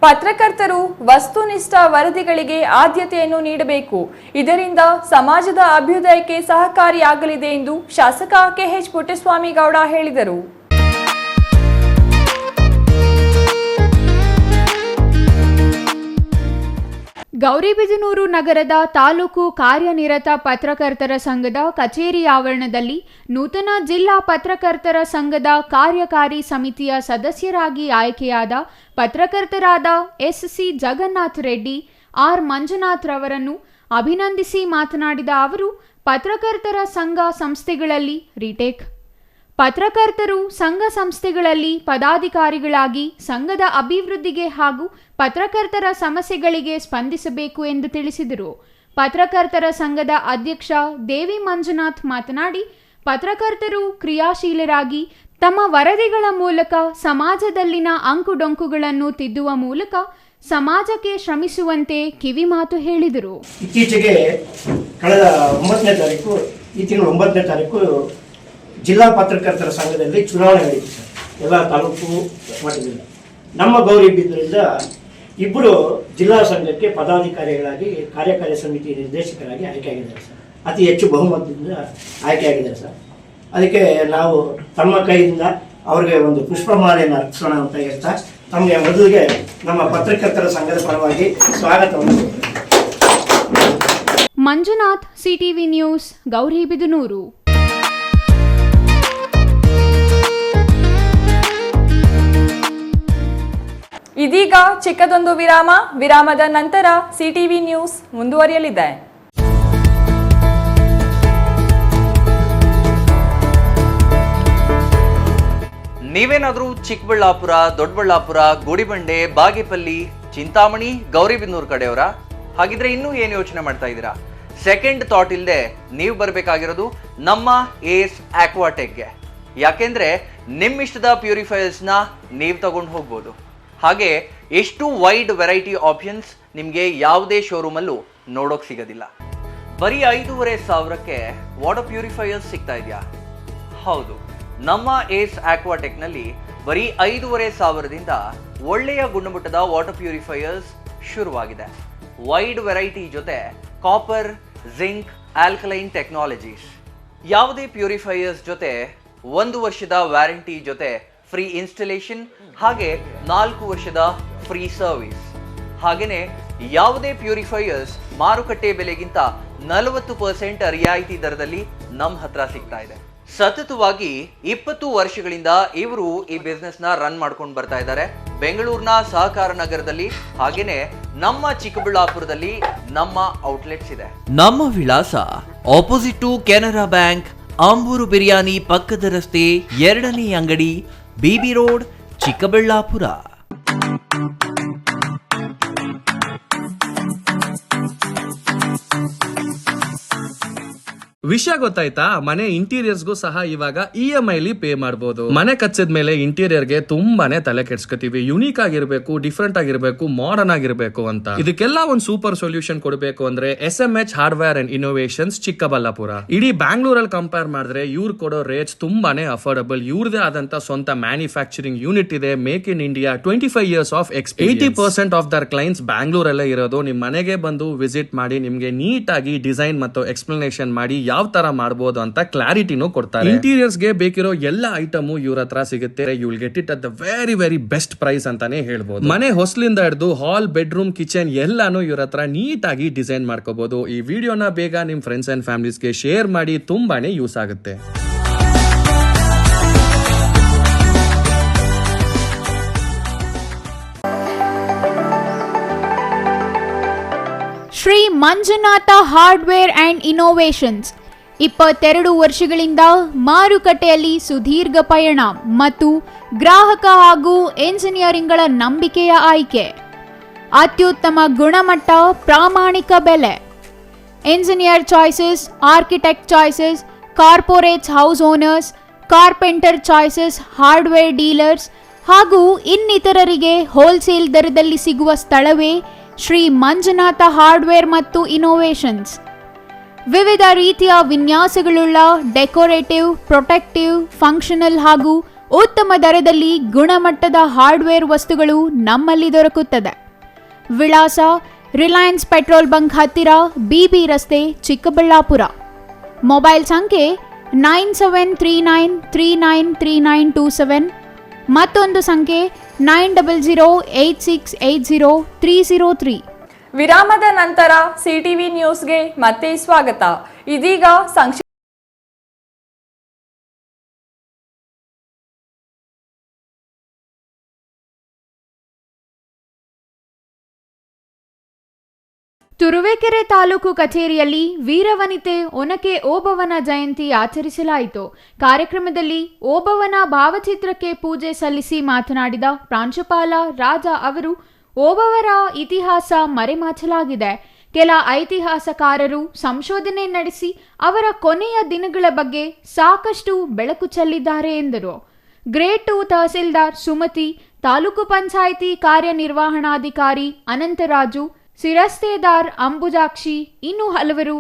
ಪತ್ರಕರ್ತರು ವಸ್ತುನಿಷ್ಠ ವರದಿಗಳಿಗೆ ಆದ್ಯತೆಯನ್ನು ನೀಡಬೇಕು. ಇದರಿಂದ ಸಮಾಜದ ಅಭ್ಯುದಯಕ್ಕೆ ಸಹಕಾರಿಯಾಗಲಿದೆ ಎಂದು ಶಾಸಕ ಕೆಎಚ್ ಪುಟ್ಟಸ್ವಾಮಿ ಗೌಡ ಹೇಳಿದರು. ಗೌರಿಬಿದನೂರು ನಗರದ ತಾಲೂಕು ಕಾರ್ಯನಿರತ ಪತ್ರಕರ್ತರ ಸಂಘದ ಕಚೇರಿ ಆವರಣದಲ್ಲಿ ನೂತನ ಜಿಲ್ಲಾ ಪತ್ರಕರ್ತರ ಸಂಘದ ಕಾರ್ಯಕಾರಿ ಸಮಿತಿಯ ಸದಸ್ಯರಾಗಿ ಆಯ್ಕೆಯಾದ ಪತ್ರಕರ್ತರಾದ ಎಸ್.ಸಿ. ಜಗನ್ನಾಥ್ ರೆಡ್ಡಿ, ಆರ್. ಮಂಜುನಾಥ್ ರವರನ್ನು ಅಭಿನಂದಿಸಿ ಮಾತನಾಡಿದ ಅವರು, ಪತ್ರಕರ್ತರ ಸಂಘ ಸಂಸ್ಥೆಗಳಲ್ಲಿ ರಿಟೇಕ್ ಪತ್ರಕರ್ತರು ಸಂಘ ಸಂಸ್ಥೆಗಳಲ್ಲಿ ಪದಾಧಿಕಾರಿಗಳಾಗಿ ಸಂಘದ ಅಭಿವೃದ್ಧಿಗೆ ಹಾಗೂ ಪತ್ರಕರ್ತರ ಸಮಸ್ಯೆಗಳಿಗೆ ಸ್ಪಂದಿಸಬೇಕು ಎಂದು ತಿಳಿಸಿದರು. ಪತ್ರಕರ್ತರ ಸಂಘದ ಅಧ್ಯಕ್ಷ ದೇವಿ ಮಂಜುನಾಥ್ ಮಾತನಾಡಿ, ಪತ್ರಕರ್ತರು ಕ್ರಿಯಾಶೀಲರಾಗಿ ತಮ್ಮ ವರದಿಗಳ ಮೂಲಕ ಸಮಾಜದಲ್ಲಿನ ಅಂಕುಡೊಂಕುಗಳನ್ನು ತಿದ್ದುವ ಮೂಲಕ ಸಮಾಜಕ್ಕೆ ಶ್ರಮಿಸುವಂತೆ ಕಿವಿಮಾತು ಹೇಳಿದರು. ಇತ್ತೀಚೆಗೆ ಕಳೆದ 9ನೇ ತಾರೀಕು ಈ ತಿಂಗಳು 9ನೇ ತಾರೀಕು ಜಿಲ್ಲಾ ಪತ್ರಕರ್ತರ ಸಂಘದಲ್ಲಿ ಚುನಾವಣೆ ನಡೀತು ಸರ್, ಎಲ್ಲ ತಾಲೂಕು ಮಟ್ಟದಲ್ಲಿ. ನಮ್ಮ ಗೌರಿಬಿದನೂರಿಂದ ಇಬ್ಬರು ಜಿಲ್ಲಾ ಸಂಘಕ್ಕೆ ಪದಾಧಿಕಾರಿಗಳಾಗಿ ಕಾರ್ಯಕಾರಿ ಸಮಿತಿ ನಿರ್ದೇಶಕರಾಗಿ ಆಯ್ಕೆಯಾಗಿದ್ದಾರೆ ಸರ್. ಅತಿ ಹೆಚ್ಚು ಬಹುಮತದಿಂದ ಆಯ್ಕೆಯಾಗಿದ್ದಾರೆ ಸರ್. ಅದಕ್ಕೆ ನಾವು ತಮ್ಮ ಕೈಯಿಂದ ಅವ್ರಿಗೆ ಒಂದು ಪುಷ್ಪಮಾಲೆಯನ್ನು ಅರ್ಪಿಸೋಣ ಅಂತ ಹೇಳ್ತಾ ತಮಗೆ ಮೊದಲಿಗೆ ನಮ್ಮ ಪತ್ರಕರ್ತರ ಸಂಘದ ಪರವಾಗಿ ಸ್ವಾಗತವನ್ನು. Manjunath, CTV news, Gauribidanur. ಇದೀಗ ಚಿಕ್ಕದೊಂದು ವಿರಾಮದ ನಂತರ ಸಿಟಿವಿ ನ್ಯೂಸ್ ಮುಂದುವರಿಯಲಿದೆ. ನೀವೇನಾದರೂ ಚಿಕ್ಕಬಳ್ಳಾಪುರ, ದೊಡ್ಡಬಳ್ಳಾಪುರ, ಗುಡಿಬಂಡೆ, ಬಾಗೇಪಲ್ಲಿ, ಚಿಂತಾಮಣಿ, ಗೌರಿಬಿದನೂರು ಕಡೆಯವರ ಹಾಗಿದ್ರೆ ಇನ್ನೂ ಏನು ಯೋಚನೆ ಮಾಡ್ತಾ ಇದ್ದೀರಾ? ಸೆಕೆಂಡ್ ಥಾಟ್ ಇಲ್ಲದೆ ನೀವು ಬರಬೇಕಾಗಿರೋದು ನಮ್ಮ ಏಸ್ ಆಕ್ವಾಟೆಕ್ಗೆ. ಯಾಕೆಂದ್ರೆ ನಿಮ್ಮಿಷ್ಟದ ಪ್ಯೂರಿಫೈಯರ್ಸ್ನ ನೀವು ತಗೊಂಡು ಹೋಗ್ಬೋದು. ಹಾಗೆ ಎಷ್ಟು ವೈಡ್ ವೆರೈಟಿ ಆಪ್ಷನ್ಸ್ ನಿಮಗೆ ಯಾವುದೇ ಶೋರೂಮಲ್ಲೂ ನೋಡೋಕೆ ಸಿಗೋದಿಲ್ಲ. ಬರೀ 5,500ಕ್ಕೆ ವಾಟರ್ ಪ್ಯೂರಿಫೈಯರ್ಸ್ ಸಿಗ್ತಾ ಇದೆಯಾ? ಹೌದು, ನಮ್ಮ ಏಸ್ ಆಕ್ವಾಟೆಕ್ನಲ್ಲಿ ಬರೀ 5,500ದಿಂದ ಒಳ್ಳೆಯ ಗುಣಮಟ್ಟದ ವಾಟರ್ ಪ್ಯೂರಿಫೈಯರ್ಸ್ ಶುರುವಾಗಿದೆ. ವೈಡ್ ವೆರೈಟಿ ಜೊತೆ ಕಾಪರ್, ಜಿಂಕ್, ಆಲ್ಕಲೈನ್ ಟೆಕ್ನಾಲಜೀಸ್. ಯಾವುದೇ ಪ್ಯೂರಿಫೈಯರ್ಸ್ ಜೊತೆ 1 ವರ್ಷದ ವ್ಯಾರಂಟಿ ಜೊತೆ ಫ್ರೀ ಇನ್ಸ್ಟಾಲೇಷನ್, ಹಾಗೆ 4 ವರ್ಷದ ಫ್ರೀ ಸರ್ವಿಸ್. ಹಾಗೆಯೇ ಯಾವುದೇ ಪ್ಯೂರಿಫೈಯರ್ಸ್ ಮಾರುಕಟ್ಟೆ ಬೆಲೆಗಿಂತ 40% ರಿಯಾಯಿತಿ ದರದಲ್ಲಿ ನಮ್ಮ ಹತ್ರ ಸಿಗ್ತಾ ಇದೆ. ಸತತವಾಗಿ 20 ವರ್ಷಗಳಿಂದ ಇವರು ಈ ಬಿಸ್ನೆಸ್ನ ರನ್ ಮಾಡ್ಕೊಂಡು ಬರ್ತಾ ಇದ್ದಾರೆ. ಬೆಂಗಳೂರಿನ ಸಹಕಾರ ನಗರದಲ್ಲಿ, ಹಾಗೇನೆ ನಮ್ಮ ಚಿಕ್ಕಬಳ್ಳಾಪುರದಲ್ಲಿ ನಮ್ಮ ಔಟ್ಲೆಟ್ಸ್ ಇದೆ. ನಮ್ಮ ವಿಳಾಸ opposite to Canara Bank, Ambur biryani ಪಕ್ಕದ ರಸ್ತೆ, 2ನೇ ಅಂಗಡಿ, ಬಿಬಿ ರೋಡ್, ಚಿಕ್ಕಬಳ್ಳಾಪುರ. ವಿಷಯ ಗೊತ್ತಾಯ್ತಾ? ಮನೆ ಇಂಟೀರಿಯರ್ಸ್ಗೂ ಸಹ ಇವಾಗ EMI ಪೇ ಮಾಡಬಹುದು. ಮನೆ ಕಚ್ಚಿದ ಮೇಲೆ ಇಂಟೀರಿಯರ್ಗೆ ತುಂಬಾನೇ ತಲೆ ಕೆಡ್ಸ್ಕೊತೀವಿ. ಯುನೀಕ್ ಆಗಿರ್ಬೇಕು, ಡಿಫ್ರೆಂಟ್ ಆಗಿರ್ಬೇಕು, ಮಾಡರ್ನ್ ಆಗಿರ್ಬೇಕು ಅಂತ. ಇದಕ್ಕೆಲ್ಲ ಒಂದು ಸೂಪರ್ ಸೊಲ್ಯೂಷನ್ ಕೊಡಬೇಕು ಅಂದ್ರೆ SMH hardware and innovations Chikkaballapur. ಇಡೀ ಬ್ಯಾಂಗ್ಳೂರಲ್ಲಿ ಕಂಪೇರ್ ಮಾಡಿದ್ರೆ ಇವ್ರು ಕೊಡೋ ರೇಟ್ಸ್ ತುಂಬಾನೇ ಅಫೋರ್ಡಬಲ್. ಇವ್ರದೇ ಆದಂತ ಸ್ವಂತ ಮ್ಯಾನುಫ್ಯಾಕ್ಚರಿಂಗ್ ಯೂನಿಟ್ ಇದೆ. Make in India, 25 years of experience. 80% of their clients ಬ್ಯಾಂಗ್ಳೂರಲ್ಲೇ ಇರೋದು. ನಿಮ್ ಮನೆಗೆ ಬಂದು ವಿಸಿಟ್ ಮಾಡಿ ನಿಮ್ಗೆ ನೀಟ್ ಆಗಿ ಡಿಸೈನ್ ಮತ್ತು ಎಕ್ಸ್ಪ್ಲನೇಷನ್ ಮಾಡಿ ಯಾವ ತರ ಮಾಡಬಹುದು ಅಂತ ಕ್ಲಾರಿಟಿನೂ ಕೊಡ್ತಾರೆ. ಇಂಟೀರಿಯರ್ಸ್ ಗೆ ಬೇಕಿರೋ ಎಲ್ಲ ಐಟಮ್ ಇವ್ರ ಹತ್ರ ಸಿಗುತ್ತೆ. You will get it at the very best price ಅಂತಾನೆ ಹೇಳ್ಬೋದು. ಮನೆ ಹೊಸಲಿಂದ ಹಿಡಿದು ಹಾಲ್, ಬೆಡ್ರೂಮ್, ಕಿಚನ್ ಎಲ್ಲಾನು ಇವ್ರ ಹತ್ರ ನೀಟ್ ಆಗಿ ಡಿಸೈನ್ ಮಾಡ್ಕೋಬಹುದು. ಈ ವಿಡಿಯೋನ ಬೇಗ ನಿಮ್ ಫ್ರೆಂಡ್ಸ್ ಅಂಡ್ ಫ್ಯಾಮಿಲೀಸ್ಗೆ ಶೇರ್ ಮಾಡಿ, ತುಂಬಾನೇ ಯೂಸ್ ಆಗುತ್ತೆ. Shri Manjunatha hardware and innovations 22 ವರ್ಷಗಳಿಂದ ಮಾರುಕಟ್ಟೆಯಲ್ಲಿ ಸುದೀರ್ಘ ಪಯಣ ಮತ್ತು ಗ್ರಾಹಕ ಹಾಗೂ ಎಂಜಿನಿಯರಿಂಗ್ಗಳ ನಂಬಿಕೆಯ ಆಯ್ಕೆ. ಅತ್ಯುತ್ತಮ ಗುಣಮಟ್ಟ, ಪ್ರಾಮಾಣಿಕ ಬೆಲೆ. Engineer choices, architect choices, corporates, house owners, carpenter choices, hardware dealers ಹಾಗೂ ಇನ್ನಿತರರಿಗೆ ಹೋಲ್ಸೇಲ್ ದರದಲ್ಲಿ ಸಿಗುವ ಸ್ಥಳವೇ ಶ್ರೀ ಮಂಜುನಾಥ ಹಾರ್ಡ್ವೇರ್ ಮತ್ತು ಇನ್ನೋವೇಷನ್ಸ್. ವಿವಿಧ ರೀತಿಯ ವಿನ್ಯಾಸಗಳುಳ್ಳ ಡೆಕೋರೇಟಿವ್, ಪ್ರೊಟೆಕ್ಟಿವ್, ಫಂಕ್ಷನಲ್ ಹಾಗೂ ಉತ್ತಮ ದರದಲ್ಲಿ ಗುಣಮಟ್ಟದ ಹಾರ್ಡ್ವೇರ್ ವಸ್ತುಗಳು ನಮ್ಮಲ್ಲಿ ದೊರಕುತ್ತದೆ. ವಿಳಾಸ ರಿಲಯನ್ಸ್ ಪೆಟ್ರೋಲ್ ಬಂಕ್ ಹತ್ತಿರ, ಬಿಬಿ ರಸ್ತೆ, ಚಿಕ್ಕಬಳ್ಳಾಪುರ. ಮೊಬೈಲ್ ಸಂಖ್ಯೆ 9739393927, ಮತ್ತೊಂದು ಸಂಖ್ಯೆ 9008680303. ವಿರಾಮದ ನಂತರ ಸಿಟಿವಿ ನ್ಯೂಸ್ಗೆ ಮತ್ತೆ ಸ್ವಾಗತ. ಇದೀಗ ಸಂಕ್ಷಿಪ್ತ ತುರುವೇಕೆರೆ ತಾಲೂಕು ಕಚೇರಿಯಲ್ಲಿ ವೀರವನಿತೆ ಒನಕೆ ಓಬವ್ವನ ಜಯಂತಿ ಆಚರಿಸಲಾಯಿತು. ಕಾರ್ಯಕ್ರಮದಲ್ಲಿ ಓಬವ್ವನ ಭಾವಚಿತ್ರಕ್ಕೆ ಪೂಜೆ ಸಲ್ಲಿಸಿ ಮಾತನಾಡಿದ ಪ್ರಾಂಶುಪಾಲ ರಾಜ ಅವರು, ಓಬವ್ವರ ಇತಿಹಾಸ ಮರೆಮಾಚಲಾಗಿದೆ. ಕೆಲ ಐತಿಹಾಸಕಾರರು ಸಂಶೋಧನೆ ನಡೆಸಿ ಅವರ ಕೊನೆಯ ದಿನಗಳ ಬಗ್ಗೆ ಸಾಕಷ್ಟು ಬೆಳಕು ಚೆಲ್ಲಿದ್ದಾರೆ ಎಂದರು. ಗ್ರೇಡ್ 2 ತಹಸೀಲ್ದಾರ್ ಸುಮತಿ, ತಾಲೂಕು ಪಂಚಾಯಿತಿ ಕಾರ್ಯನಿರ್ವಹಣಾಧಿಕಾರಿ ಅನಂತರಾಜು, ಸಿರಸ್ತೇದಾರ್ ಅಂಬುಜಾಕ್ಷಿ, ಇನ್ನೂ ಹಲವರು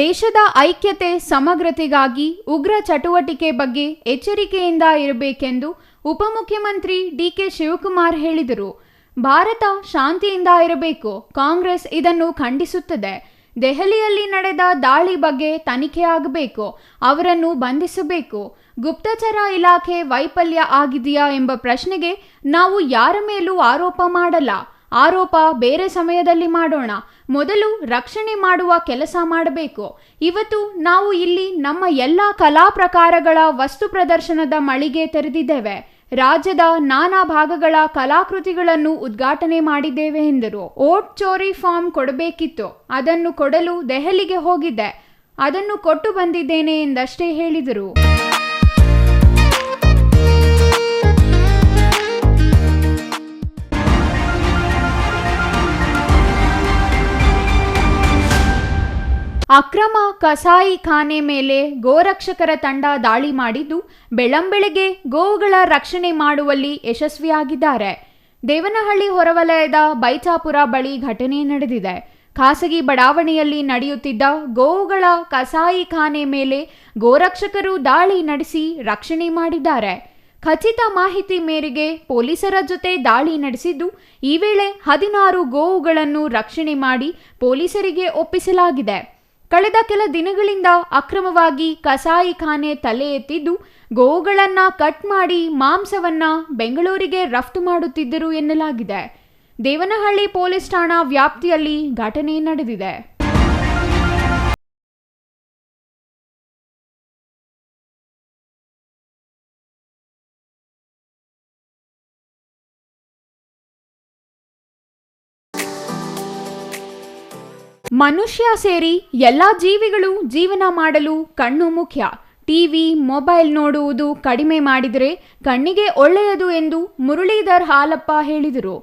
ದೇಶದ ಐಕ್ಯತೆ ಸಮಗ್ರತೆಗಾಗಿ ಉಗ್ರ ಚಟುವಟಿಕೆ ಬಗ್ಗೆ ಎಚ್ಚರಿಕೆಯಿಂದ ಇರಬೇಕೆಂದು ಉಪಮುಖ್ಯಮಂತ್ರಿ ಡಿಕೆ ಶಿವಕುಮಾರ್ ಹೇಳಿದರು. ಭಾರತ ಶಾಂತಿಯಿಂದ ಇರಬೇಕು. ಕಾಂಗ್ರೆಸ್ ಇದನ್ನು ಖಂಡಿಸುತ್ತದೆ. ದೆಹಲಿಯಲ್ಲಿ ನಡೆದ ದಾಳಿ ಬಗ್ಗೆ ತನಿಖೆ ಆಗಬೇಕು. ಅವರನ್ನು ಬಂಧಿಸಬೇಕು. ಗುಪ್ತಚರ ಇಲಾಖೆ ವೈಫಲ್ಯ ಆಗಿದೆಯಾ ಎಂಬ ಪ್ರಶ್ನೆಗೆ ನಾವು ಯಾರ ಮೇಲೂ ಆರೋಪ ಮಾಡಲ್ಲ. ಆರೋಪ ಬೇರೆ ಸಮಯದಲ್ಲಿ ಮಾಡೋಣ. ಮೊದಲು ರಕ್ಷಣೆ ಮಾಡುವ ಕೆಲಸ ಮಾಡಬೇಕು. ಇವತ್ತು ನಾವು ಇಲ್ಲಿ ನಮ್ಮ ಎಲ್ಲ ಕಲಾ ಪ್ರಕಾರಗಳ ವಸ್ತು ಪ್ರದರ್ಶನದ ಮಳಿಗೆ ತೆರೆದಿದ್ದೇವೆ. ರಾಜ್ಯದ ನಾನಾ ಭಾಗಗಳ ಕಲಾಕೃತಿಗಳನ್ನು ಉದ್ಘಾಟನೆ ಮಾಡಿದ್ದೇವೆ ಎಂದರು. ಓಟ್ ಚೋರಿ ಫಾರ್ಮ್ ಕೊಡಬೇಕಿತ್ತು, ಅದನ್ನು ಕೊಡಲು ದೆಹಲಿಗೆ ಹೋಗಿದ್ದೆ, ಅದನ್ನು ಕೊಟ್ಟು ಬಂದಿದ್ದೇನೆ ಎಂದಷ್ಟೇ ಹೇಳಿದರು. ಅಕ್ರಮ ಕಸಾಯಿ ಖಾನೆ ಮೇಲೆ ಗೋರಕ್ಷಕರ ತಂಡ ದಾಳಿ ಮಾಡಿದ್ದು, ಬೆಳ್ಳಂಬೆಳಗ್ಗೆ ಗೋವುಗಳ ರಕ್ಷಣೆ ಮಾಡುವಲ್ಲಿ ಯಶಸ್ವಿಯಾಗಿದ್ದಾರೆ. ದೇವನಹಳ್ಳಿ ಹೊರವಲಯದ ಬೈಚಾಪುರ ಬಳಿ ಘಟನೆ ನಡೆದಿದೆ. ಖಾಸಗಿ ಬಡಾವಣೆಯಲ್ಲಿ ನಡೆಯುತ್ತಿದ್ದ ಗೋವುಗಳ ಕಸಾಯಿ ಖಾನೆ ಮೇಲೆ ಗೋರಕ್ಷಕರು ದಾಳಿ ನಡೆಸಿ ರಕ್ಷಣೆ ಮಾಡಿದ್ದಾರೆ. ಖಚಿತ ಮಾಹಿತಿ ಮೇರೆಗೆ ಪೊಲೀಸರ ಜೊತೆ ದಾಳಿ ನಡೆಸಿದ್ದು, ಈ ವೇಳೆ 16 ಗೋವುಗಳನ್ನು ರಕ್ಷಣೆ ಮಾಡಿ ಪೊಲೀಸರಿಗೆ ಒಪ್ಪಿಸಲಾಗಿದೆ. ಕಳೆದ ಕೆಲ ದಿನಗಳಿಂದ ಅಕ್ರಮವಾಗಿ ಕಸಾಯಿ ಖಾನೆ ತಲೆ ಎತ್ತಿದ್ದು, ಗೋವುಗಳನ್ನ ಕಟ್ ಮಾಡಿ ಮಾಂಸವನ್ನ ಬೆಂಗಳೂರಿಗೆ ರಫ್ತು ಮಾಡುತ್ತಿದ್ದರು ಎನ್ನಲಾಗಿದೆ. ದೇವನಹಳ್ಳಿ ಪೊಲೀಸ್ ಠಾಣಾ ವ್ಯಾಪ್ತಿಯಲ್ಲಿ ಘಟನೆ ನಡೆದಿದೆ. ಮನುಷ್ಯ ಸೇರಿ ಎಲ್ಲ ಜೀವಿಗಳು ಜೀವನ ಮಾಡಲು ಕಣ್ಣು ಮುಖ್ಯ. ಟಿವಿ, ಮೊಬೈಲ್ ನೋಡುವುದು ಕಡಿಮೆ ಮಾಡಿದರೆ ಕಣ್ಣಿಗೆ ಒಳ್ಳೆಯದು ಎಂದು ಮುರಳೀಧರ್ ಹಾಲಪ್ಪ ಹೇಳಿದರು.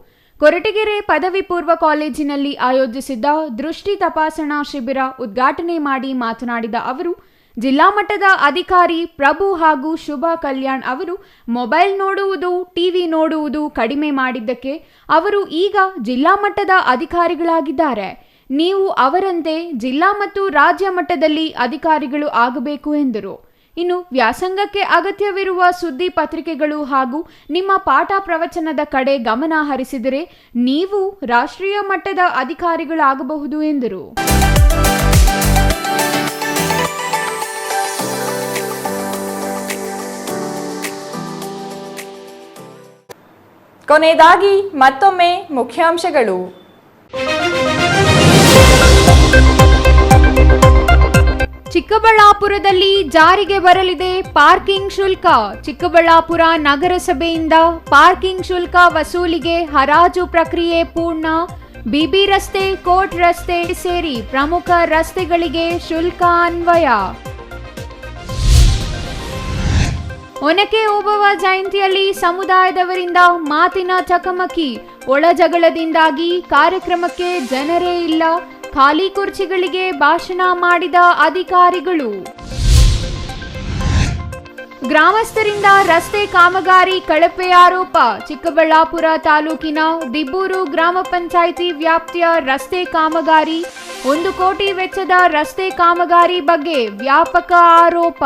ಕೊರಟಗೆರೆ ಪದವಿ ಪೂರ್ವ ಕಾಲೇಜಿನಲ್ಲಿ ಆಯೋಜಿಸಿದ್ದ ದೃಷ್ಟಿ ತಪಾಸಣಾ ಶಿಬಿರ ಉದ್ಘಾಟನೆ ಮಾಡಿ ಮಾತನಾಡಿದ ಅವರು, ಜಿಲ್ಲಾ ಮಟ್ಟದ ಅಧಿಕಾರಿ ಪ್ರಭು ಹಾಗೂ ಶುಭ ಕಲ್ಯಾಣ್ ಅವರು ಮೊಬೈಲ್ ನೋಡುವುದು, ಟಿವಿ ನೋಡುವುದು ಕಡಿಮೆ ಮಾಡಿದ್ದಕ್ಕೆ ಅವರು ಈಗ ಜಿಲ್ಲಾ ಮಟ್ಟದ ಅಧಿಕಾರಿಗಳಾಗಿದ್ದಾರೆ. ನೀವು ಅವರಂತೆ ಜಿಲ್ಲಾ ಮತ್ತು ರಾಜ್ಯ ಮಟ್ಟದಲ್ಲಿ ಅಧಿಕಾರಿಗಳು ಆಗಬೇಕು ಎಂದರು. ಇನ್ನು ವ್ಯಾಸಂಗಕ್ಕೆ ಅಗತ್ಯವಿರುವ ಸುದ್ದಿ ಪತ್ರಿಕೆಗಳು ಹಾಗೂ ನಿಮ್ಮ ಪಾಠ ಪ್ರವಚನದ ಕಡೆ ಗಮನ ಹರಿಸಿದರೆ ನೀವು ರಾಷ್ಟ್ರೀಯ ಮಟ್ಟದ ಅಧಿಕಾರಿಗಳಾಗಬಹುದು ಎಂದರು. ಕೊನೆಯದಾಗಿ ಮತ್ತೊಮ್ಮೆ ಮುಖ್ಯಾಂಶಗಳು. ಚಿಕ್ಕಬಳ್ಳಾಪುರದಲ್ಲಿ ಜಾರಿಗೆ ಬರಲಿದೆ ಪಾರ್ಕಿಂಗ್ ಶುಲ್ಕ. ಚಿಕ್ಕಬಳ್ಳಾಪುರ ನಗರಸಭೆಯಿಂದ ಪಾರ್ಕಿಂಗ್ ಶುಲ್ಕ ವಸೂಲಿಗೆ ಹರಾಜು ಪ್ರಕ್ರಿಯೆ ಪೂರ್ಣ. ಬಿಬಿ ರಸ್ತೆ, ಕೋರ್ಟ್ ರಸ್ತೆ ಸೇರಿ ಪ್ರಮುಖ ರಸ್ತೆಗಳಿಗೆ ಶುಲ್ಕ ಅನ್ವಯ. ಒನಕೆ ಓಬವ್ವ ಜಯಂತಿಯಲ್ಲಿ ಸಮುದಾಯದವರಿಂದ ಮಾತಿನ ಚಕಮಕಿ. ಒಳ ಜಗಳದಿಂದಾಗಿ ಕಾರ್ಯಕ್ರಮಕ್ಕೆ ಜನರೇ ಇಲ್ಲ. ಖಾಲಿ ಕುರ್ಚಿಗಳಿಗೆ ಭಾಷಣ ಮಾಡಿದ ಅಧಿಕಾರಿಗಳು. ಗ್ರಾಮಸ್ಥರಿಂದ ರಸ್ತೆ ಕಾಮಗಾರಿ ಕಳಪೆ ಆರೋಪ. ಚಿಕ್ಕಬಳ್ಳಾಪುರ ತಾಲೂಕಿನ ದಿಬ್ಬೂರು ಗ್ರಾಮ ಪಂಚಾಯಿತಿ ವ್ಯಾಪ್ತಿಯ ರಸ್ತೆ ಕಾಮಗಾರಿ 1 ಕೋಟಿ ವೆಚ್ಚದ ರಸ್ತೆ ಕಾಮಗಾರಿ ಬಗ್ಗೆ ವ್ಯಾಪಕ ಆರೋಪ.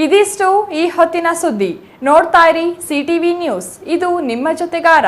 ಇದಿಷ್ಟು ಈ ಹೊತ್ತಿನ ಸುದ್ದಿ. ನೋಡ್ತಾ ಇರಿ ಸಿಟಿವಿ ನ್ಯೂಸ್, ಇದು ನಿಮ್ಮ ಜೊತೆಗಾರ.